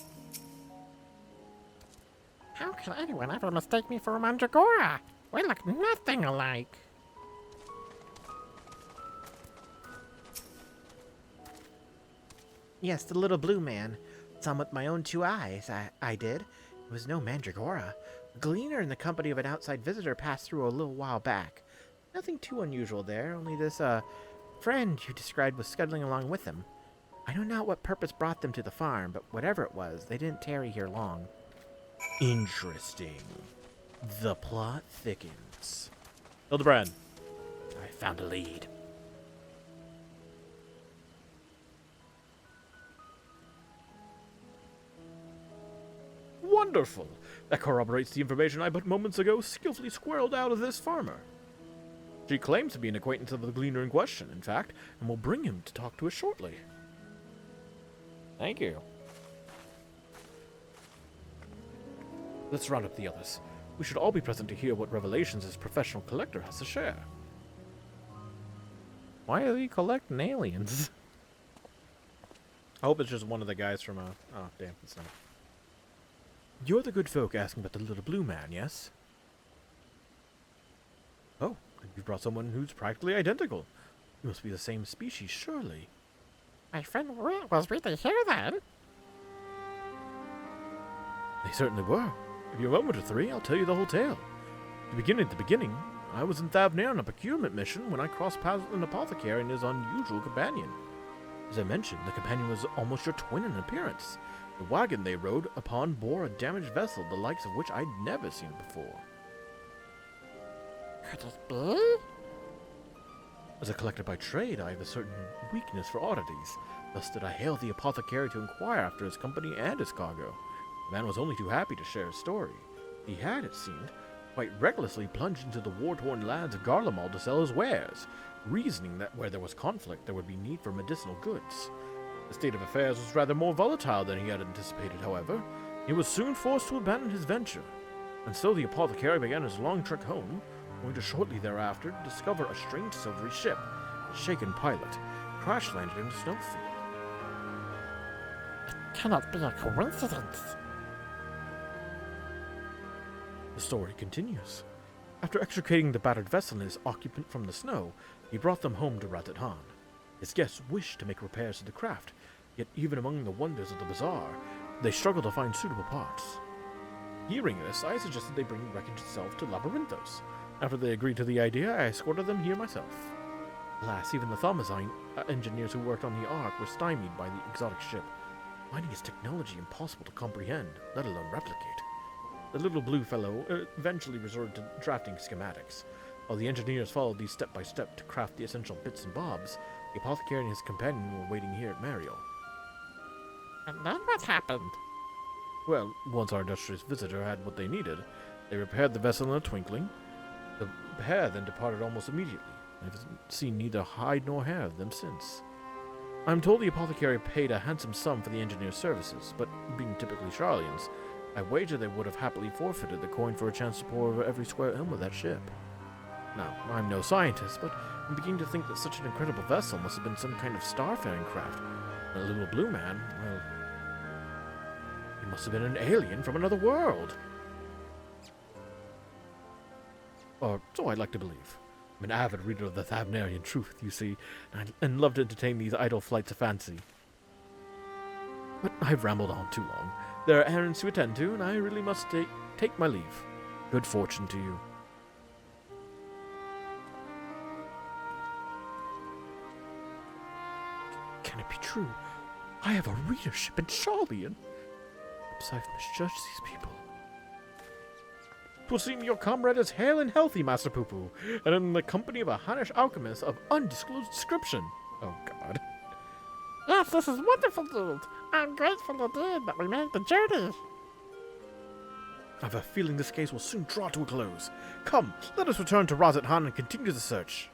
How can anyone ever mistake me for a Mandragora? We look nothing alike. Yes, the little blue man. Saw him with my own 2 eyes, I did. It was no Mandragora. A gleaner in the company of an outside visitor passed through a little while back. Nothing too unusual there, only this, friend you described was scuttling along with him. I know not what purpose brought them to the farm, but whatever it was, they didn't tarry here long. Interesting. The plot thickens. Hildibrand, I found a lead. Wonderful! That corroborates the information I but moments ago skillfully squirreled out of this farmer. She claims to be an acquaintance of the gleaner in question, in fact, and will bring him to talk to us shortly. Thank you. Let's round up the others. We should all be present to hear what revelations this professional collector has to share. Why are we collecting aliens? I hope it's just one of the guys from, oh, damn, it's not. You're the good folk asking about the little blue man, yes? Oh, you brought someone who's practically identical. You must be the same species, surely. My friend was really here then? They certainly were. If you have a moment or 3, I'll tell you the whole tale. To begin at the beginning, I was in Thavnair on a procurement mission when I crossed paths with an apothecary and his unusual companion. As I mentioned, the companion was almost your twin in appearance. The wagon they rode upon bore a damaged vessel, the likes of which I'd never seen before. Could it be? As a collector by trade, I have a certain weakness for oddities. Thus did I hail the apothecary to inquire after his company and his cargo. The man was only too happy to share his story. He had, it seemed, quite recklessly plunged into the war-torn lands of Garlemald to sell his wares, reasoning that where there was conflict there would be need for medicinal goods. The state of affairs was rather more volatile than he had anticipated, however. He was soon forced to abandon his venture, and so the apothecary began his long trek home, only to shortly thereafter discover a strange silvery ship, a shaken pilot, crash-landed in a snowfield. It cannot be a coincidence. The story continues. After extricating the battered vessel and his occupant from the snow, he brought them home to Rattatan. His guests wished to make repairs to the craft, yet even among the wonders of the bazaar, they struggled to find suitable parts. Hearing this, I suggested they bring the wreckage itself to Labyrinthos. After they agreed to the idea, I escorted them here myself. Alas, even the Thaumazein engineers who worked on the Ark were stymied by the exotic ship, finding its technology impossible to comprehend, let alone replicate. The little blue fellow eventually resorted to drafting schematics. While the engineers followed these step by step to craft the essential bits and bobs, the apothecary and his companion were waiting here at Mariel. And then what happened? Well, once our illustrious visitor had what they needed, they repaired the vessel in a twinkling. The pair then departed almost immediately. I've seen neither hide nor hair of them since. I'm told the apothecary paid a handsome sum for the engineer's services, but being typically Charlians, I wager they would have happily forfeited the coin for a chance to pore over every square elm of that ship. Now, I'm no scientist, but I'm beginning to think that such an incredible vessel must have been some kind of starfaring craft. The little blue man, well, he must have been an alien from another world. Or so I'd like to believe. I'm an avid reader of the Thavnarian truth, you see, and love to entertain these idle flights of fancy. But I've rambled on too long. There are errands to attend to, and I really must take my leave. Good fortune to you. Can it be true? I have a readership in Charlian. Perhaps I've misjudged these people. 'Twill seem your comrade is hale and healthy, Master Poo-Poo, and in the company of a Hannish alchemist of undisclosed description. Oh, God. Yes, this is wonderful news. I'm grateful indeed that we made the journey. I have a feeling this case will soon draw to a close. Come, let us return to Razat Han and continue the search.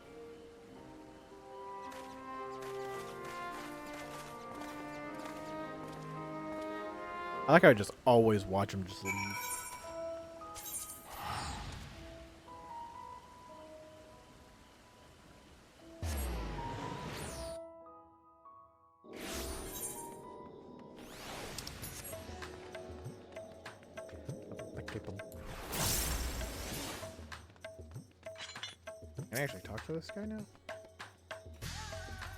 I like how I just always watch him just leave. Can I actually talk to this guy now?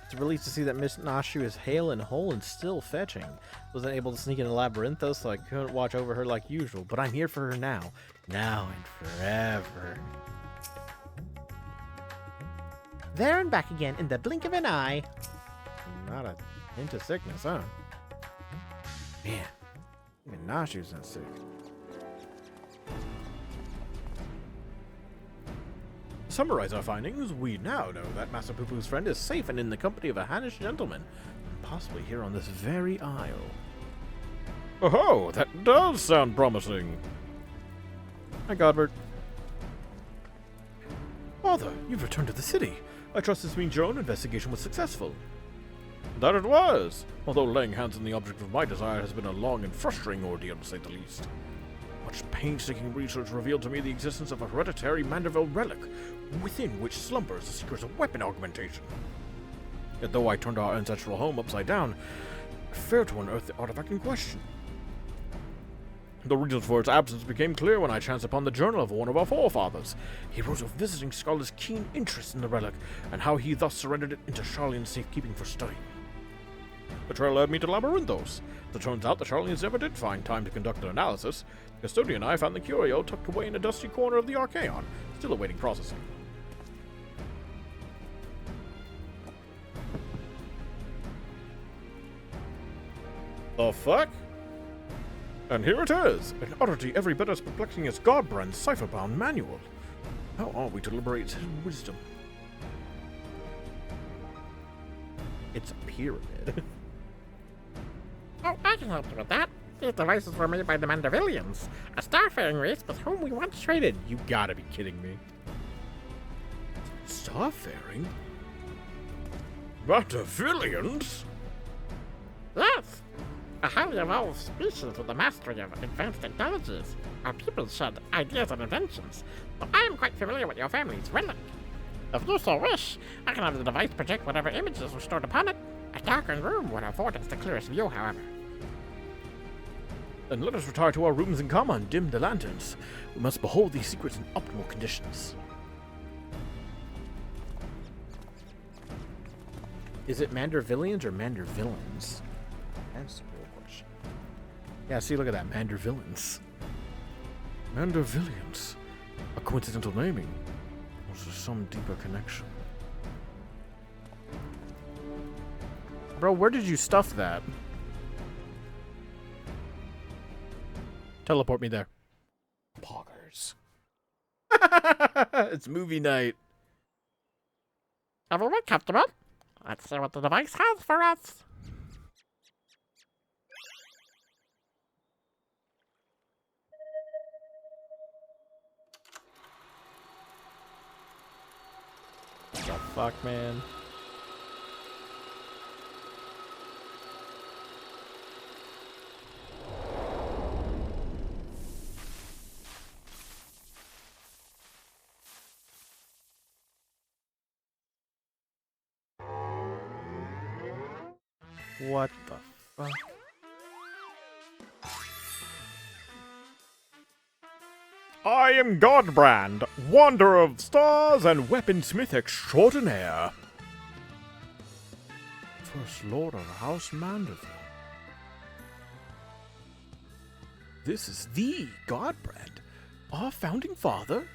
It's a relief to see that Miss Nashu is hale and whole and still fetching. Wasn't able to sneak into Labyrinthos, so I couldn't watch over her like usual, but I'm here for her now. Now and forever. There and back again in the blink of an eye. Not a hint of sickness, huh? Man, even Nashu's not sick. To summarize our findings, we now know that Master Poo-Poo's friend is safe and in the company of a Hannish gentleman, and possibly here on this very isle. Oh, that does sound promising. Hi, Godbert. Father, you've returned to the city. I trust this means your own investigation was successful. That it was, although laying hands on the object of my desire has been a long and frustrating ordeal, to say the least. Much painstaking research revealed to me the existence of a hereditary Manderville relic, within which slumbers the secrets of weapon augmentation. Yet though I turned our ancestral home upside down, I failed to unearth the artifact in question. The reasons for its absence became clear when I chanced upon the journal of one of our forefathers. He wrote of visiting scholars' keen interest in the relic, and how he thus surrendered it into Charlian's safekeeping for study. The trail led me to Labyrinthos. It turns out the Charlians never did find time to conduct an analysis. The custodian and I found the curio tucked away in a dusty corner of the Archaeon, still awaiting processing. The fuck? And here it is, an oddity every bit as perplexing as Godbrand's cipher-bound manual. How are we to liberate his hidden wisdom? It's a pyramid. Oh, I can help you with that. These devices were made by the Mandervillians, a starfaring race with whom we once traded. You gotta be kidding me. Starfaring? Mandervillians? Yes! A highly evolved species with the mastery of advanced technologies. Our people shared ideas and inventions, so I am quite familiar with your family's relic. If you so wish, I can have the device project whatever images were stored upon it. A darkened room would afford us the clearest view, however. Then let us retire to our rooms in Kama and dim the lanterns. We must behold these secrets in optimal conditions. Is it Mandervillians or Mandervillains? That's the real question. Yeah, see, look at that. Mandervillains. Mandervillians. A coincidental naming. Was there some deeper connection? Bro, where did you stuff that? Teleport me there. Poggers. It's movie night. Everyone comfortable? Let's see what the device has for us. What the fuck, man? What the fuck? I am Godbrand, wanderer of stars and weaponsmith extraordinaire. First Lord of House Mandeville. This is the Godbrand, our founding father?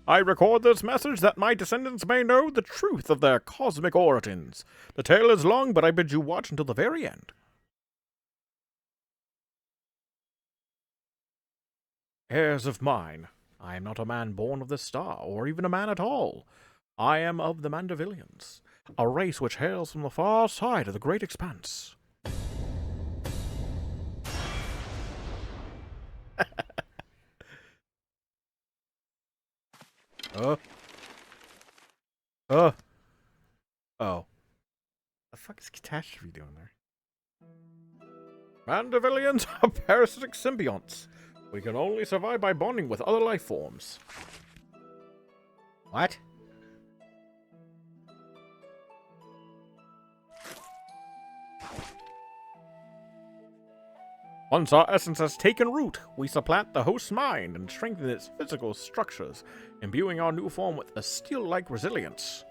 I record this message that my descendants may know the truth of their cosmic origins. The tale is long, but I bid you watch until the very end. Heirs of mine, I am not a man born of this star, or even a man at all. I am of the Mandevillians, a race which hails from the far side of the great expanse. Oh. The fuck is Catastrophe doing there? Mandevillians are parasitic symbionts. We can only survive by bonding with other life forms. What? Once our essence has taken root, we supplant the host's mind and strengthen its physical structures, imbuing our new form with a steel-like resilience.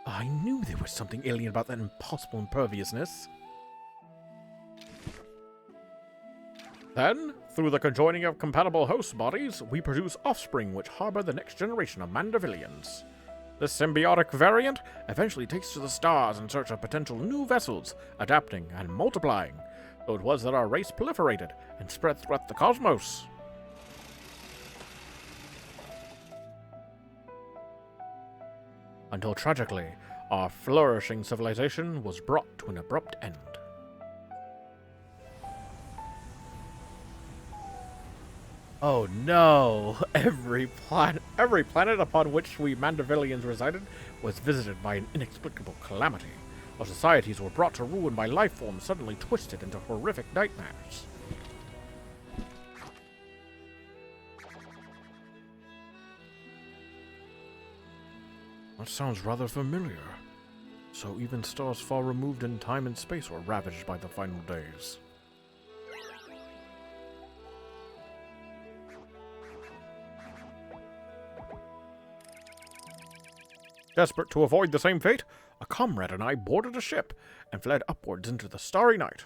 I knew there was something alien about that impossible imperviousness. Then, through the conjoining of compatible host bodies, we produce offspring which harbor the next generation of Mandevillians. This symbiotic variant eventually takes to the stars in search of potential new vessels, adapting and multiplying. So it was that our race proliferated and spread throughout the cosmos. Until tragically, our flourishing civilization was brought to an abrupt end. Oh no! Every planet upon which we Mandevillians resided was visited by an inexplicable calamity. Our societies were brought to ruin by life forms suddenly twisted into horrific nightmares. That sounds rather familiar. So even stars far removed in time and space were ravaged by the final days. Desperate to avoid the same fate, a comrade and I boarded a ship and fled upwards into the starry night.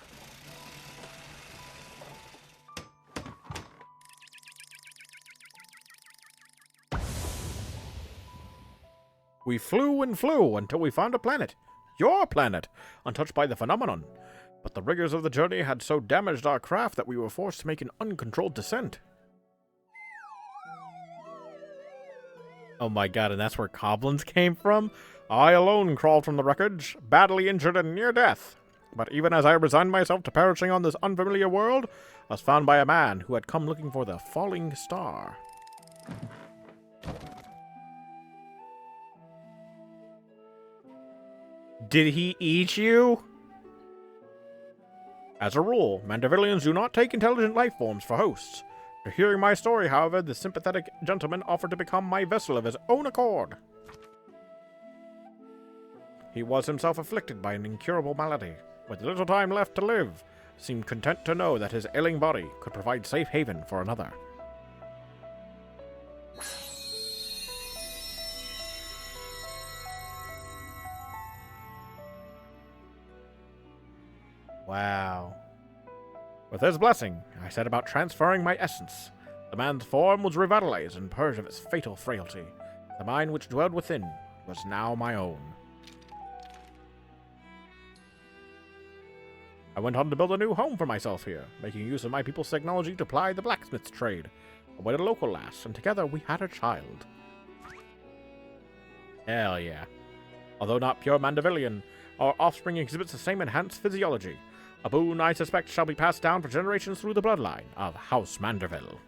We flew and flew until we found a planet, your planet, untouched by the phenomenon. But the rigors of the journey had so damaged our craft that we were forced to make an uncontrolled descent. Oh my god, and that's where goblins came from? I alone crawled from the wreckage, badly injured and near death. But even as I resigned myself to perishing on this unfamiliar world, I was found by a man who had come looking for the falling star. Did he eat you? As a rule, Mandevillians do not take intelligent life forms for hosts. After hearing my story, however, the sympathetic gentleman offered to become my vessel of his own accord. He was himself afflicted by an incurable malady. With little time left to live, seemed content to know that his ailing body could provide safe haven for another. Wow. With his blessing, I set about transferring my essence. The man's form was revitalized and purged of its fatal frailty. The mind which dwelled within was now my own. I went on to build a new home for myself here, making use of my people's technology to ply the blacksmith's trade. I wed a local lass, and together we had a child. Hell yeah. Although not pure Mandevillian, our offspring exhibits the same enhanced physiology. A boon I suspect shall be passed down for generations through the bloodline of House Mandeville.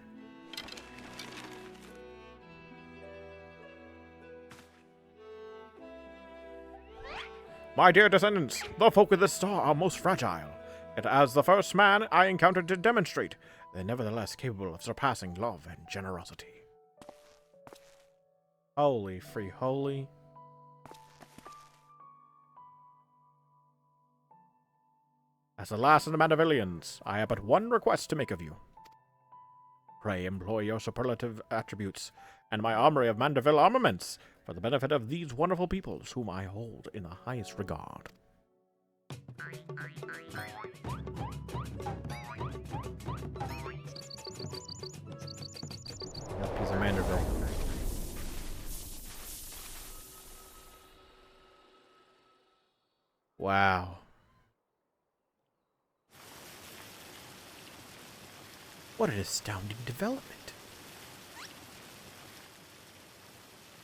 My dear descendants, the folk of this star are most fragile. Yet as the first man I encountered to demonstrate, they're nevertheless capable of surpassing love and generosity. Holy free holy. As the last of the Mandevillians, I have but one request to make of you. Pray employ your superlative attributes and my armory of Mandeville armaments for the benefit of these wonderful peoples whom I hold in the highest regard. Yep, he's a Manderville. Wow. What an astounding development.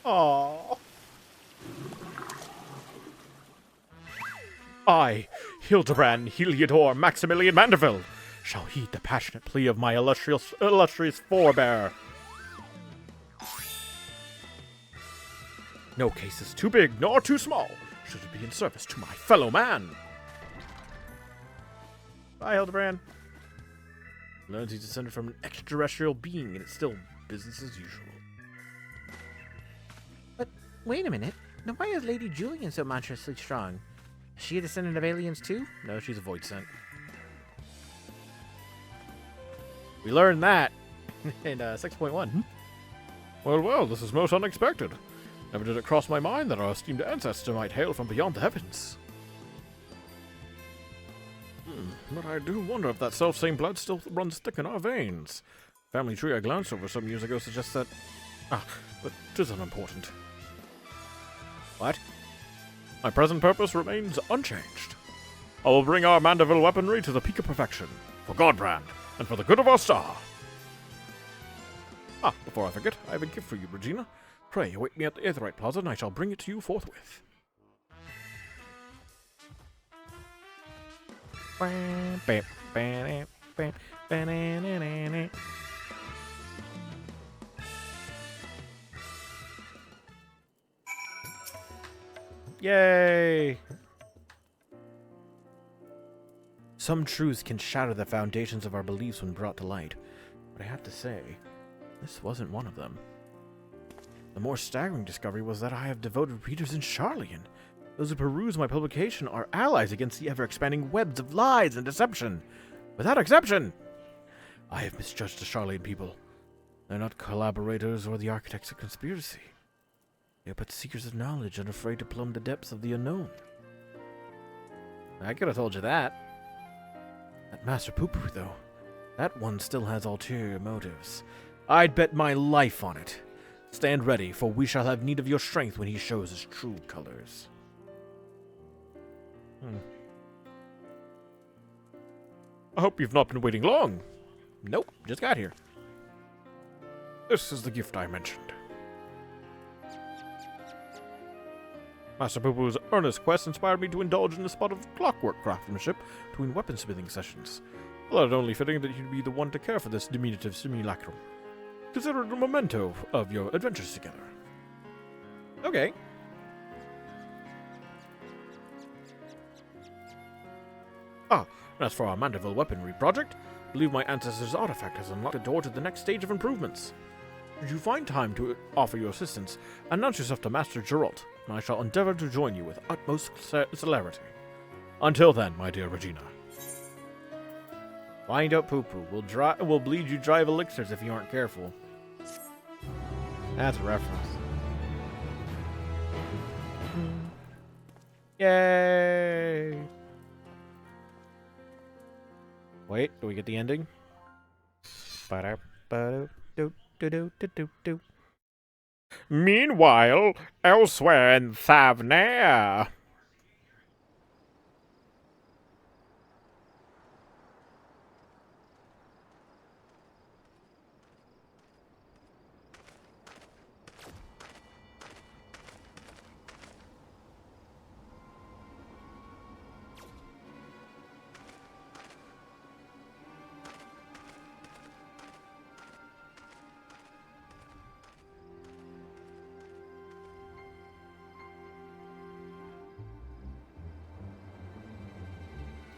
Aww. I, Hildibrand Heliodor Maximilian Mandeville, shall heed the passionate plea of my illustrious forebear. No case is too big nor too small, should it be in service to my fellow man. Bye, Hildibrand. Learns he's descended from an extraterrestrial being, and it's still business as usual. But wait a minute. Now why is Lady Julian so monstrously strong? Is she a descendant of aliens too? No, she's a void sent. We learned that in 6.1. Well, this is most unexpected. Never did it cross my mind that our esteemed ancestor might hail from beyond the heavens. But I do wonder if that self-same blood still runs thick in our veins. Family tree I glanced over some years ago suggests that... but 'tis unimportant. What? My present purpose remains unchanged. I will bring our Mandeville weaponry to the peak of perfection, for Godbrand, and for the good of our star. Before I forget, I have a gift for you, Regina. Pray, await me at the Aetherite Plaza, and I shall bring it to you forthwith. Yay! Some truths can shatter the foundations of our beliefs when brought to light, but I have to say, this wasn't one of them. The more staggering discovery was that I have devoted readers in Charlian. Those who peruse my publication are allies against the ever-expanding webs of lies and deception. Without exception! I have misjudged the Charlian people. They're not collaborators or the architects of conspiracy. They are but seekers of knowledge and afraid to plumb the depths of the unknown. I could have told you that. That Master Poo-Poo, though. That one still has ulterior motives. I'd bet my life on it. Stand ready, for we shall have need of your strength when he shows his true colors. I hope you've not been waiting long. Nope, just got here. This is the gift I mentioned. Master Poo-Poo's earnest quest inspired me to indulge in a spot of clockwork craftsmanship between weaponsmithing sessions. Thought it only fitting that you'd be the one to care for this diminutive simulacrum. Consider it a memento of your adventures together. Okay. And as for our Mandeville weaponry project, I believe my ancestor's artifact has unlocked a door to the next stage of improvements. Should you find time to offer your assistance, announce yourself to Master Geralt, and I shall endeavor to join you with utmost celerity. Until then, my dear Regina. Wind up, Poo-Poo. We'll bleed you dry of elixirs if you aren't careful. That's a reference. Yay! Wait, do we get the ending? Meanwhile, elsewhere in Thavnair.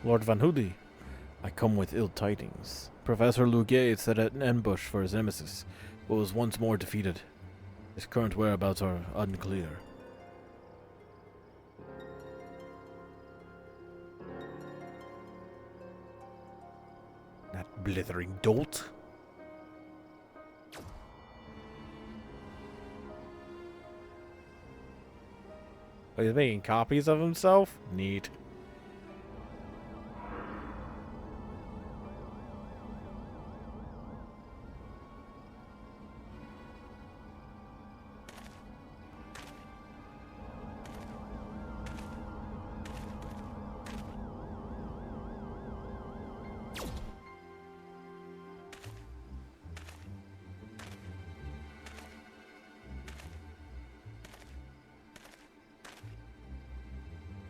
Lord Van Hoody, I come with ill tidings. Professor Luguet set an ambush for his nemesis, but was once more defeated. His current whereabouts are unclear. That blithering dolt. Oh, he's making copies of himself? Neat.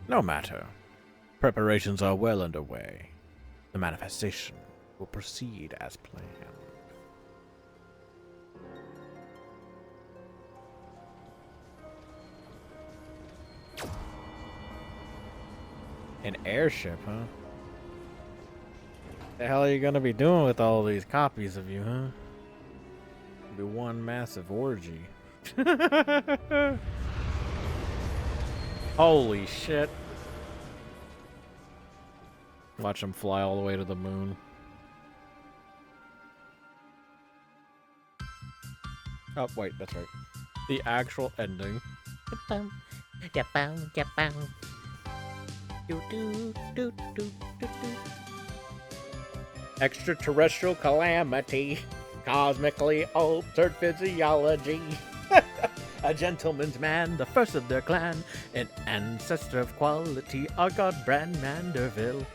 No matter. Preparations are well underway. The manifestation will proceed as planned. An airship, huh? The hell are you gonna be doing with all these copies of you, huh? It'll be one massive orgy. Holy shit. Watch him fly all the way to the moon. Oh, wait, that's right. The actual ending. Extraterrestrial calamity. Cosmically altered physiology. A gentleman's man, the first of their clan, an ancestor of quality, our god Brand Manderville.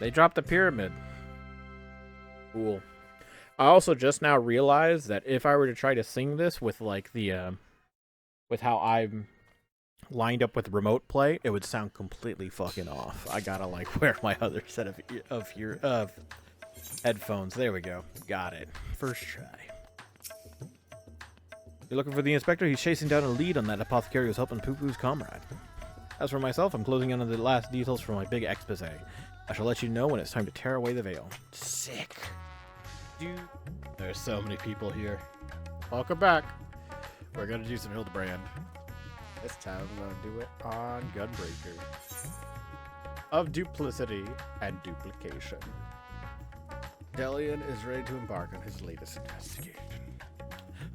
They dropped the pyramid. Cool. I also just now realized that if I were to try to sing this with like the with how I'm lined up with remote play, it would sound completely fucking off. I gotta like wear my other set of headphones. There we go. Got it. First try. You're looking for the inspector? He's chasing down a lead on that apothecary who's helping Poo-Poo's comrade. As for myself, I'm closing in on the last details for my big expose. I shall let you know when it's time to tear away the veil. Sick. Dude. There's so many people here. Welcome back. We're gonna do some Hildibrand. This time we're gonna do it on Gunbreaker. Of duplicity and duplication. Delian is ready to embark on his latest investigation.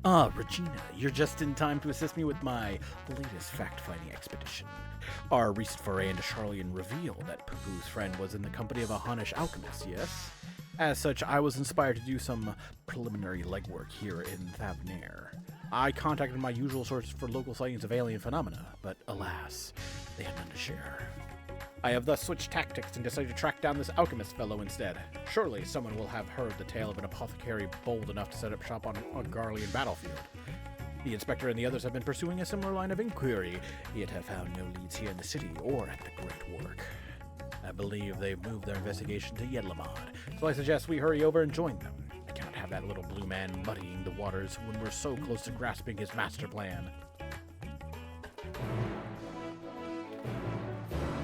Ah, Regina, you're just in time to assist me with my latest fact-finding expedition. Our recent foray into Charlian revealed that Poo-Poo's friend was in the company of a Hunnish alchemist, yes? As such, I was inspired to do some preliminary legwork here in Thavnair. I contacted my usual sources for local sightings of alien phenomena, but alas, they had none to share. I have thus switched tactics and decided to track down this alchemist fellow instead. Surely someone will have heard the tale of an apothecary bold enough to set up shop on a Garlean battlefield. The inspector and the others have been pursuing a similar line of inquiry, yet have found no leads here in the city or at the Great Work. I believe they've moved their investigation to Yedlamad, so I suggest we hurry over and join them. I cannot have that little blue man muddying the waters when we're so close to grasping his master plan.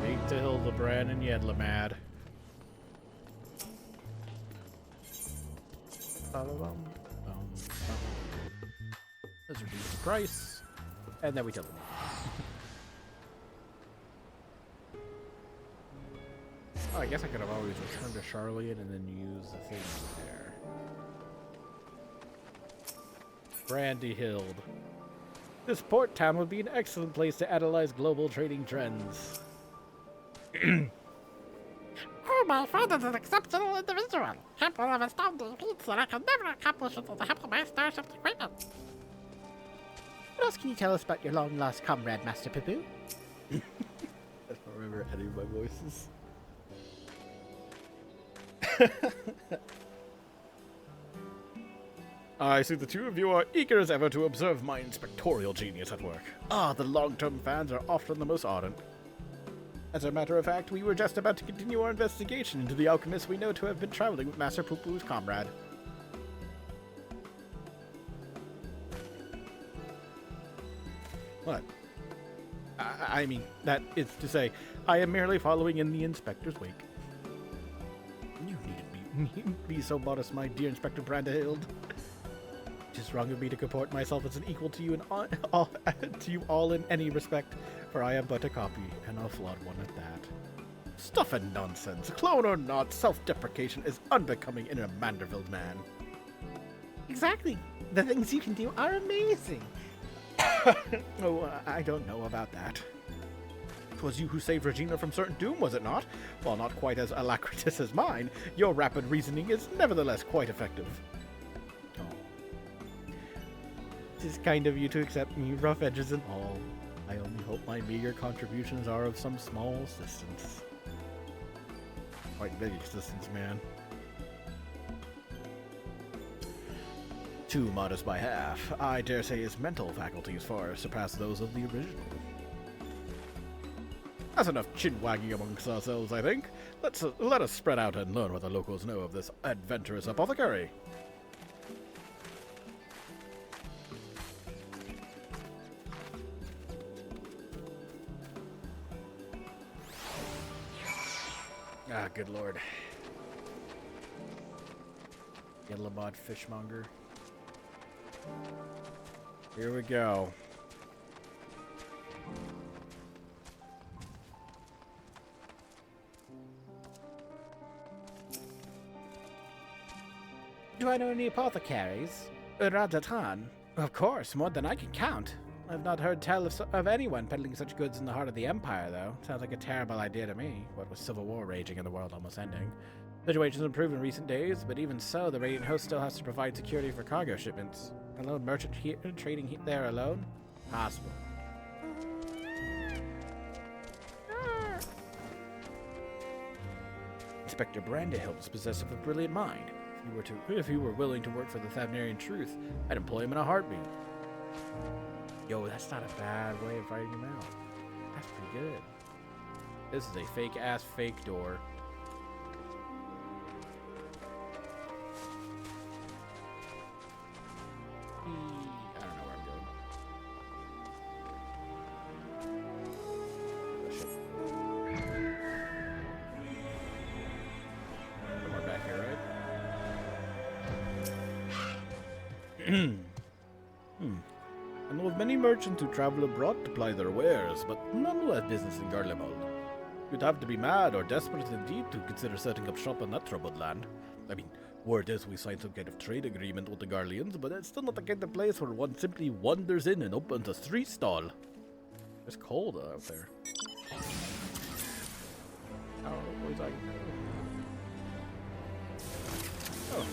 Speak to Hildibrand and Yedlamad. Let's reduce the price, and then we tell them. Oh, I guess I could have always returned to Charlian and then used the thing there. Brandy Hild. This port town would be an excellent place to analyze global trading trends. Oh, my friend is an exceptional individual, capable of astounding feats that I can never accomplish without the help of my starship's equipment. What else can you tell us about your long-lost comrade, Master Poo-Poo? I don't remember any of my voices. I see the two of you are eager as ever to observe my inspectorial genius at work. Ah, the long-term fans are often the most ardent. As a matter of fact, we were just about to continue our investigation into the alchemist we know to have been traveling with Master Poo-Poo's comrade. What? I mean, that is to say, I am merely following in the inspector's wake. You needn't be so modest, my dear Inspector Brandehild. It is wrong of me to comport myself as an equal to you to you all in any respect, for I am but a copy, and a flawed one at that. Stuff and nonsense. Clone or not, self-deprecation is unbecoming in a Manderville man. Exactly. The things you can do are amazing. I don't know about that. 'Twas you who saved Regina from certain doom, was it not? While not quite as alacritous as mine, your rapid reasoning is nevertheless quite effective. It is kind of you to accept me, rough edges and all. I only hope my meager contributions are of some small assistance. Quite big assistance, man. Too modest by half. I dare say his mental faculties far surpass those of the original. That's enough chin-wagging amongst ourselves, I think. Let us spread out and learn what the locals know of this adventurous apothecary. Ah, good lord. Hildibrand fishmonger. Here we go. Do I know any apothecaries? Radatan. Of course, more than I can count. I've not heard tell of anyone peddling such goods in the heart of the Empire, though. Sounds like a terrible idea to me, what with civil war raging and the world almost ending. Situation's improved in recent days, but even so, the Radiant Host still has to provide security for cargo shipments. A lone merchant trading there alone? Possible. Inspector Brandehill is possessed of a brilliant mind. If he were willing to work for the Thavnarian Truth, I'd employ him in a heartbeat. Yo, that's not a bad way of writing him out. That's pretty good. This is a fake-ass fake door. I don't know where I'm going. Oh, shit. Somewhere back here, right? I know of many merchants who travel abroad to ply their wares, but none who have business in Garlemald. You'd have to be mad or desperate indeed to consider setting up shop in that troubled land. I mean, word is we signed some kind of trade agreement with the Garleans, but it's still not the kind of place where one simply wanders in and opens a street stall. It's cold out there. Oh, what was I? Oh.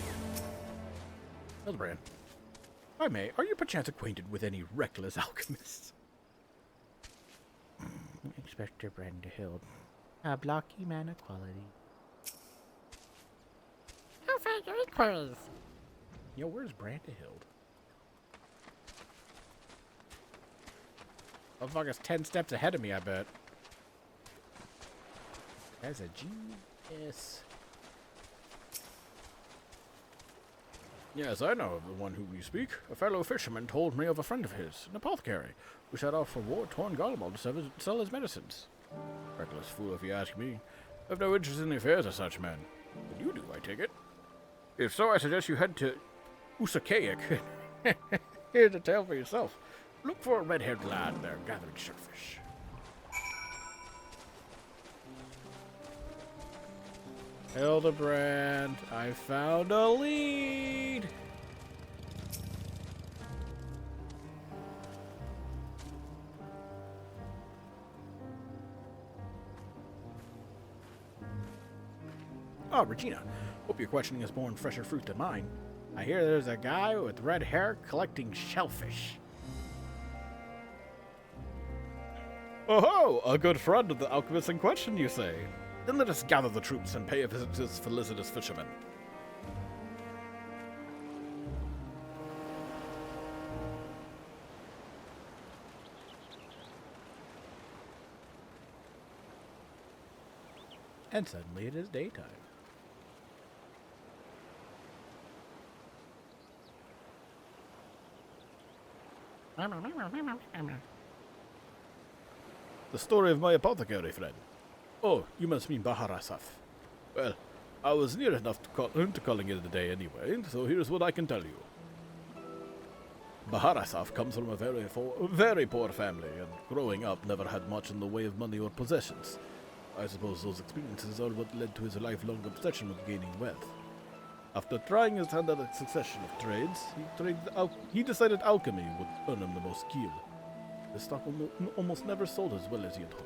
Hildibrand. Hi, May. Are you perchance acquainted with any reckless alchemists? Inspector Brandehill. A blocky man of quality. How far your inquiries? Yo, where's Brandehill? Motherfucker's 10 steps ahead of me, I bet. That's a genius. Yes, I know of the one whom you speak. A fellow fisherman told me of a friend of his, an apothecary, who set off for war-torn Garlemald to sell his medicines. Reckless fool, if you ask me. I've no interest in the affairs of such men. But you do, I take it. If so, I suggest you head to Usakaic. Here's a tale for yourself. Look for a red-haired lad there gathering shellfish. Hildibrand, I found a lead! Oh, Regina, hope your questioning has borne fresher fruit than mine. I hear there's a guy with red hair collecting shellfish. Oh-ho! A good friend of the alchemist in question, you say? Then let us gather the troops and pay a visit to this felicitous fisherman. And suddenly it is daytime. The story of my apothecary friend. Oh, you must mean Baharasaf. Well, I was near enough to calling it a day anyway, so here's what I can tell you. Baharasov comes from a very poor family, and growing up never had much in the way of money or possessions. I suppose those experiences are what led to his lifelong obsession with gaining wealth. After trying his hand at a succession of trades, he decided alchemy would earn him the most skill. The stock almost never sold as well as he had hoped.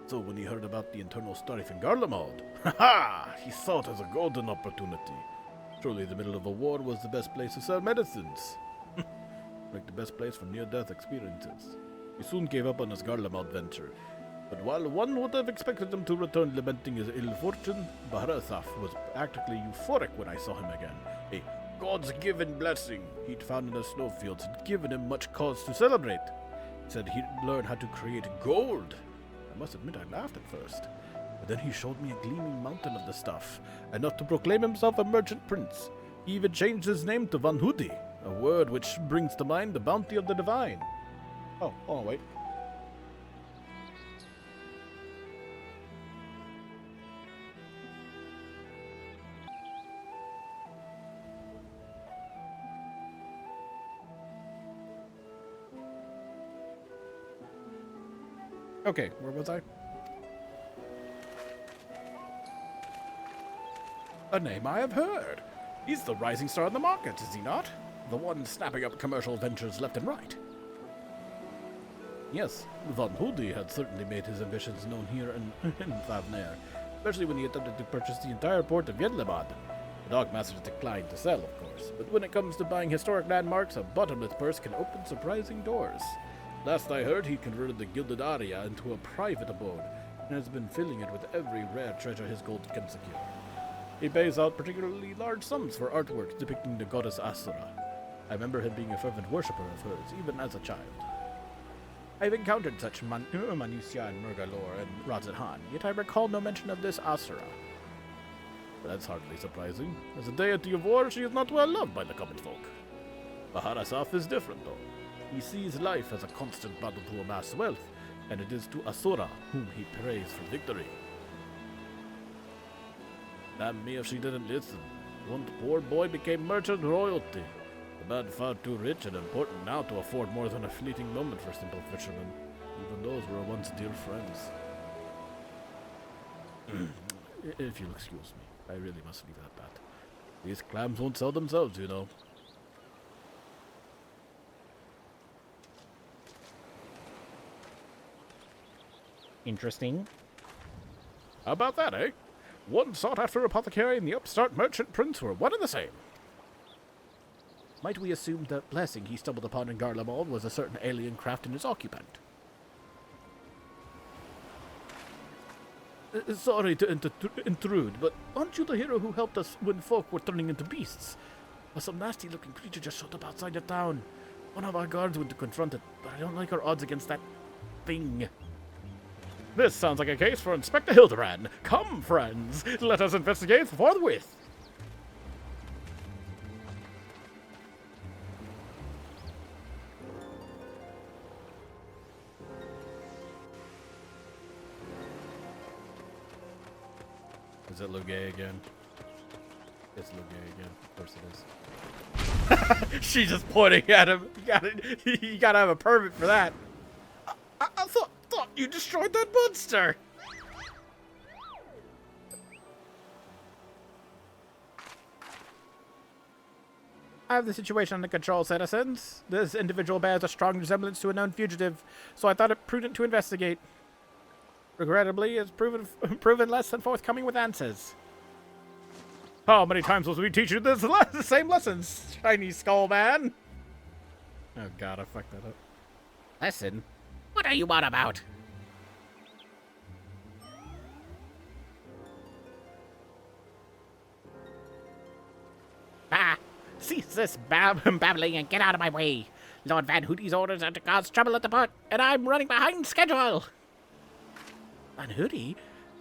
So when he heard about the internal strife in Garlemald, he saw it as a golden opportunity. Surely the middle of a war was the best place to sell medicines. Like the best place for near-death experiences. He soon gave up on his Garlemald venture. But while one would have expected him to return lamenting his ill fortune, Baharasov was practically euphoric when I saw him again. A God's given blessing he'd found in the snowfields had given him much cause to celebrate. He said he'd learn how to create gold. I must admit I laughed at first. But then he showed me a gleaming mountain of the stuff, enough to proclaim himself a merchant prince. He even changed his name to Van Hudi, a word which brings to mind the bounty of the divine. Oh, wait. Okay, where was I? A name I have heard. He's the rising star in the market, is he not? The one snapping up commercial ventures left and right. Yes, Van Hudi had certainly made his ambitions known here in Favner, especially when he attempted to purchase the entire port of Yedlemad. The Dogmasters declined to sell, of course, but when it comes to buying historic landmarks, a bottomless purse can open surprising doors. Last I heard, he converted the Gilded Aria into a private abode, and has been filling it with every rare treasure his gold can secure. He pays out particularly large sums for artworks depicting the goddess Asura. I remember him being a fervent worshipper of hers, even as a child. I've encountered such Manusya and Murgalore and Razathan, yet I recall no mention of this Asura. That's hardly surprising. As a deity of war, she is not well loved by the common folk. Baharasov is different, though. He sees life as a constant battle to amass wealth, and it is to Asura whom he prays for victory. Damn me if she didn't listen. One poor boy became merchant royalty. The man far too rich and important now to afford more than a fleeting moment for simple fishermen. Even those were once dear friends. If you'll excuse me, I really must leave it at that. These clams won't sell themselves, you know. Interesting. How about that, eh? One sought-after apothecary and the upstart merchant prince were one and the same. Might we assume the blessing he stumbled upon in Garlemald was a certain alien craft in his occupant? Sorry to intrude, but aren't you the hero who helped us when folk were turning into beasts? Well, some nasty-looking creature just showed up outside the town. One of our guards went to confront it, but I don't like our odds against that thing. This sounds like a case for Inspector Hildibrand. Come, friends, let us investigate forthwith. Is it Lugay again? It's Lugay again. Of course it is. She's just pointing at him. You gotta have a permit for that. I thought you destroyed that monster. I have the situation under control, citizens. This individual bears a strong resemblance to a known fugitive, so I thought it prudent to investigate. Regrettably, it's proven less than forthcoming with answers. How many times must we teach you the same lessons, shiny skull man? Oh god, I fucked that up. Listen, what are you on about? Cease this babbling and get out of my way. Lord Van Hoody's orders are to cause trouble at the port, and I'm running behind schedule. Van Hoody?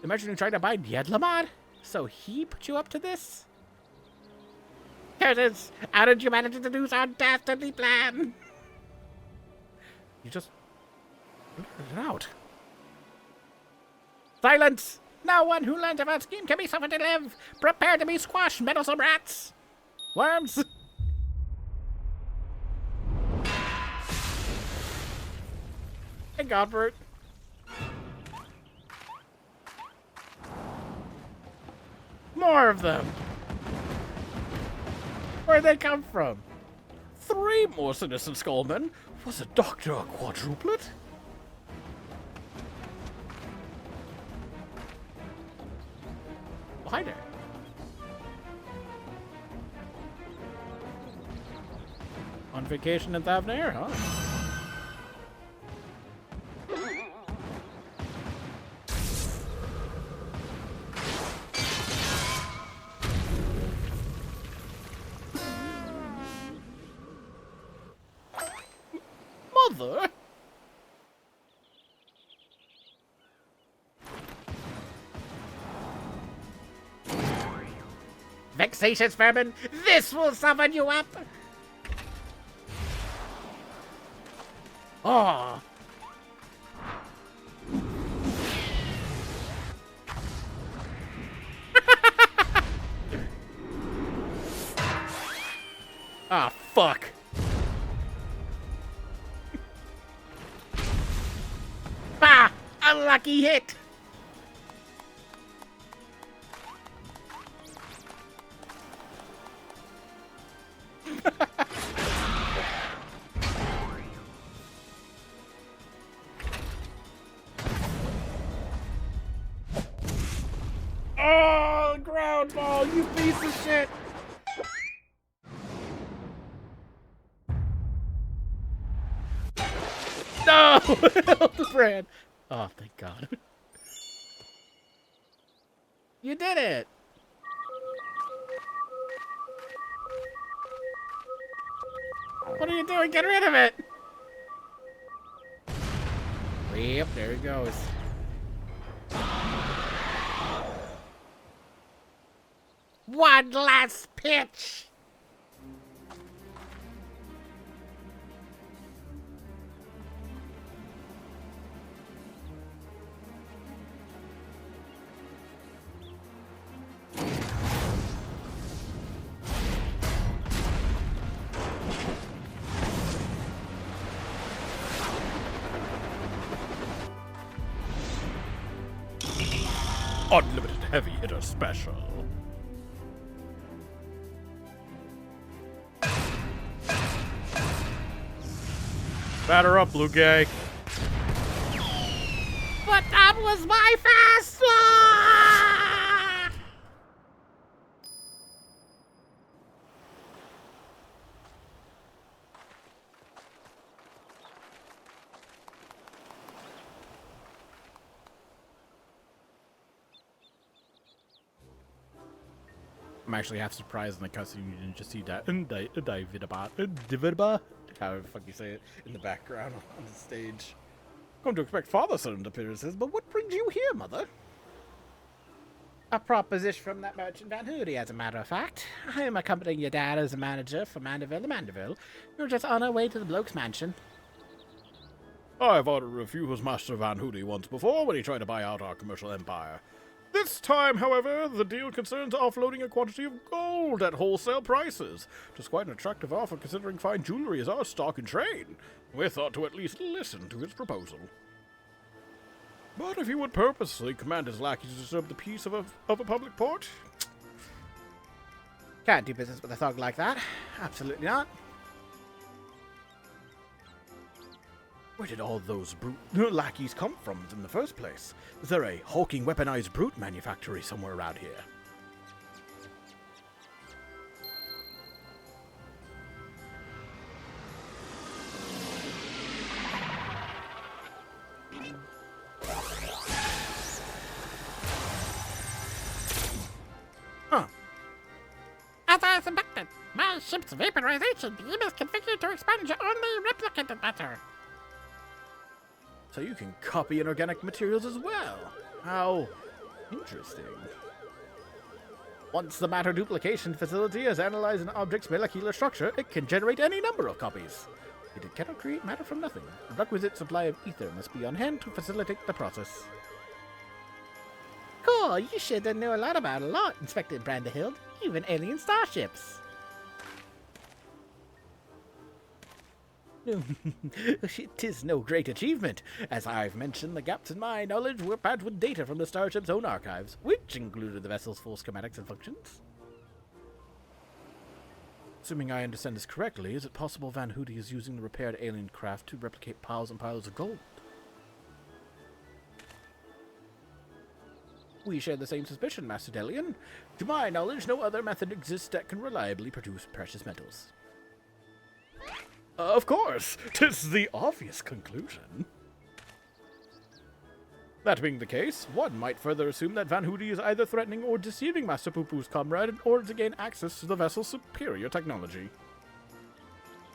Imagine trying to buy Yedlamad? So he put you up to this? Curses! How did you manage to lose our dastardly plan? You just blurted it out. Silence! No one who learns of our scheme can be suffered to live. Prepare to be squashed, meddlesome rats. Worms! Hey, Godbert. More of them. Where'd they come from? 3 more citizen skullmen. Was a doctor a quadruplet? Hi there. On vacation in Thavnair, huh? Mother? Vexatious vermin, this will summon you up! Ah. Ah, fuck. Bah! Unlucky hit! Oh, ground ball, you piece of shit. No! Hildibrand. Oh, thank God. You did it! What are you doing? Get rid of it! Yep, there he goes. One last pitch! Unlimited heavy hitter special. Batter up, Blue Gay. But that was my fast one! I'm actually half surprised in the cutscene you didn't just see that however the fuck you say it, in the background on the stage. Come to expect father-son appearances, but what brings you here, mother? A proposition from that merchant Van Hoody, as a matter of fact. I am accompanying your dad as a manager for Mandeville and Mandeville. We're just on our way to the bloke's mansion. I've ought to refuse Master Van Hoody once before when he tried to buy out our commercial empire. This time, however, the deal concerns offloading a quantity of gold at wholesale prices. Just quite an attractive offer considering fine jewelry is our stock in trade. We thought to at least listen to his proposal. But if he would purposely command his lackeys to disturb the peace of a public port, Can't do business with a thug like that. Absolutely not. Where did all those brute lackeys come from in the first place? Is there a hulking weaponized brute manufactory somewhere around here? Huh. As I suspected, my ship's vaporization beam is configured to expunge only replicated matter. So you can copy inorganic materials as well. How interesting. Once the matter duplication facility has analyzed an object's molecular structure, it can generate any number of copies. Yet it cannot create matter from nothing. The requisite supply of ether must be on hand to facilitate the process. Cool, you should know a lot about a lot, Inspector Brandehild. Even alien starships. It is no great achievement. As I've mentioned, the gaps in my knowledge were patched with data from the starship's own archives, which included the vessel's full schematics and functions. Assuming I understand this correctly, is it possible Van Hootie is using the repaired alien craft to replicate piles and piles of gold? We share the same suspicion, Master Delian. To my knowledge, no other method exists that can reliably produce precious metals. Of course! 'Tis the obvious conclusion. That being the case, one might further assume that Van Hootie is either threatening or deceiving Master Poo-Poo's comrade in order to gain access to the vessel's superior technology.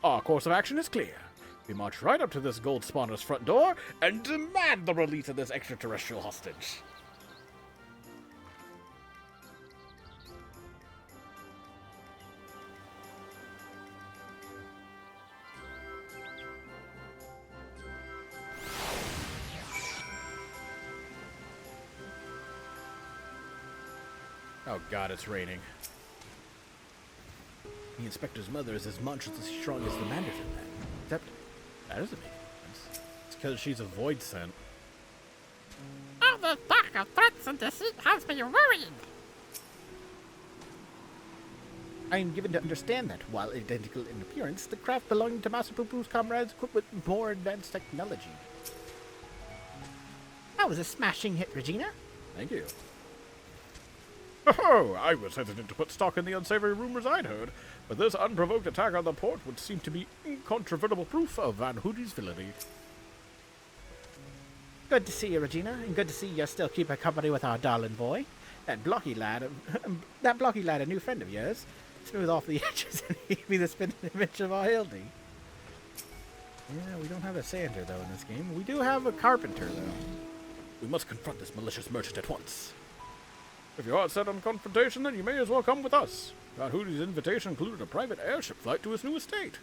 Our course of action is clear. We march right up to this gold spawner's front door and demand the release of this extraterrestrial hostage. Oh god, it's raining. The inspector's mother is as monstrously strong as the Manderton then. Except, that doesn't make any sense. It's because she's a void scent. All this talk of threats and deceit has me worried. I am given to understand that, while identical in appearance, the craft belonging to Master Poo-Poo's comrades equipped with more advanced technology. That was a smashing hit, Regina. Thank you. Oh, I was hesitant to put stock in the unsavory rumors I'd heard, but this unprovoked attack on the port would seem to be incontrovertible proof of Van Hootie's villainy. Good to see you, Regina, and good to see you still keeping company with our darling boy. That blocky lad, a new friend of yours. Smooth off the edges and he'd be the spinning image of our Hildy. Yeah, we don't have a sander, though, in this game. We do have a carpenter, though. We must confront this malicious merchant at once. If you are set on confrontation, then you may as well come with us. Van Hootie's invitation included a private airship flight to his new estate.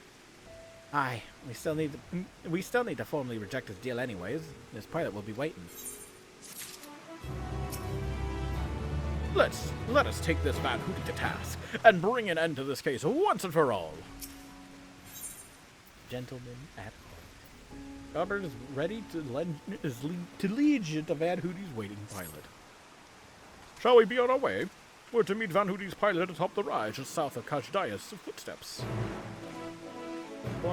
Aye, we still need to formally reject his deal anyways. This pilot will be waiting. Let us take this Van Hootie to task and bring an end to this case once and for all. Gentlemen at heart. Robert is ready to lead you to Van Hootie's waiting pilot. Shall we be on our way? We're to meet Van Hootie's pilot atop the rise just south of Kajdaya's footsteps. All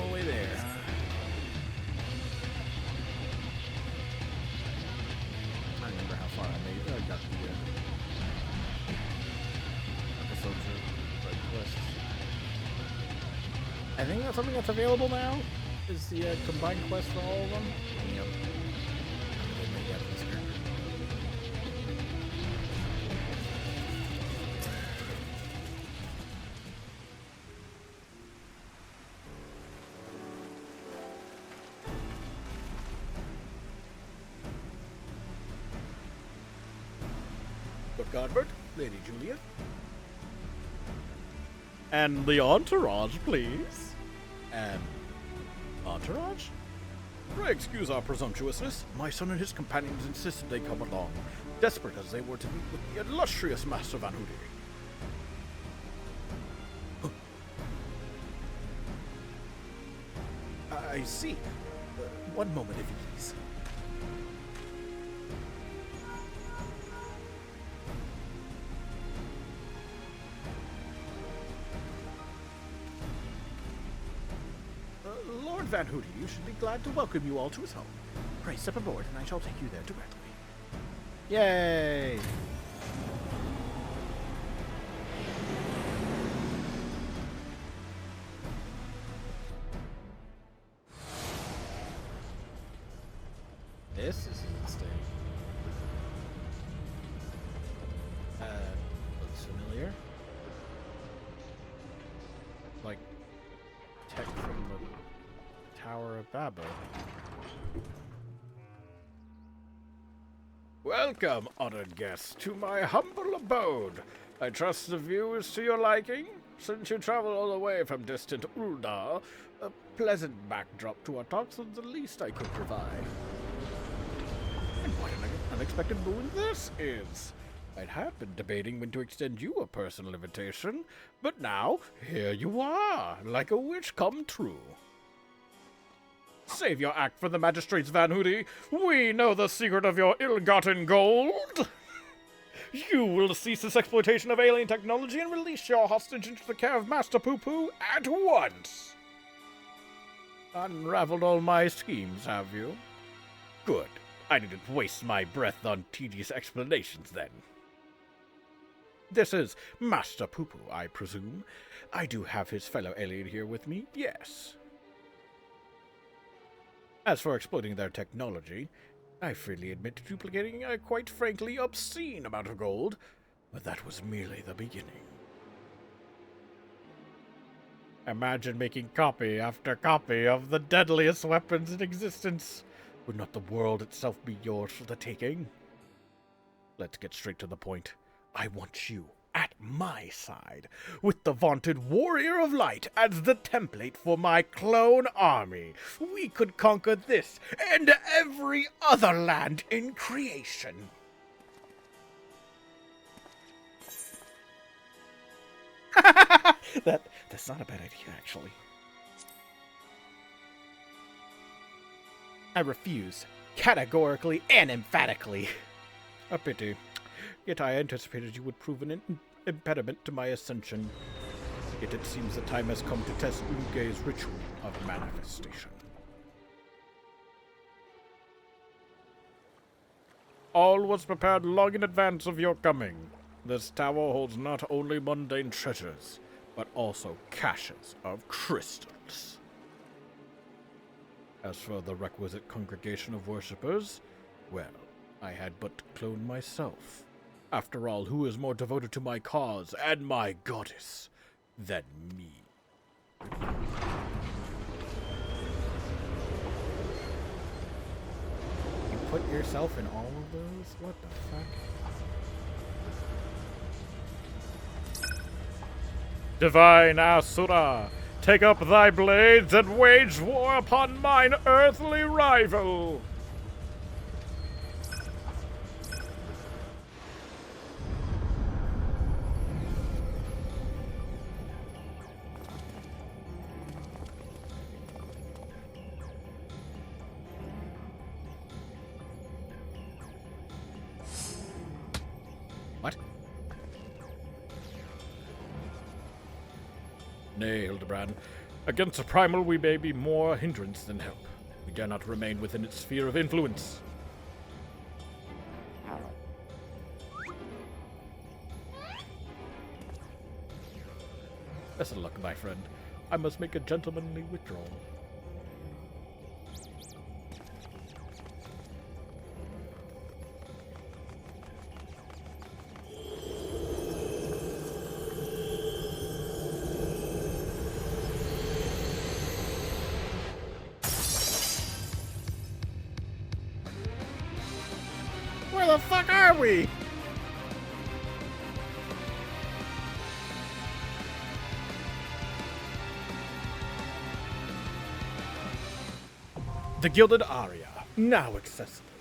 the way there, huh? I don't remember how far I made. I got the episodes of quests. I think that's something that's available now. Is the combined quest for all of them? Yep. Lord Godbert, Lady Julia. And the entourage, please. And entourage? Pray excuse our presumptuousness. My son and his companions insisted they come along, desperate as they were to meet with the illustrious Master Van Hootie. I see. One moment, if you please. Lord Van Hootie, you should be glad to welcome you all to his home. Pray step aboard, and I shall take you there directly. Yay! This is interesting. Looks familiar. Like tech from the Tower of Babel. Welcome, honored guests, to my humble abode. I trust the view is to your liking. Since you travel all the way from distant Uldar, a pleasant backdrop to our talks was the least I could provide. What an unexpected boon this is. I had been debating when to extend you a personal invitation, but now, here you are, like a wish come true. Save your act for the magistrates, Van Hoody. We know the secret of your ill-gotten gold. You will cease this exploitation of alien technology and release your hostage into the care of Master Poo-Poo at once. Unraveled all my schemes, have you? Good. I needn't waste my breath on tedious explanations, then. This is Master Poo-Poo, I presume. I do have his fellow alien here with me, yes. As for exploiting their technology, I freely admit to duplicating a quite frankly obscene amount of gold, but that was merely the beginning. Imagine making copy after copy of the deadliest weapons in existence. Would not the world itself be yours for the taking? Let's get straight to the point. I want you at my side, with the vaunted Warrior of Light as the template for my clone army. We could conquer this and every other land in creation. That's not a bad idea, actually. I refuse, categorically and emphatically. A pity. Yet I anticipated you would prove an impediment to my ascension. Yet it seems the time has come to test Ugei's ritual of manifestation. All was prepared long in advance of your coming. This tower holds not only mundane treasures, but also caches of crystals. As for the requisite congregation of worshippers, well, I had but to clone myself. After all, who is more devoted to my cause and my goddess than me? You put yourself in all of those? What the fuck? Divine Asura, take up thy blades and wage war upon mine earthly rival! What? Nay, Hildibrand. Against the primal we may be more hindrance than help. We dare not remain within its sphere of influence. Best of luck, my friend. I must make a gentlemanly withdrawal. Where the fuck are we? The Gilded Aria, now accessible.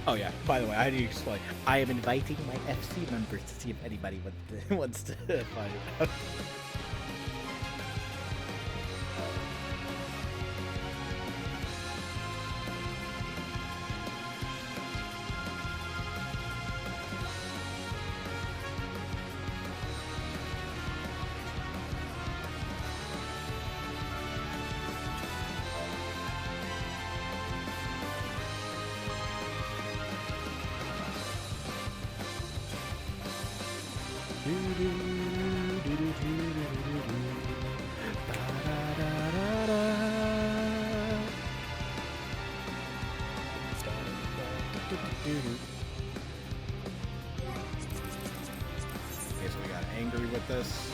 Oh yeah. By the way, I need to explain. I am inviting my FC members to see if anybody wants to fight. Okay, so we got angry with this.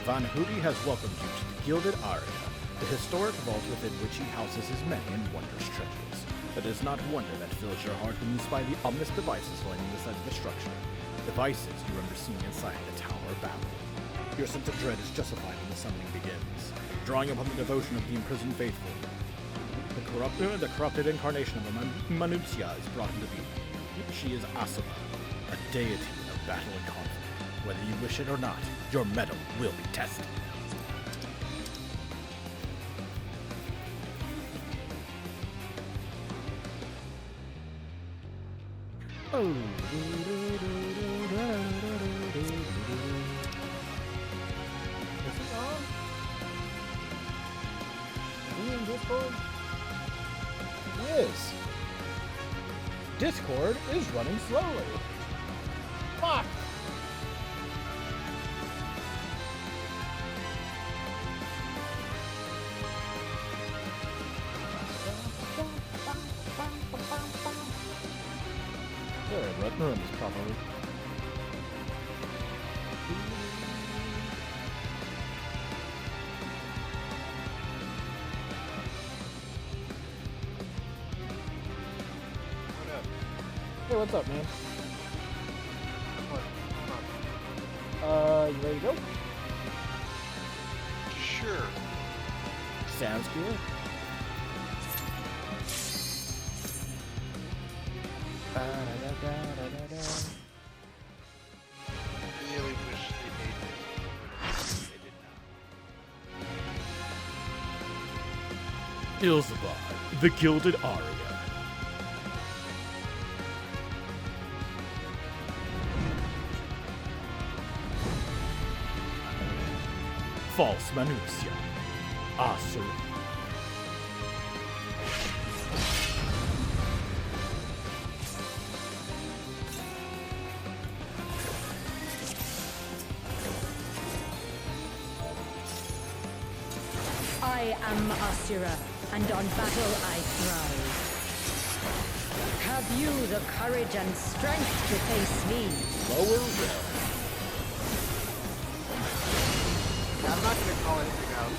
Von Hooty has welcomed you to the Gilded Aria, the historic vault within which he houses his many and wondrous treasures. It is not wonder that fills your heart when you spy the ominous devices lining the side of the structure. Devices you remember seeing inside the Tower of Babel. Your sense of dread is justified when the summoning begins, drawing upon the devotion of the imprisoned faithful. The corrupted incarnation of Manutia is brought into being. She is Asuma, a deity of battle and conflict. Whether you wish it or not, your mettle will be tested. Oh. Is it on? Are we in Discord? It is. Discord is running slowly. Fuck! Run this properly. What up? Hey, what's up, man? What? Hold You ready to go? on. Sure. Sounds good. I really wish they made this. They did not. Ilzabad, the Gilded Aria. False Manusia. Asura. I am Asura, and on battle I thrive. Have you the courage and strength to face me? Lower realm. Yeah, I'm not gonna call anything out.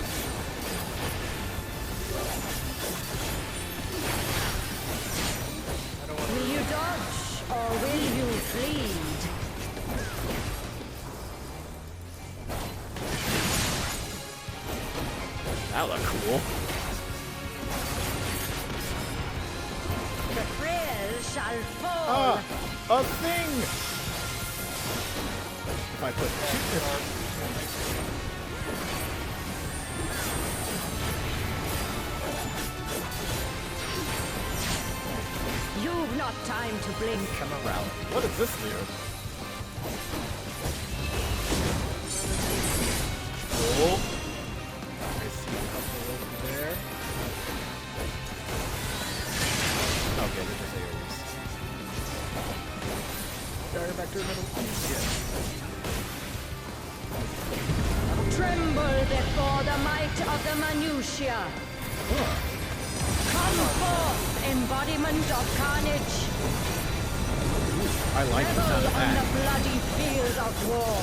I don't want Will you dodge, or will you flee? That looked cool. The frail shall fall. A thing! If I put You've not time to blink. come around. What does this do? Oh. I see a couple over there. Okay, they're just AoEs. Sorry, back to the middle. Yeah. Tremble before the might of the minutiae. Come forth, embodiment of carnage. I like the sound Revel of on the that. bloody field of war.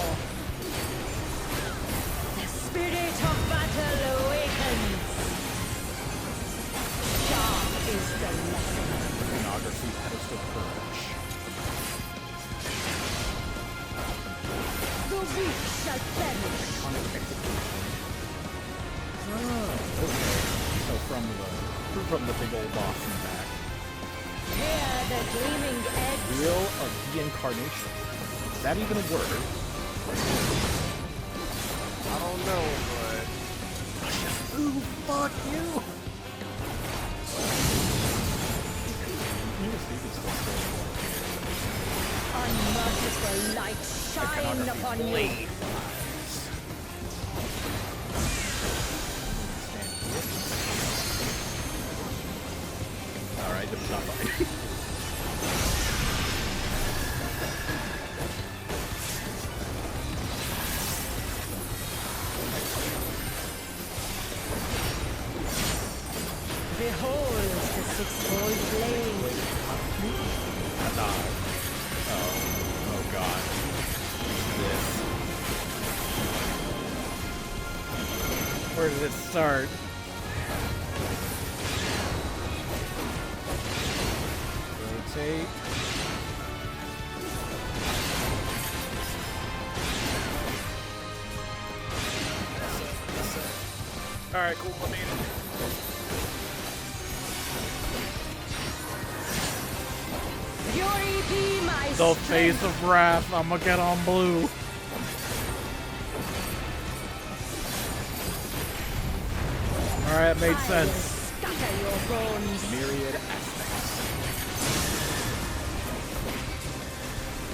The spirit of battle awakens. Sharp is the lesson. Pornography pedestal purge. The weak shall perish. Iconic execution. So from the big old boss in the back. Hear the gleaming edge. Wheel of the Incarnation. Is that even a word? I don't know, but Ooh, fuck you! Unmerciful light shine upon you. Alright, this is not fine. Behold the six-fold blade. Oh god. This. Where does it start? Rotate. Alright, cool, I made it. Fury be my The strength. face of wrath, I'ma get on blue. Alright, it made I sense. will scatter your bones. Myriad aspects.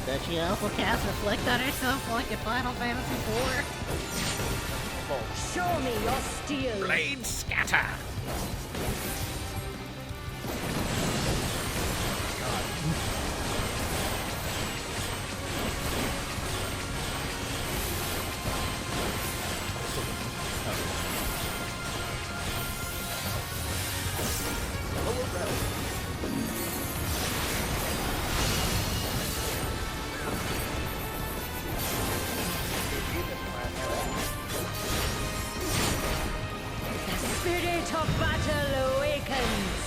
That she also cast Reflect on herself like in Final Fantasy IV. Show me your steel. Blade scatter! The spirit of battle awakens.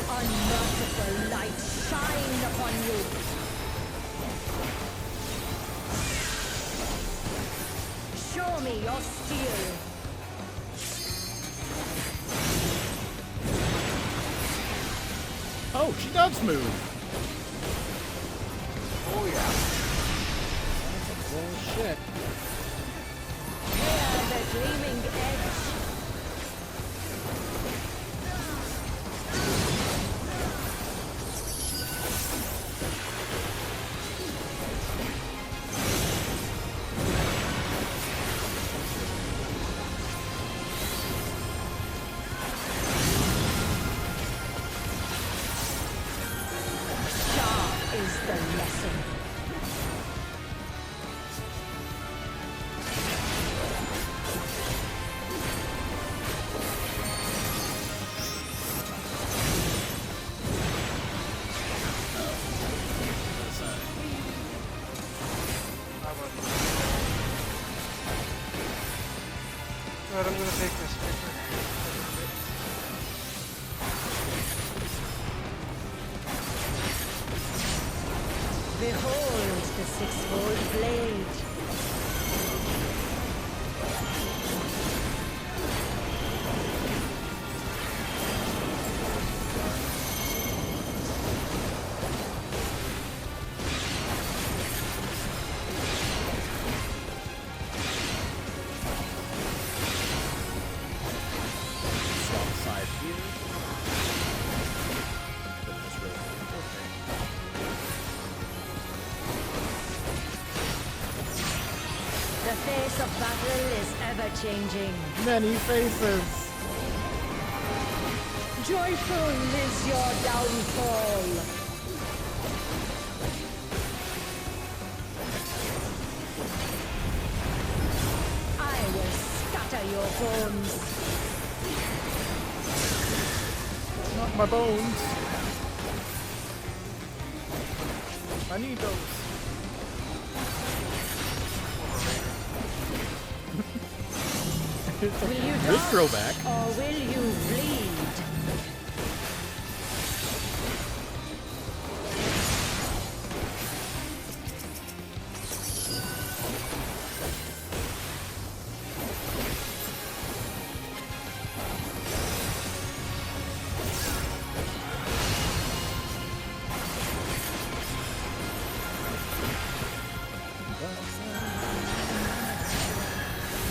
Unmerciful light shine upon you. Show me your steel. Oh, she does move. oh yeah. Bullshit. Hear the gleaming edge. Sharp is the lesson. Alright, I'm gonna take this picture. Behold the six-fold blade. Swap side here. This is really okay. The face of battle is ever-changing. Many faces. Joyful is your downfall. spare your bones. Not my bones. I need those. Will you Good dodge, throwback. or will you bleed?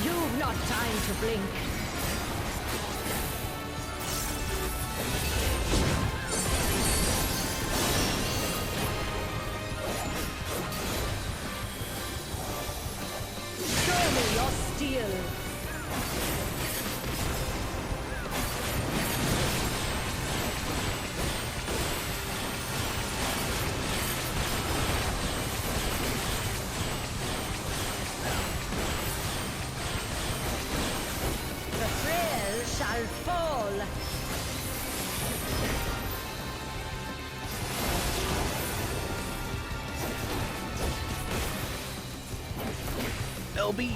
You've not time to blink. Show me your steel. The frail shall fall. LB.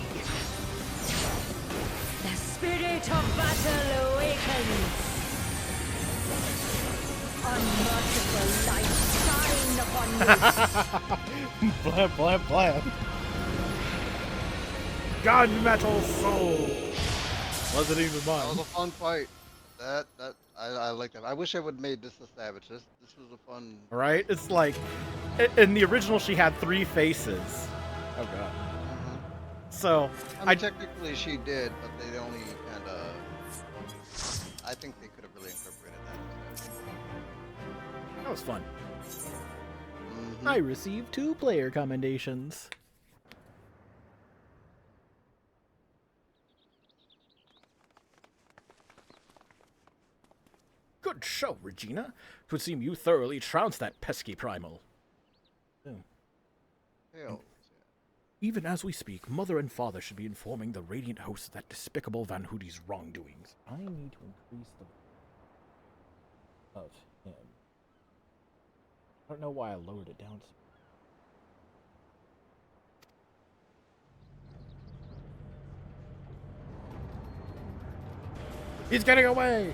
The spirit of battle awakens. Unmerciful light shine upon you. Blam, blam, blam. Gunmetal soul. Wasn't even That was mine. a fun fight. I like that. I wish I would have made this a savage. This was a fun. Right? It's like, in the original, she had 3 faces. Oh god. Mhm. So, I mean, technically she did, but they only kind of. I think they could have really incorporated that. that was fun. Mhm. I received 2 player commendations. Good show, Regina. It would seem you thoroughly trounced that pesky primal. Hell, Even as we speak, Mother and Father should be informing the Radiant host of that despicable Van Hoody's wrongdoings. I need to increase the of him. I don't know why I lowered it down. He's getting away!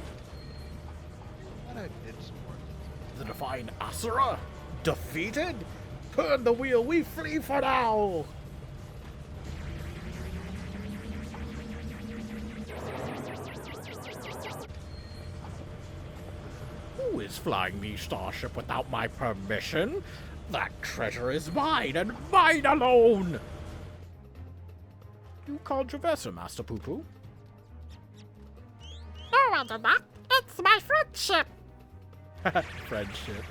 I thought I did support this. The divine Asura? Defeated? Turn the wheel, we flee for now! Who is flying me starship without my permission? That treasure is mine and mine alone! You called Traverser, Master Poo Poo? No, I did not. It's my friendship. Friendship.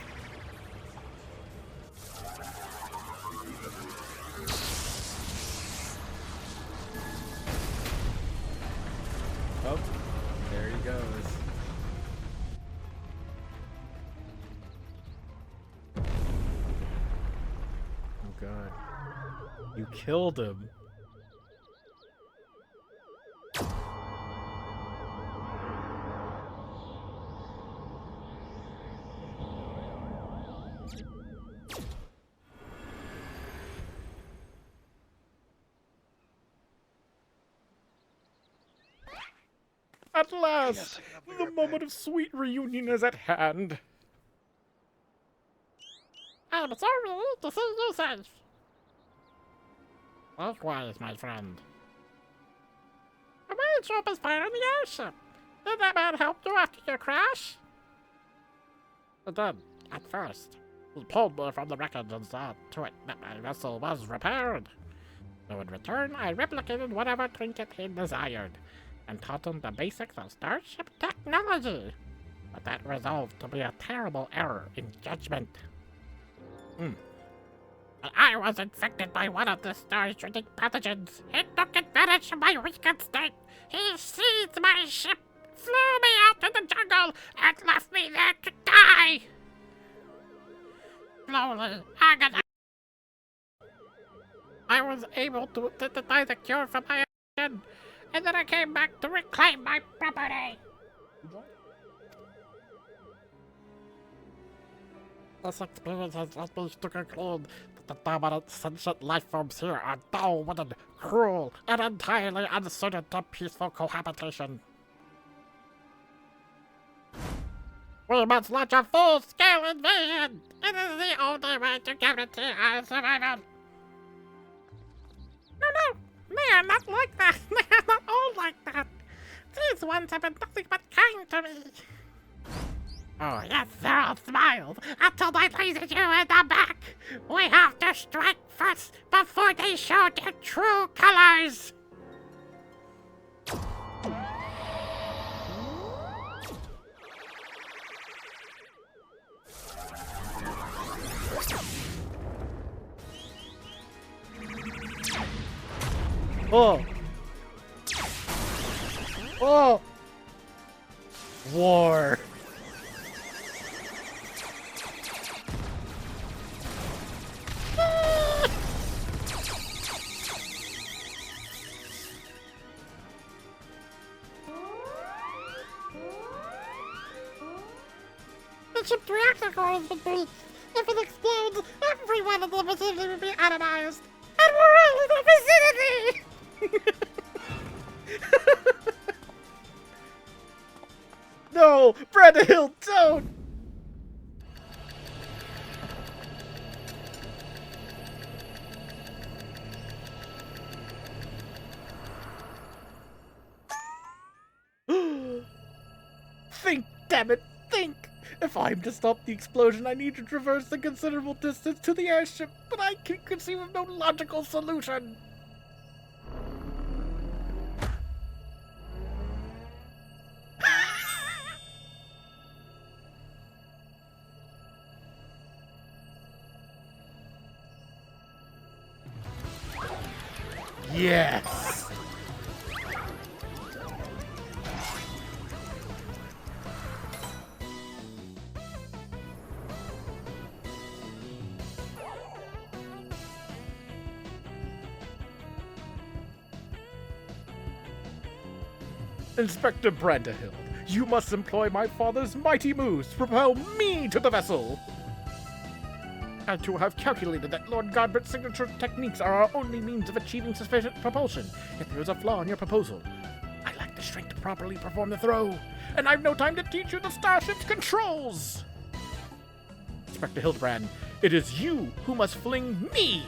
Oh, there he goes. Oh god. You killed him. At last, the moment of sweet reunion is at hand. I'm so relieved to see you safe. Likewise, my friend. The whale ship is fire in the airship. Did that man help you after your crash? It did, at first. He pulled me from the wreckage and saw to it that my vessel was repaired. So in return, I replicated whatever trinket he desired, and taught him the basics of starship technology. But that resolved to be a terrible error in judgment. And I was infected by one of the star-shrinking pathogens. It took advantage of my weakened state. He seized my ship, flew me out in the jungle, and left me there to die. Slowly, I was able to deny the cure for my addiction, and then I came back to reclaim my property. This experience has led me to conclude that the dominant sentient life forms here are dull-witted, cruel, and entirely unsuited to peaceful cohabitation. We must launch a full-scale invasion! It is the only way to guarantee our survival! No, they are not like that! They are not all like that! These ones have been nothing but kind to me! Oh yes, they're all smiles, until I lasered you in the back! We have to strike first, before they show their true colors! Oh! Oh! War! The ship's reactor core has been breached. If it explodes, everyone in the vicinity will be atomized. And we're all in the vicinity! No! Brenda Hill, don't! Think, damn it, think! If I'm to stop the explosion, I need to traverse a considerable distance to the airship, but I can conceive of no logical solution. Yes! Inspector Brandahill, you must employ my father's mighty moves to propel me to the vessel. I too have calculated that Lord Godbert's signature techniques are our only means of achieving sufficient propulsion, yet there is a flaw in your proposal. I lack the strength to properly perform the throw, and I've no time to teach you the starship's controls. Inspector Hildibrand, it is you who must fling me.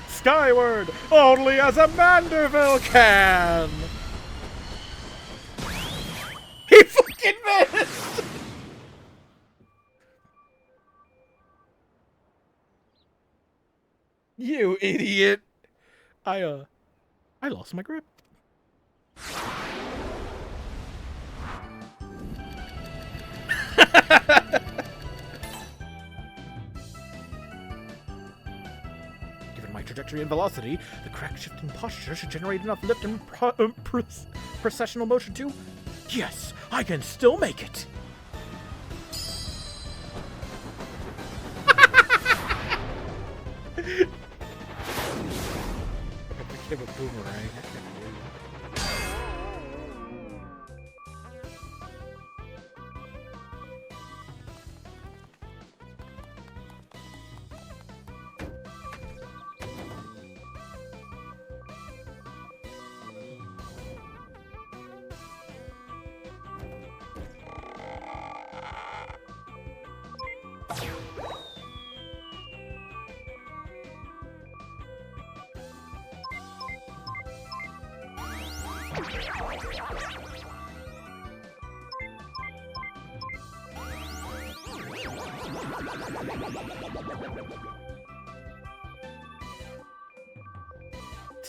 Skyward, only as a Manderville can! He fucking missed! You idiot! I lost my grip. Given my trajectory and velocity, the crack shifting posture should generate enough lift and processional motion to... Yes, I can still make it! I became a boomerang.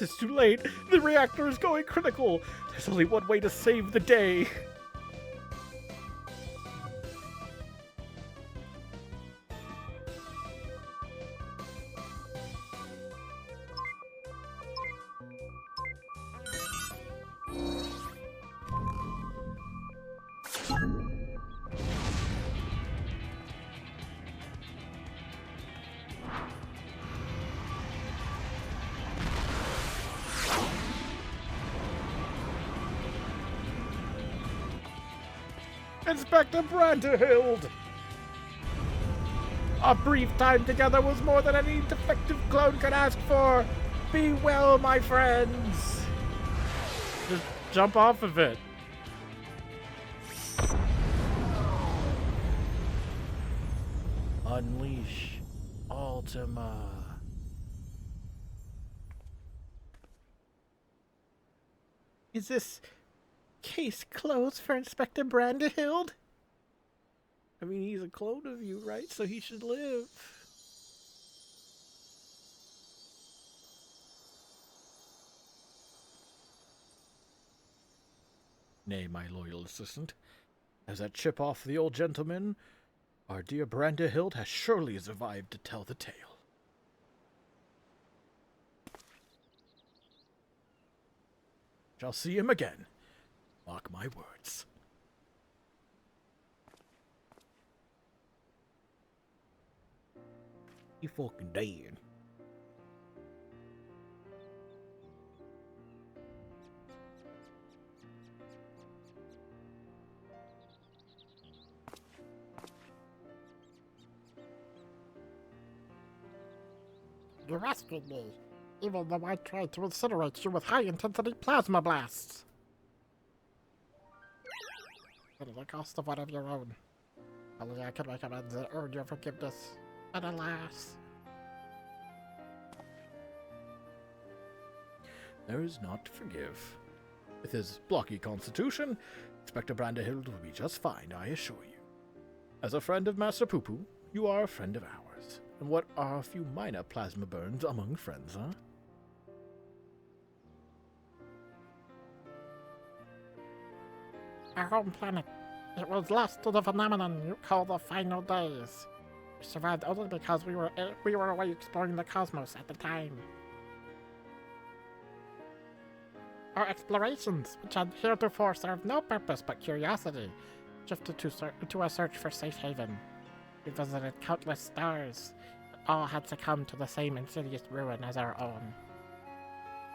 It's too late. The reactor is going critical. There's only one way to save the day. Inspector Branderhild! Our brief time together was more than any defective clone could ask for. Be well, my friends. Just jump off of it. Unleash Ultima. Is this case closed for Inspector Branderhild? I mean, he's a clone of you, right? So he should live. Nay, my loyal assistant, as that chip off the old gentleman, our dear Branderhild has surely survived to tell the tale. Shall see him again. Mark my words. You fucking dead. You rescued me, even though I tried to incinerate you with high-intensity plasma blasts. At the cost of one of your own. Only I can make amends and earn your forgiveness. But alas... There is naught to forgive. With his blocky constitution, Inspector Branderhild will be just fine, I assure you. As a friend of Master Poo-Poo, you are a friend of ours. And what are a few minor plasma burns among friends, huh? Our home planet. It was lost to the phenomenon you call the final days. We survived only because we were away exploring the cosmos at the time. Our explorations, which had heretofore served no purpose but curiosity, shifted to a search for safe haven. We visited countless stars, but all had succumbed to the same insidious ruin as our own.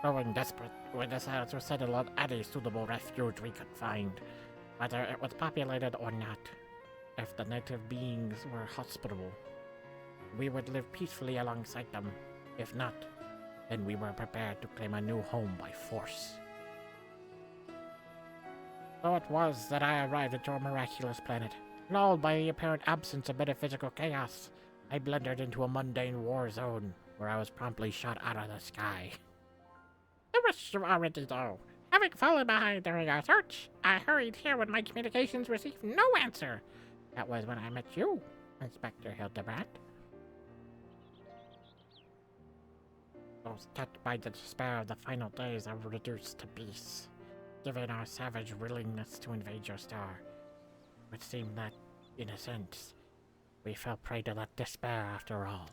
Growing desperate, we decided to settle on any suitable refuge we could find, whether it was populated or not. If the native beings were hospitable, we would live peacefully alongside them. If not, then we were prepared to claim a new home by force. So it was that I arrived at your miraculous planet. Lulled by the apparent absence of metaphysical chaos, I blundered into a mundane war zone, where I was promptly shot out of the sky. The rest you already know. Having fallen behind during our search, I hurried here when my communications received no answer. That was when I met you, Inspector Hildibrand. Those touched by the despair of the final days are reduced to beasts. Given our savage willingness to invade your star, it would seem that, in a sense, we fell prey to that despair after all.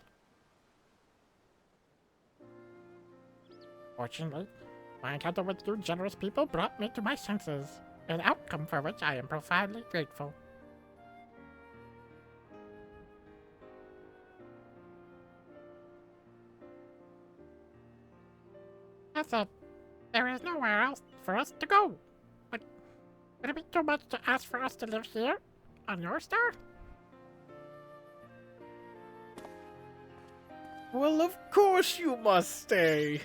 Fortunately, my encounter with you generous people brought me to my senses, an outcome for which I am profoundly grateful. That's it. There is nowhere else for us to go. Would it be too much to ask for us to live here? On your star? Well, of course you must stay.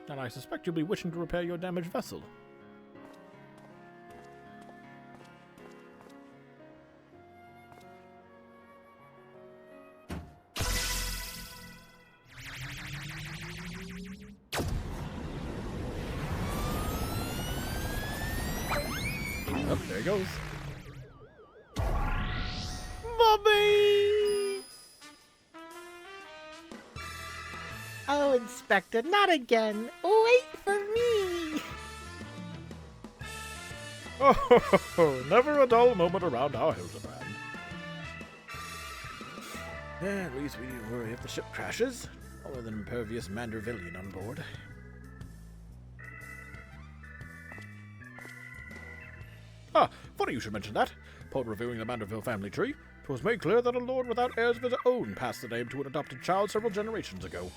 And I suspect you'll be wishing to repair your damaged vessel. Oh, there he goes. Mommy! Oh, Inspector, not again. Wait for me. Oh, never a dull moment around our Hildibrand. At least we didn't worry if the ship crashes. All with an impervious Mandervillian on board. Funny you should mention that. Upon reviewing the Manderville family tree, 'Twas made clear that a lord without heirs of his own passed the name to an adopted child several generations ago.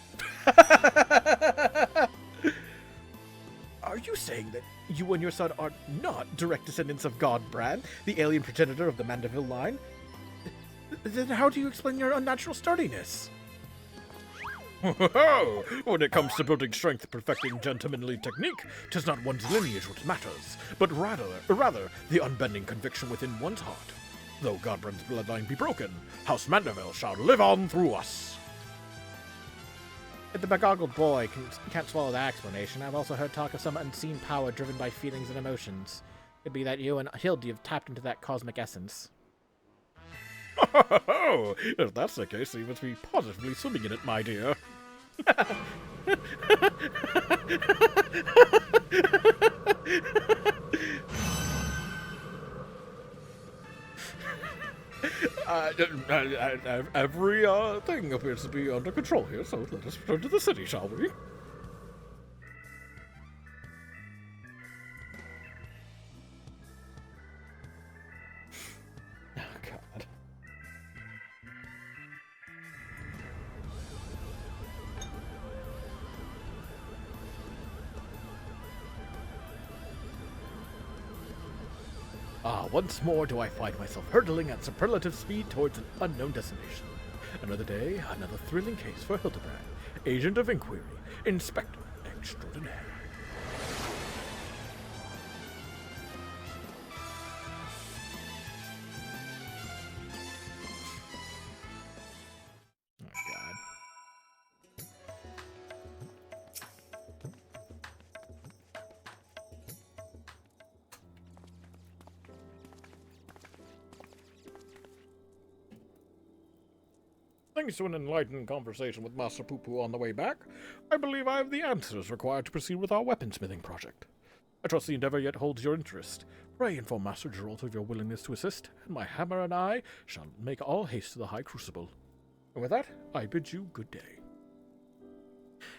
Are you saying that you and your son are not direct descendants of Godbrand, the alien progenitor of the Mandeville line? Then how do you explain your unnatural sturdiness? When it comes to building strength and perfecting gentlemanly technique, 'tis not one's lineage which matters, but rather the unbending conviction within one's heart. Though Godbrand's bloodline be broken, House Mandeville shall live on through us. If the begoggled boy can't swallow that explanation, I've also heard talk of some unseen power driven by feelings and emotions. It'd be that you and Hildy have tapped into that cosmic essence. If that's the case, you must be positively swimming in it, my dear. Every thing appears to be under control here, so let us return to the city, shall we? Oh, God. Once more do I find myself hurtling at superlative speed towards an unknown destination. Another day, another thrilling case for Hildibrand, agent of inquiry, inspector extraordinaire. Oh, God. Thanks to an enlightening conversation with Master Poo-Poo on the way back, I believe I have the answers required to proceed with our weaponsmithing project. I trust the endeavor yet holds your interest. Pray inform Master Geralt of your willingness to assist, and my hammer and I shall make all haste to the High Crucible. And with that, I bid you good day.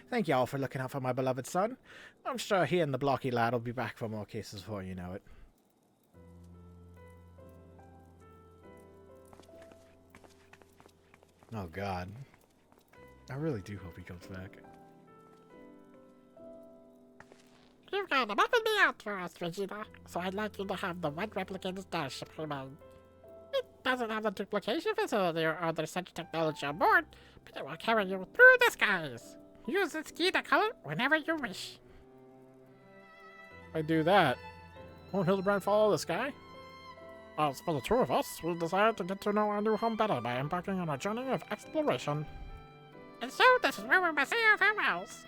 Thank you all for looking out for my beloved son. I'm sure he and the blocky lad will be back for more cases before you know it. Oh, God. I really do hope he comes back. You've got a muffin me out for us, Regina, so I'd like you to have the one replicated starship remain. It doesn't have a duplication facility or other such technology on board, but it will carry you through the skies. Use its key to color whenever you wish. If I do that, won't Hildibrand follow the sky? As for the two of us, we decided to get to know our new home better by embarking on a journey of exploration. And so this is where we must say our farewells.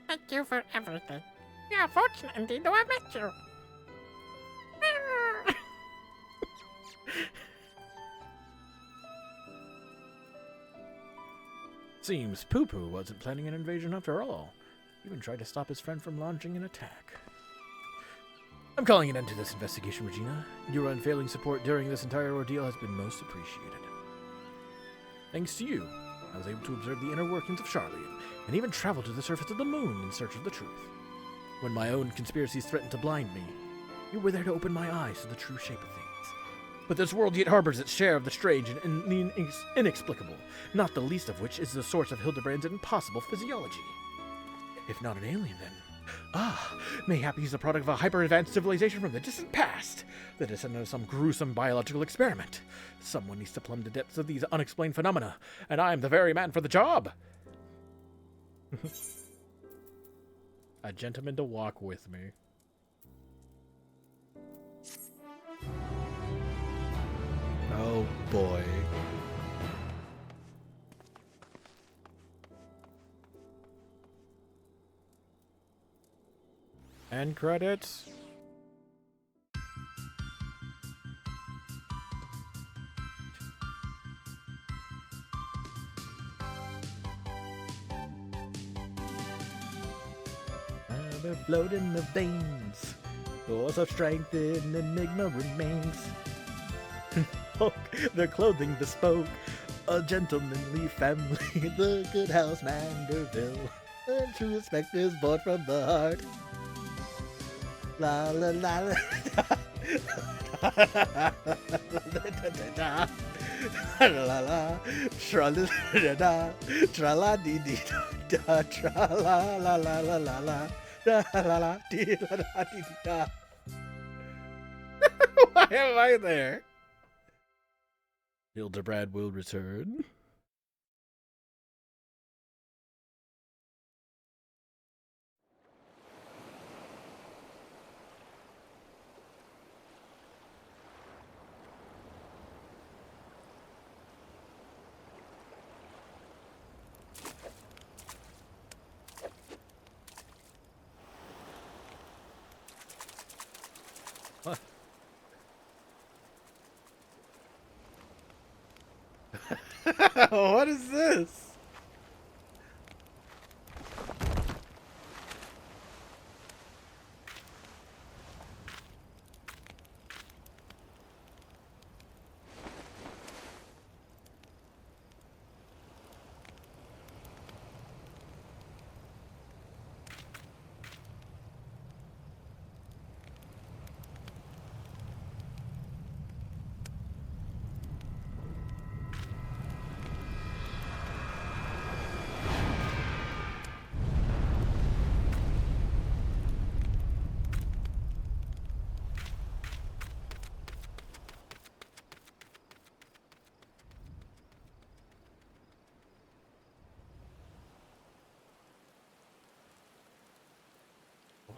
Thank you for everything. We are fortunate indeed to have met you. Seems Poo-Poo wasn't planning an invasion after all. He even tried to stop his friend from launching an attack. I'm calling an end to this investigation, Regina. Your unfailing support during this entire ordeal has been most appreciated. Thanks to you, I was able to observe the inner workings of Charlian, and even travel to the surface of the moon in search of the truth. When my own conspiracies threatened to blind me, you were there to open my eyes to the true shape of things. But this world yet harbors its share of the strange and the inexplicable, not the least of which is the source of Hildibrand's impossible physiology. If not an alien, then... mayhap he's the product of a hyper-advanced civilization from the distant past, the descendant of some gruesome biological experiment. Someone needs to plumb the depths of these unexplained phenomena, and I'm the very man for the job! A gentleman to walk with me. Oh boy. End credits. Ever float in the veins, force of strength in enigma remains. Their clothing bespoke, a gentlemanly family, the good house Manderville. A true respect is born from the heart. La la la la. La la, tra la da, tra la dee dee da, tra la la la la la la, da la la dee la da dee dee da. Why am I there? Hildibrand will return. What is this?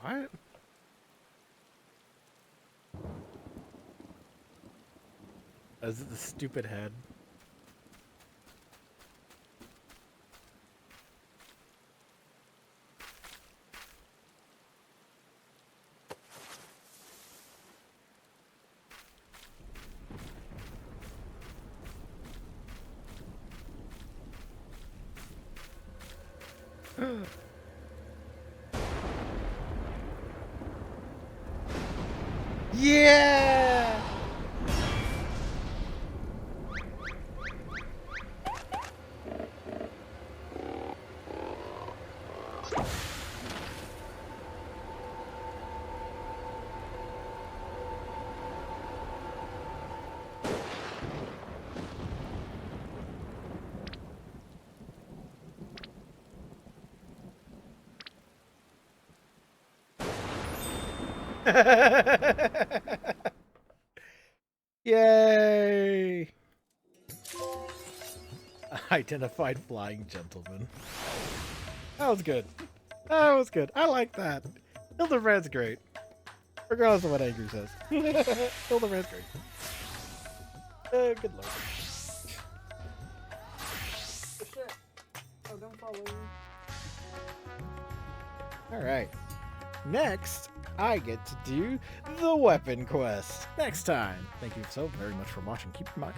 What? Is it the stupid head? Yeah! Yay! Identified flying gentleman. That was good. That was good. I like that. Hildibrand's great. Regardless of what Angry says. Hildibrand's great. Good luck. Oh, don't follow me. Alright. Next, I get to do the weapon quest. Next time. Thank you so very much for watching. Keep your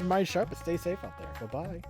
mind sharp and stay safe out there. Bye-bye.